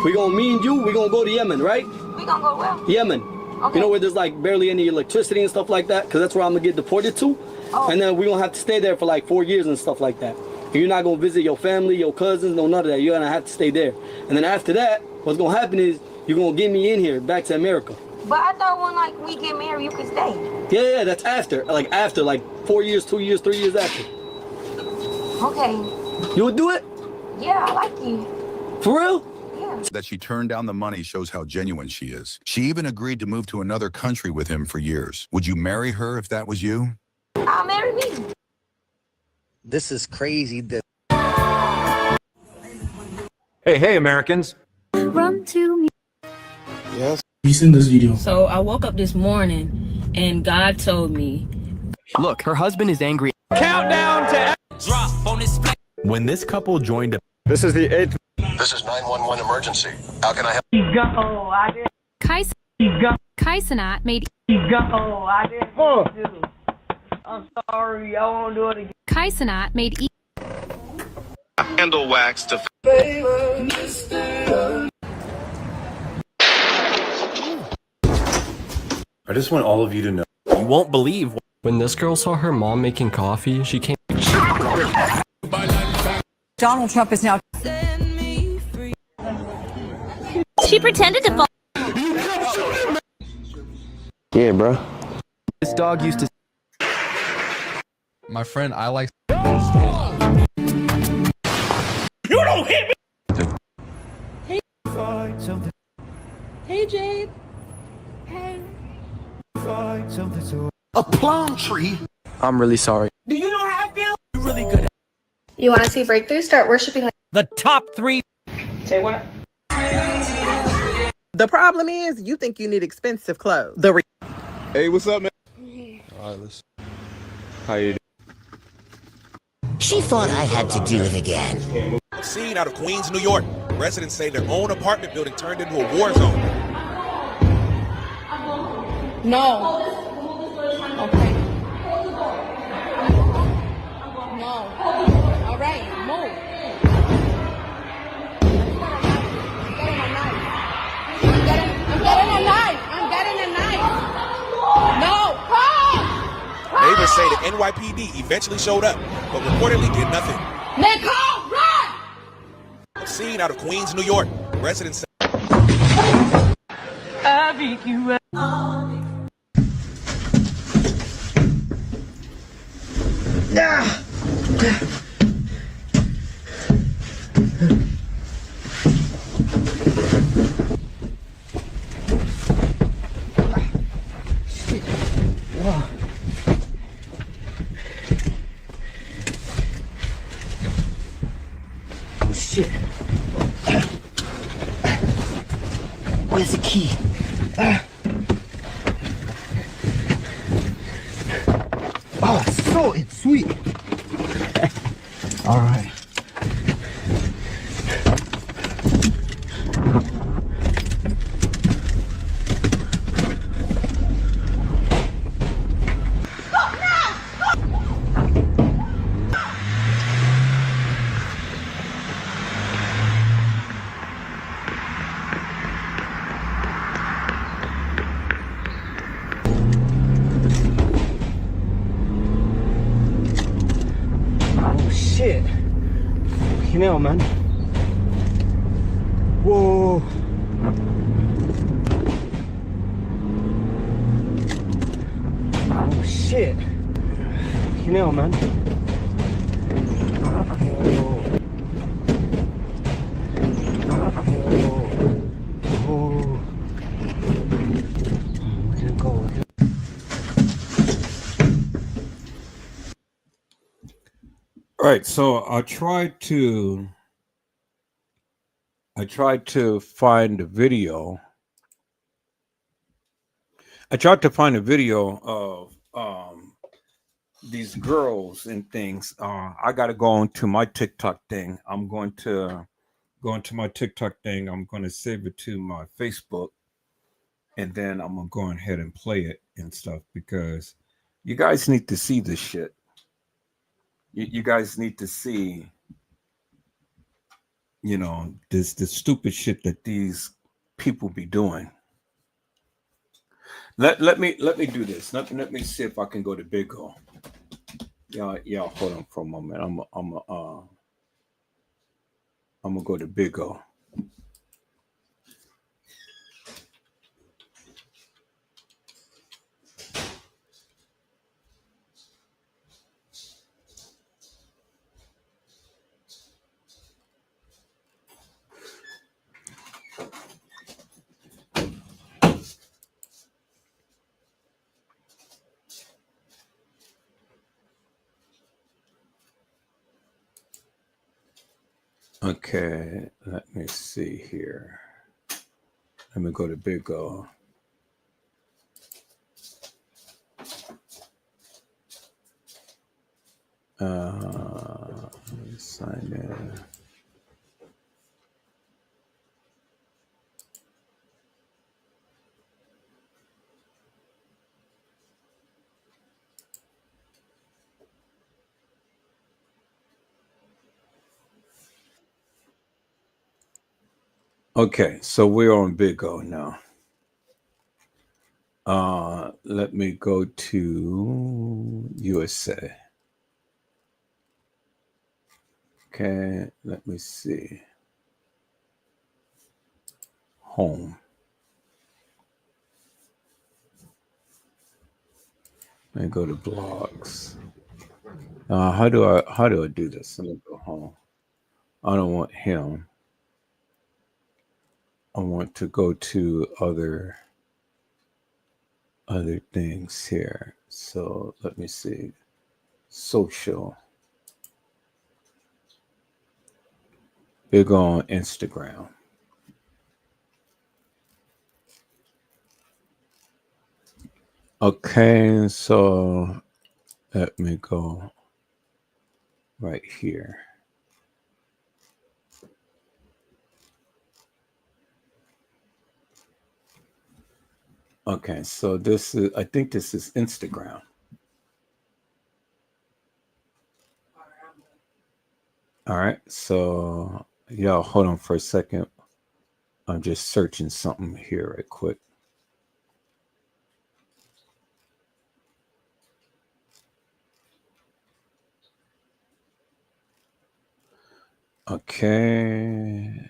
We gonna, me and you, we gonna go to Yemen, right? We gonna go where? Yemen. Okay. You know where there's like barely any electricity and stuff like that? Because that's where I'm gonna get deported to. Oh. And then we gonna have to stay there for like 4 years and stuff like that. And you're not gonna visit your family, your cousins, no none of that. You're gonna have to stay there. And then after that, what's gonna happen is you're gonna get me in here back to America. But I thought when like we get married, you can stay. Yeah, that's after. Like 4 years, 2 years, 3 years after. Okay. You would do it? Yeah, I like you. For real? That she turned down the money shows how genuine she is. She even agreed to move to another country with him for years. Would you marry her if that was you? I'll marry me. This is crazy. Hey, Americans. Run to me. Yes. You seen this video? So I woke up this morning and God told me. Look, her husband is angry. Countdown to drop on this. When this couple joined up. This is the 8th. This is 911 emergency. How can I help? Kaisenat made. I'm sorry. I won't do it again. Kaisenat made. Handle wax to. I just want all of you to know. You won't believe when this girl saw her mom making coffee. She came. Donald Trump is now. She pretended to fall. Yeah, bro. This dog used to. My friend, I like. You don't hit me. Hey Jade. Hey. A plum tree. I'm really sorry. Do you know how I feel? You're really good. You want to see breakthrough? Start worshiping like The top 3. Say what? The problem is you think you need expensive clothes. Hey, what's up, man? All right, listen. How you doing? She thought I had to do it again. A scene out of Queens, New York. Residents say their own apartment building turned into a war zone. No. Okay. No. All right, move. I'm getting a knife. No, call! Neighbors say the NYPD eventually showed up, but reportedly did nothing. Nicole, run! A scene out of Queens, New York. Residents say I beat you up. Oh shit. Where's the key? Oh, it's sweet. All right. Shit. You know, man. Whoa. Oh, shit. You know, man. All right, so I tried to find a video. I tried to find a video of these girls and things. I got to go on to my TikTok thing. I'm going to go into my TikTok thing. I'm going to save it to my Facebook, and then I'm going to go ahead and play it and stuff, because you guys need to see this shit. You guys need to see, you know, the stupid shit that these people be doing. Let me do this. Let me see if I can go to Big O. Yeah, hold on for a moment. I'm gonna go to Big O. Okay, let me see here. Let me go to Big O. Sign in. Okay, so we're on Big O now. Let me go to USA. Okay, let me see. Home. Let me go to blogs. How do I do this? Let me go home. I don't want him. I want to go to other things here. So let me see. Social. Big on Instagram. Okay, so let me go right here. Okay, so this is, I think this is Instagram. All right, so y'all hold on for a second. I'm just searching something here right quick. Okay.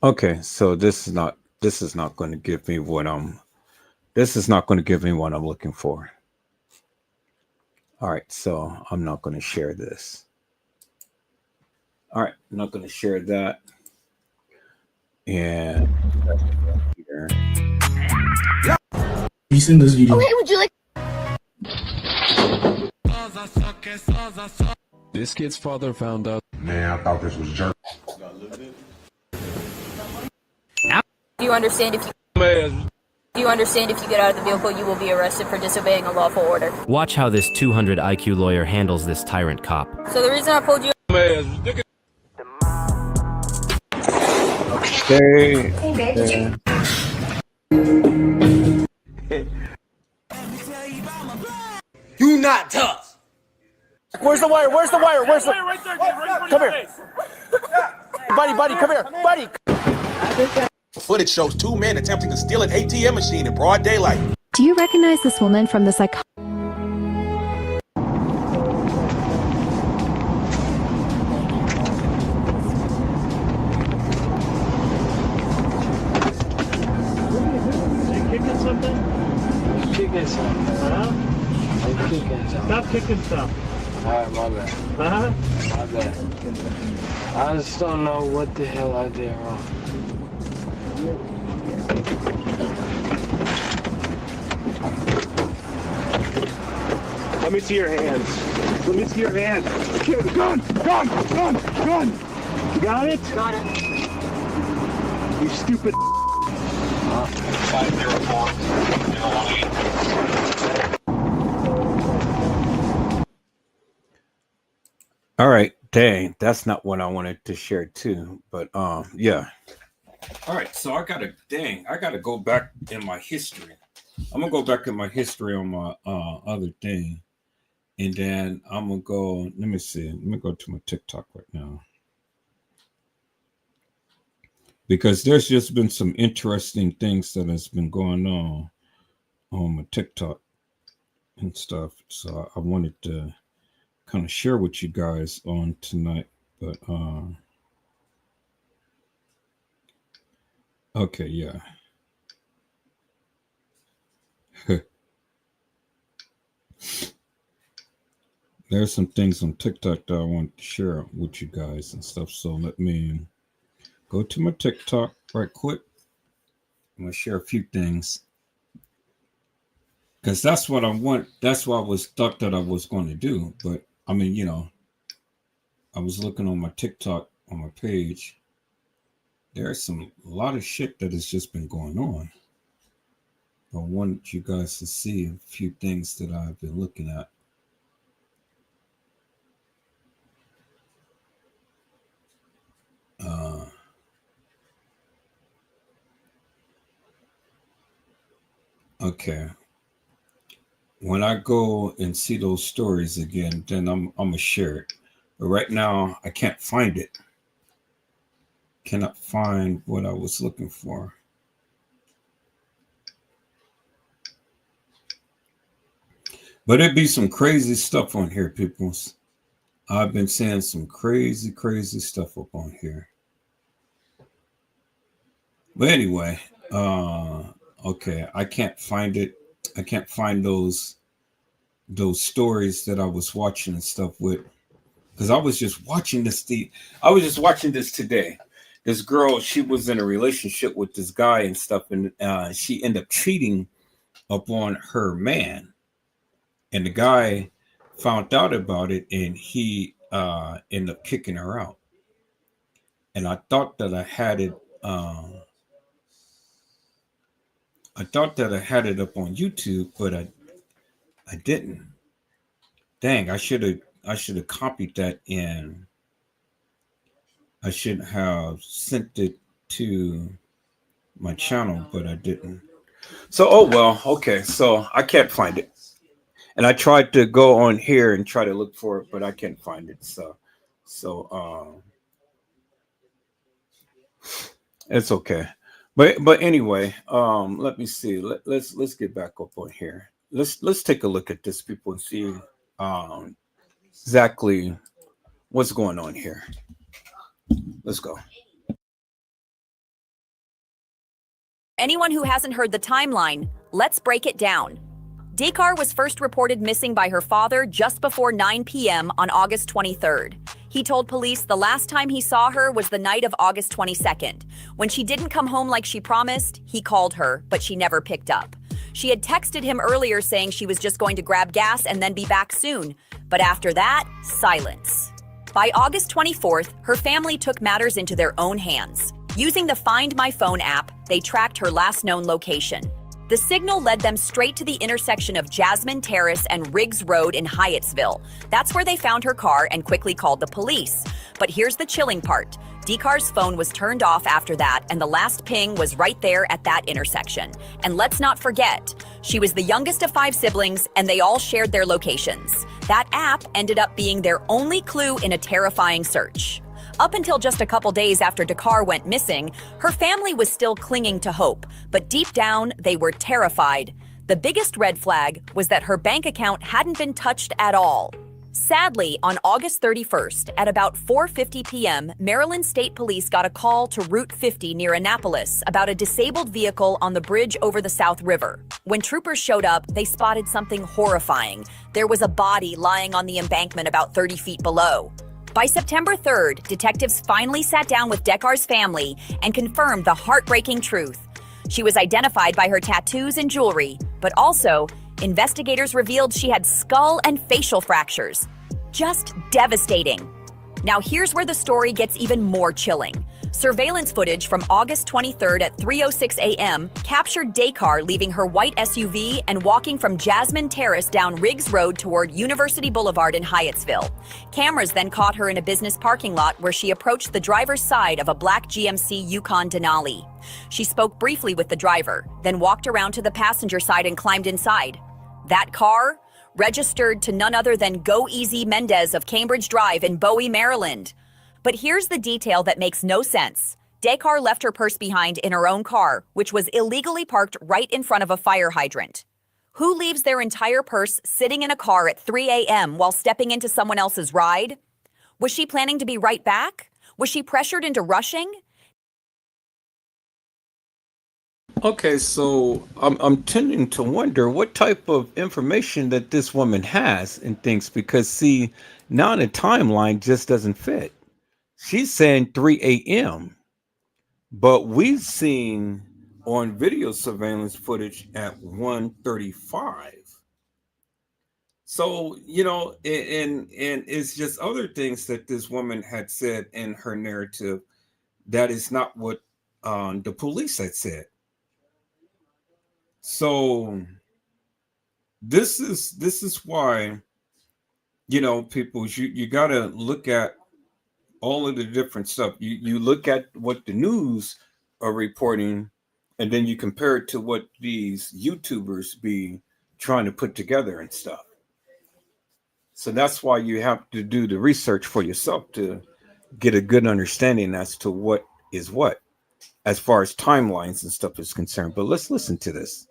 Okay, so this is not going to give me what I'm looking for. All right, so I'm not going to share this. All right, I'm not going to share that. And here. You seen this video? Okay, would you like? This kid's father found out. Man, I thought this was jerk. Do you understand if you get out of the vehicle, you will be arrested for disobeying a lawful order? Watch how this 200 IQ lawyer handles this tyrant cop. So the reason I pulled you. Okay. Hey, babe, did you? You not tough. Where's the wire? Where's the wire? Where's the? Right there, Come here. Buddy, come here. Buddy. Footage shows two men attempting to steal an ATM machine in broad daylight. Do you recognize this woman from the psych? Stop kicking stuff. Alright, my bad. Uh-huh. My bad. I just don't know what the hell I did wrong. Let me see your hands. Let me see your hands. Gun! You got it? Got it. You stupid. 504. All right, dang, that's not what I wanted to share too, but yeah. All right, so I gotta go back in my history. I'm gonna go back in my history on my other thing, and then I'm gonna go. Let me see. Let me go to my TikTok right now, because there's just been some interesting things that has been going on my TikTok and stuff. So I wanted to kind of share with you guys on tonight, but okay, yeah. There's some things on TikTok that I want to share with you guys and stuff. So let me go to my TikTok right quick. I'm gonna share a few things, because that's what I want. That's what I thought that I was going to do. But I mean, you know, I was looking on my TikTok on my page. There's a lot of shit that has just been going on. I want you guys to see a few things that I've been looking at. Okay. When I go and see those stories again, then I'm gonna share it. But right now, I can't find it. Cannot find what I was looking for. But it'd be some crazy stuff on here, peoples. I've been seeing some crazy, crazy stuff up on here. But anyway, okay, I can't find it. I can't find those stories that I was watching and stuff with, because I was just watching this. I was just watching this today. This girl, she was in a relationship with this guy and stuff, and she ended up cheating upon her man. And the guy found out about it, and he ended up kicking her out. And I thought that I had it. I thought that I had it up on YouTube, but I didn't. Dang! I should have copied that in. I should have sent it to my channel, but I didn't. So, oh well. Okay, so I can't find it. And I tried to go on here and try to look for it, but I can't find it. So it's okay. But anyway, let me see. Let's get back up on here. Let's take a look at this, people, and see exactly what's going on here. Let's go. Anyone who hasn't heard the timeline, let's break it down. Dekar was first reported missing by her father just before 9 p.m. on August 23rd. He told police the last time he saw her was the night of August 22nd. When she didn't come home like she promised, he called her, but she never picked up. She had texted him earlier saying she was just going to grab gas and then be back soon. But after that, silence. By August 24th, her family took matters into their own hands. Using the Find My Phone app, they tracked her last known location. The signal led them straight to the intersection of Jasmine Terrace and Riggs Road in Hyattsville. That's where they found her car and quickly called the police. But here's the chilling part. Dekar's phone was turned off after that, and the last ping was right there at that intersection. And let's not forget, she was the youngest of 5 siblings, and they all shared their locations. That app ended up being their only clue in a terrifying search. Up until just a couple days after Dekar went missing, her family was still clinging to hope, but deep down, they were terrified. The biggest red flag was that her bank account hadn't been touched at all. Sadly, on August 31st, at about 4:50 p.m., Maryland State Police got a call to Route 50 near Annapolis about a disabled vehicle on the bridge over the South River. When troopers showed up, they spotted something horrifying. There was a body lying on the embankment about 30 feet below. By September 3rd, detectives finally sat down with Dekar's family and confirmed the heartbreaking truth. She was identified by her tattoos and jewelry, but also, investigators revealed she had skull and facial fractures. Just devastating. Now here's where the story gets even more chilling. Surveillance footage from August 23rd at 3:06 a.m. captured Dakar leaving her white SUV and walking from Jasmine Terrace down Riggs Road toward University Boulevard in Hyattsville. Cameras then caught her in a business parking lot where she approached the driver's side of a black GMC Yukon Denali. She spoke briefly with the driver, then walked around to the passenger side and climbed inside. That car? Registered to none other than Go Easy Mendez of Cambridge Drive in Bowie, Maryland. But here's the detail that makes no sense. Dakar left her purse behind in her own car, which was illegally parked right in front of a fire hydrant. Who leaves their entire purse sitting in a car at 3 a.m. while stepping into someone else's ride? Was she planning to be right back? Was she pressured into rushing? Okay, so I'm tending to wonder what type of information that this woman has and things, because see, now the timeline just doesn't fit. She's saying 3 a.m., but we've seen on video surveillance footage at 1:35. So, you know, and it's just other things that this woman had said in her narrative that is not what the police had said. So this is why, you know, people, you got to look at all of the different stuff. You look at what the news are reporting, and then you compare it to what these YouTubers be trying to put together and stuff. So that's why you have to do the research for yourself to get a good understanding as to what is what, as far as timelines and stuff is concerned. But let's listen to this.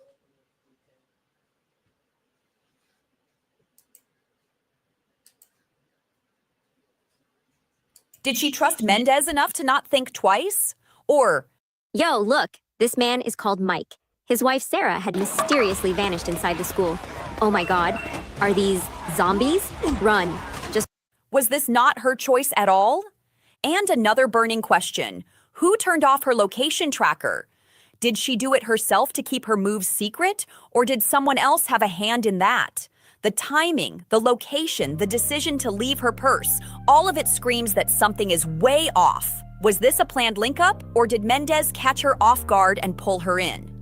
Did she trust Mendez enough to not think twice? Or, yo, look, this man is called Mike. His wife Sarah had mysteriously vanished inside the school. Oh my God, are these zombies? Run. Was this not her choice at all? And another burning question, who turned off her location tracker? Did she do it herself to keep her moves secret, or did someone else have a hand in that? The timing, the location, the decision to leave her purse, all of it screams that something is way off. Was this a planned link-up, or did Mendez catch her off guard and pull her in?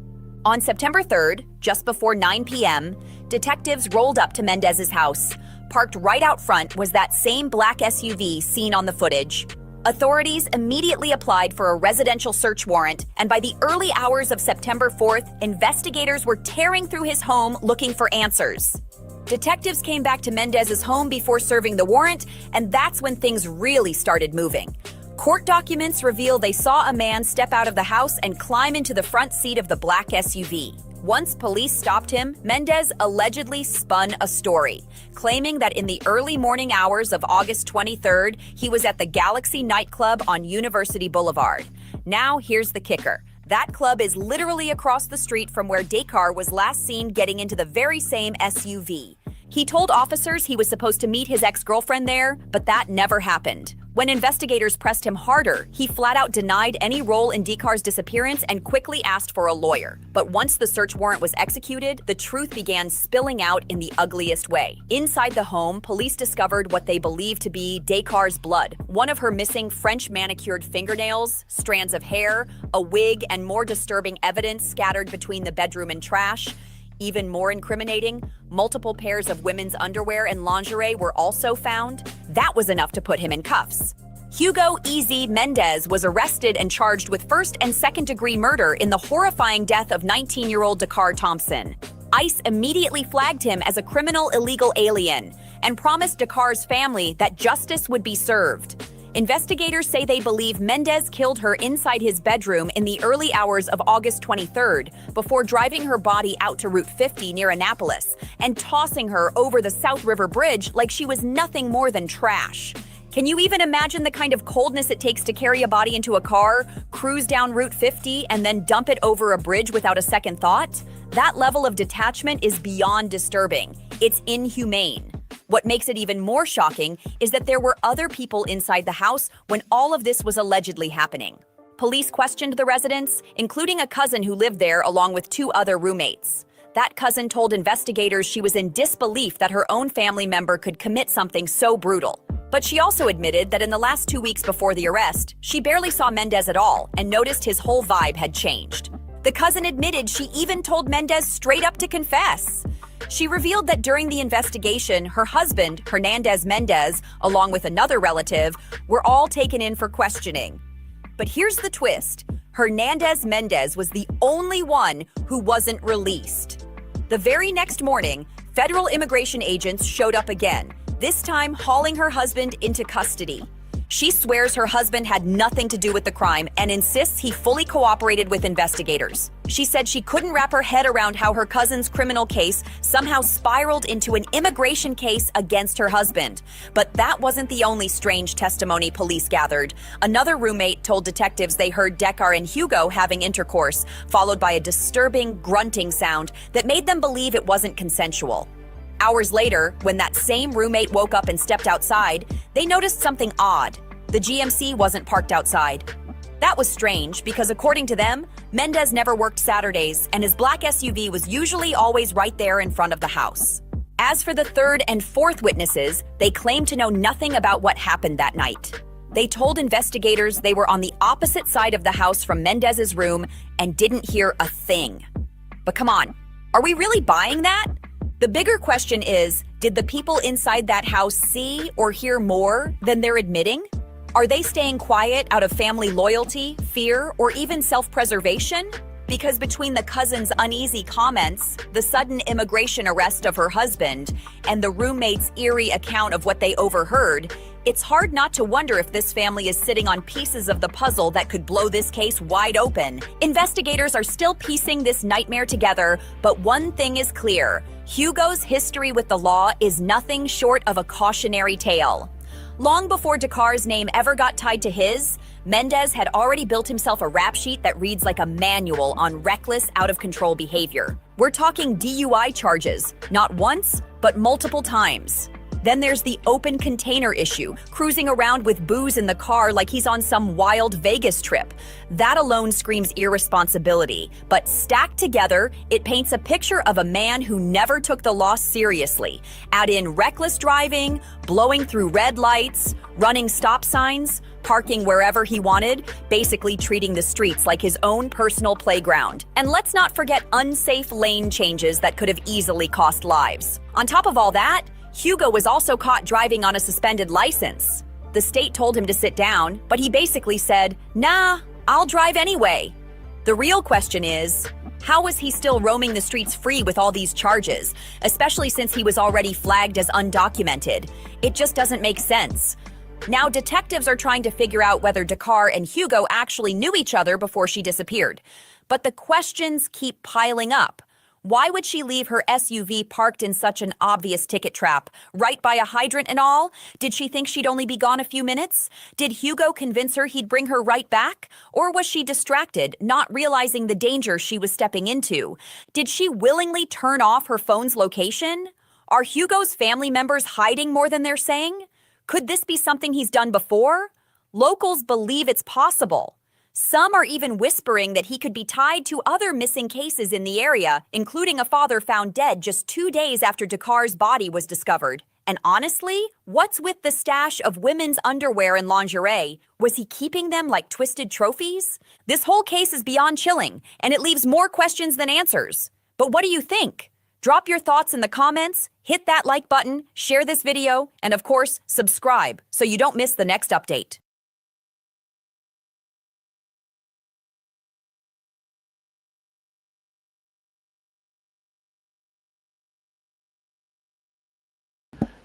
On September 3rd, just before 9 p.m., detectives rolled up to Mendez's house. Parked right out front was that same black SUV seen on the footage. Authorities immediately applied for a residential search warrant, and by the early hours of September 4th, investigators were tearing through his home looking for answers. Detectives came back to Mendez's home before serving the warrant, and that's when things really started moving. Court documents reveal they saw a man step out of the house and climb into the front seat of the black SUV. Once police stopped him, Mendez allegedly spun a story, claiming that in the early morning hours of August 23rd, he was at the Galaxy nightclub on University Boulevard. Now, here's the kicker. That club is literally across the street from where Dakar was last seen getting into the very same SUV. He told officers he was supposed to meet his ex-girlfriend there, but that never happened. When investigators pressed him harder, he flat out denied any role in Dakar's disappearance and quickly asked for a lawyer. But once the search warrant was executed, the truth began spilling out in the ugliest way. Inside the home, police discovered what they believed to be Dakar's blood, one of her missing French manicured fingernails, strands of hair, a wig, and more disturbing evidence scattered between the bedroom and trash. Even more incriminating, multiple pairs of women's underwear and lingerie were also found. That was enough to put him in cuffs. Hugo Easy Mendez was arrested and charged with first and second-degree murder in the horrifying death of 19-year-old Dakar Thompson. ICE immediately flagged him as a criminal illegal alien and promised Dakar's family that justice would be served. Investigators say they believe Mendez killed her inside his bedroom in the early hours of August 23rd before driving her body out to Route 50 near Annapolis and tossing her over the South River Bridge like she was nothing more than trash. Can you even imagine the kind of coldness it takes to carry a body into a car, cruise down Route 50, and then dump it over a bridge without a second thought? That level of detachment is beyond disturbing. It's inhumane. What makes it even more shocking is that there were other people inside the house when all of this was allegedly happening. Police questioned the residents, including a cousin who lived there along with 2 other roommates. That cousin told investigators she was in disbelief that her own family member could commit something so brutal. But she also admitted that in the last 2 weeks before the arrest, she barely saw Mendez at all and noticed his whole vibe had changed. The cousin admitted she even told Mendez straight up to confess. She revealed that during the investigation, her husband, Hernandez Mendez, along with another relative, were all taken in for questioning. But here's the twist. Hernandez Mendez was the only one who wasn't released. The very next morning, federal immigration agents showed up again, this time hauling her husband into custody. She swears her husband had nothing to do with the crime and insists he fully cooperated with investigators. She said she couldn't wrap her head around how her cousin's criminal case somehow spiraled into an immigration case against her husband. But that wasn't the only strange testimony police gathered. Another roommate told detectives they heard Dekar and Hugo having intercourse, followed by a disturbing grunting sound that made them believe it wasn't consensual. Hours later, when that same roommate woke up and stepped outside, they noticed something odd. The GMC wasn't parked outside. That was strange because according to them, Mendez never worked Saturdays and his black SUV was usually always right there in front of the house. As for the third and fourth witnesses, they claimed to know nothing about what happened that night. They told investigators they were on the opposite side of the house from Mendez's room and didn't hear a thing. But come on, are we really buying that? The bigger question is, did the people inside that house see or hear more than they're admitting? Are they staying quiet out of family loyalty, fear, or even self-preservation? Because between the cousin's uneasy comments, the sudden immigration arrest of her husband, and the roommate's eerie account of what they overheard, it's hard not to wonder if this family is sitting on pieces of the puzzle that could blow this case wide open. Investigators are still piecing this nightmare together, but one thing is clear. Hugo's history with the law is nothing short of a cautionary tale. Long before Dekar's name ever got tied to his, Mendez had already built himself a rap sheet that reads like a manual on reckless, out-of-control behavior. We're talking DUI charges, not once, but multiple times. Then there's the open container issue, cruising around with booze in the car like he's on some wild Vegas trip. That alone screams irresponsibility, but stacked together, it paints a picture of a man who never took the law seriously. Add in reckless driving, blowing through red lights, running stop signs, parking wherever he wanted, basically treating the streets like his own personal playground. And let's not forget unsafe lane changes that could have easily cost lives. On top of all that, Hugo was also caught driving on a suspended license. The state told him to sit down, but he basically said, "Nah, I'll drive anyway." The real question is, how was he still roaming the streets free with all these charges, especially since he was already flagged as undocumented? It just doesn't make sense. Now, detectives are trying to figure out whether Dekar and Hugo actually knew each other before she disappeared. But the questions keep piling up. Why would she leave her SUV parked in such an obvious ticket trap, right by a hydrant and all? Did she think she'd only be gone a few minutes? Did Hugo convince her he'd bring her right back? Or was she distracted, not realizing the danger she was stepping into? Did she willingly turn off her phone's location? Are Hugo's family members hiding more than they're saying? Could this be something he's done before? Locals believe it's possible. Some are even whispering that he could be tied to other missing cases in the area, including a father found dead just 2 days after Dekar's body was discovered. And honestly, what's with the stash of women's underwear and lingerie? Was he keeping them like twisted trophies? This whole case is beyond chilling, and it leaves more questions than answers. But what do you think? Drop your thoughts in the comments, hit that like button, share this video, and of course, subscribe so you don't miss the next update.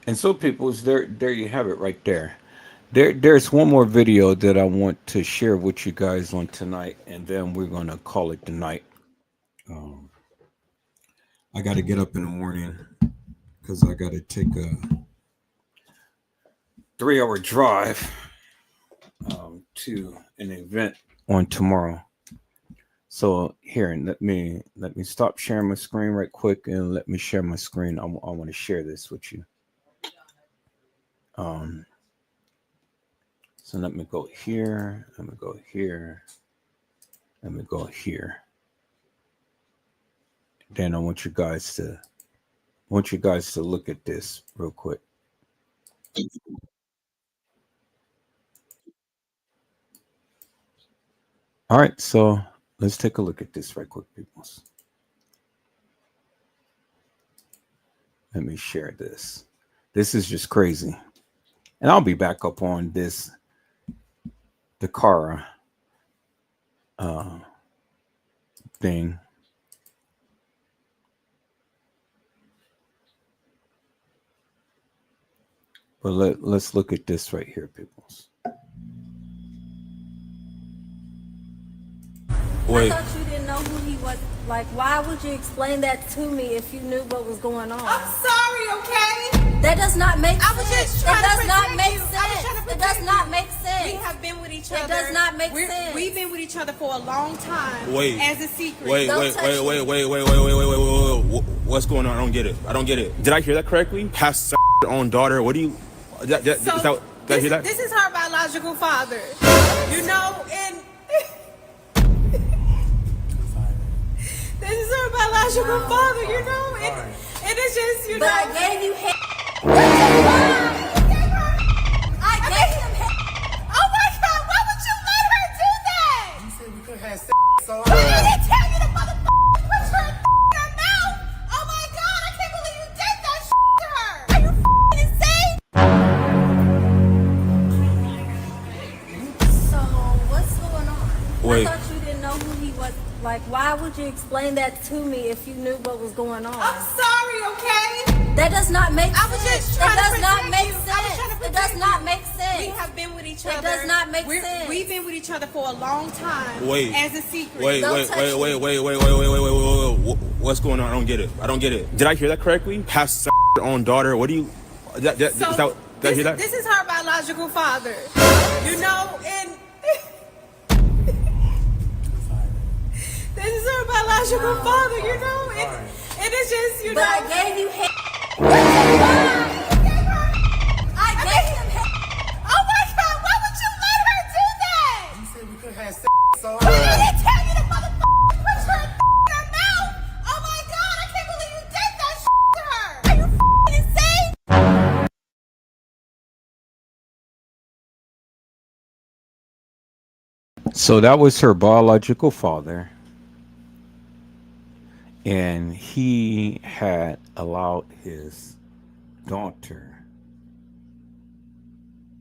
And so, peoples, there you have it right there. There's one more video that I want to share with you guys on tonight, and then we're gonna call it the night. I got to get up in the morning because I got to take a 3-hour drive to an event on tomorrow. So here, let me stop sharing my screen right quick and let me share my screen. I want to share this with you. So let me go here. Let me go here. Let me go here. Then I want you guys to look at this real quick. All right, so let's take a look at this right quick, people. Let me share this. This is just crazy. And I'll be back up on this Dakara thing. But let's look at this right here, people. Wait. I thought you didn't know who he was. Like, why would you explain that to me if you knew what was going on? I'm sorry, okay? That does not make I was sense. just trying It does to not protect make you. I was trying to sense. It protect does not you. make sense. We have been with each other. It does not make sense. We've been with each other for a long time. Wait. As a secret. Wait. What's going on? I don't get it. Did I hear that correctly? Has her own daughter. What do you? Did I hear that? This is her biological father. You know, and this is her biological father. You know, and it's just But I gave you head. I gave him head. Oh my God! Why would you let her do that? You said we could have sex, so Who didn't tell you to motherfucker put her in your mouth? Oh my God! I can't believe you did that to her. Are you insane? So what's going on? Wait. I thought you didn't know who he was. Like, why would you explain that to me if you knew what was going on? I'm sorry, okay? That does not make I was sense. just trying That to does not protect make you. I was sense. trying to It protect does not you. make sense. We have been with each other. It does not make sense. We've been with each other for a long time. Wait. As a secret. Wait. What's going on? I don't get it. Did I hear that correctly? Has her own daughter. What do you? Did I hear that? This is her biological father. You know, and this is her biological father. You know, and it's just But I gave you head. I gave him head. Oh my God! Why would you let her do that? you said we could have sex, so Who didn't tell you to motherfucker put her in your mouth? Oh my God! I can't believe you did that to her. Are you insane? So that was her biological father. And he had allowed his daughter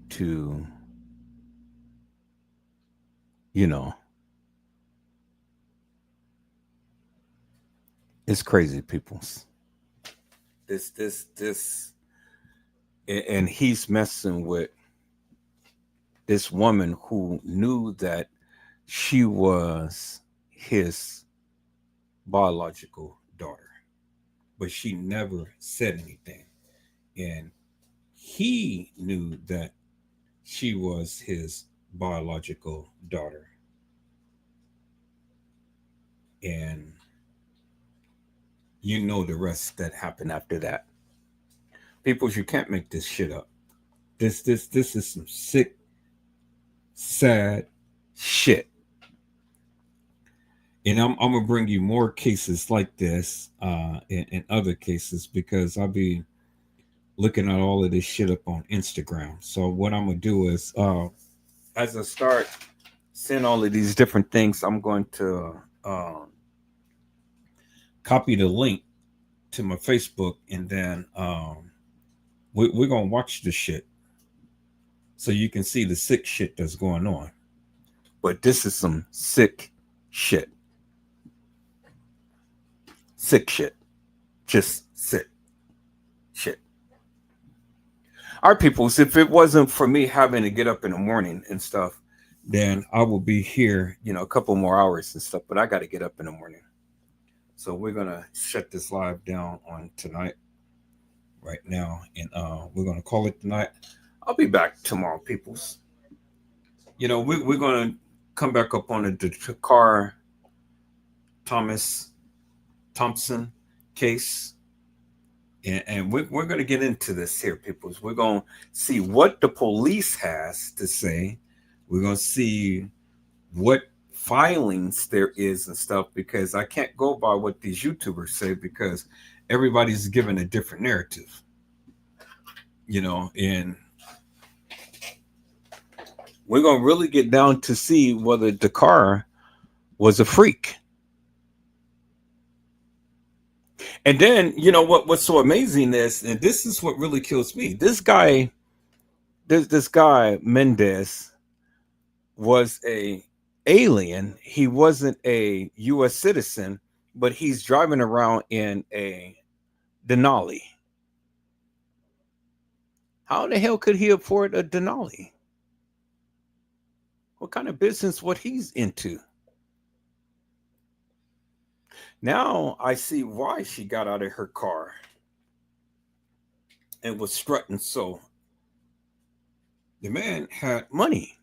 to, it's crazy, peoples. And he's messing with this woman who knew that she was his biological daughter, but she never said anything. And he knew that she was his biological daughter. And you know the rest that happened after that. People, you can't make this shit up. This is some sick, sad shit. And I'm gonna bring you more cases like this and other cases, because I'll be looking at all of this shit up on Instagram. So what I'm gonna do is, as I start seeing all of these different things, I'm going to copy the link to my Facebook, and then we're gonna watch the shit so you can see the sick shit that's going on. But this is some sick shit. Sick shit. Just sick shit. All right, people, if it wasn't for me having to get up in the morning and stuff, then I will be here, a couple more hours and stuff, but I got to get up in the morning. So we're going to shut this live down on tonight right now, and we're going to call it tonight. I'll be back tomorrow, peoples. We're going to come back up on the Dakar Thompson case, and we're going to get into this here, people. We're going to see what the police has to say. We're going to see what filings there is and stuff, because I can't go by what these YouTubers say, because everybody's given a different narrative, and we're going to really get down to see whether Dakar was a freak. And then, you know what's so amazing is, and this is what really kills me. This guy Mendez was a alien. He wasn't a U.S. citizen, but he's driving around in a Denali. How the hell could he afford a Denali? What kind of business what he's into? Now I see why she got out of her car and was strutting. So the man had money.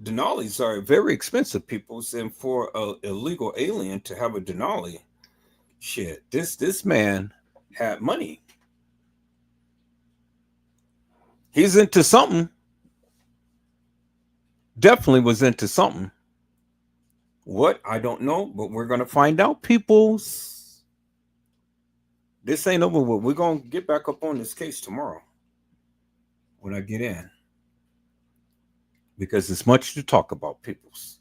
Denalis are very expensive, people, and for an illegal alien to have a Denali, shit, this man had money. He's into something. Definitely was into something. What? I don't know, but we're going to find out, peoples. This ain't over with. We're going to get back up on this case tomorrow when I get in. Because there's much to talk about, peoples.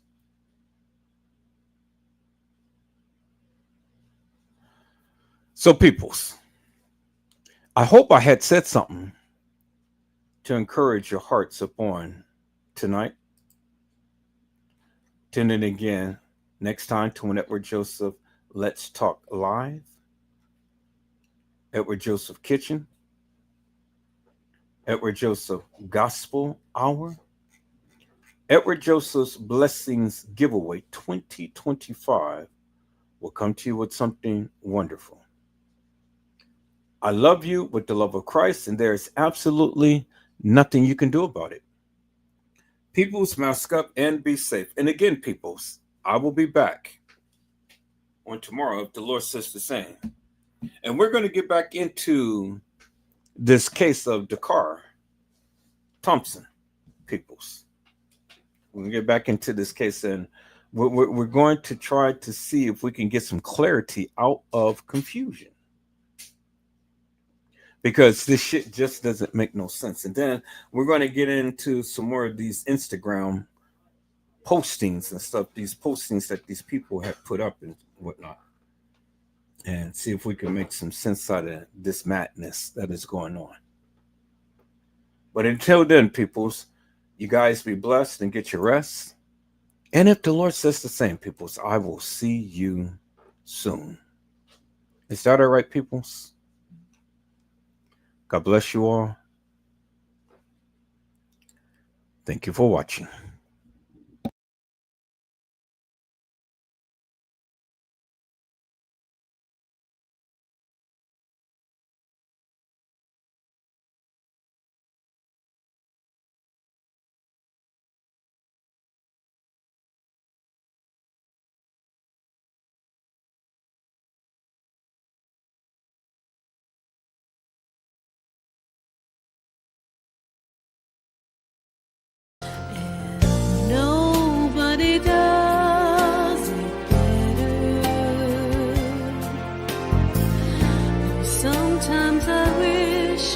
So, peoples, I hope I had said something to encourage your hearts upon tonight. Tune in again next time to an Edward Joseph Let's Talk Live. Edward Joseph Kitchen. Edward Joseph Gospel Hour. Edward Joseph's Blessings Giveaway 2025 will come to you with something wonderful. I love you with the love of Christ, and there's absolutely nothing you can do about it. Peoples, mask up and be safe. And again, peoples, I will be back on tomorrow if the Lord says the same. And we're going to get back into this case of Dakar Thompson, peoples. We're going to get back into this case, and we're going to try to see if we can get some clarity out of confusion. Because this shit just doesn't make no sense. And then we're going to get into some more of these Instagram postings and stuff, these postings that these people have put up and whatnot. And see if we can make some sense out of this madness that is going on. But until then, peoples, you guys be blessed and get your rest. And if the Lord says the same, peoples, I will see you soon. Is that all right, peoples? God bless you all. Thank you for watching. Nobody does it better. Sometimes I wish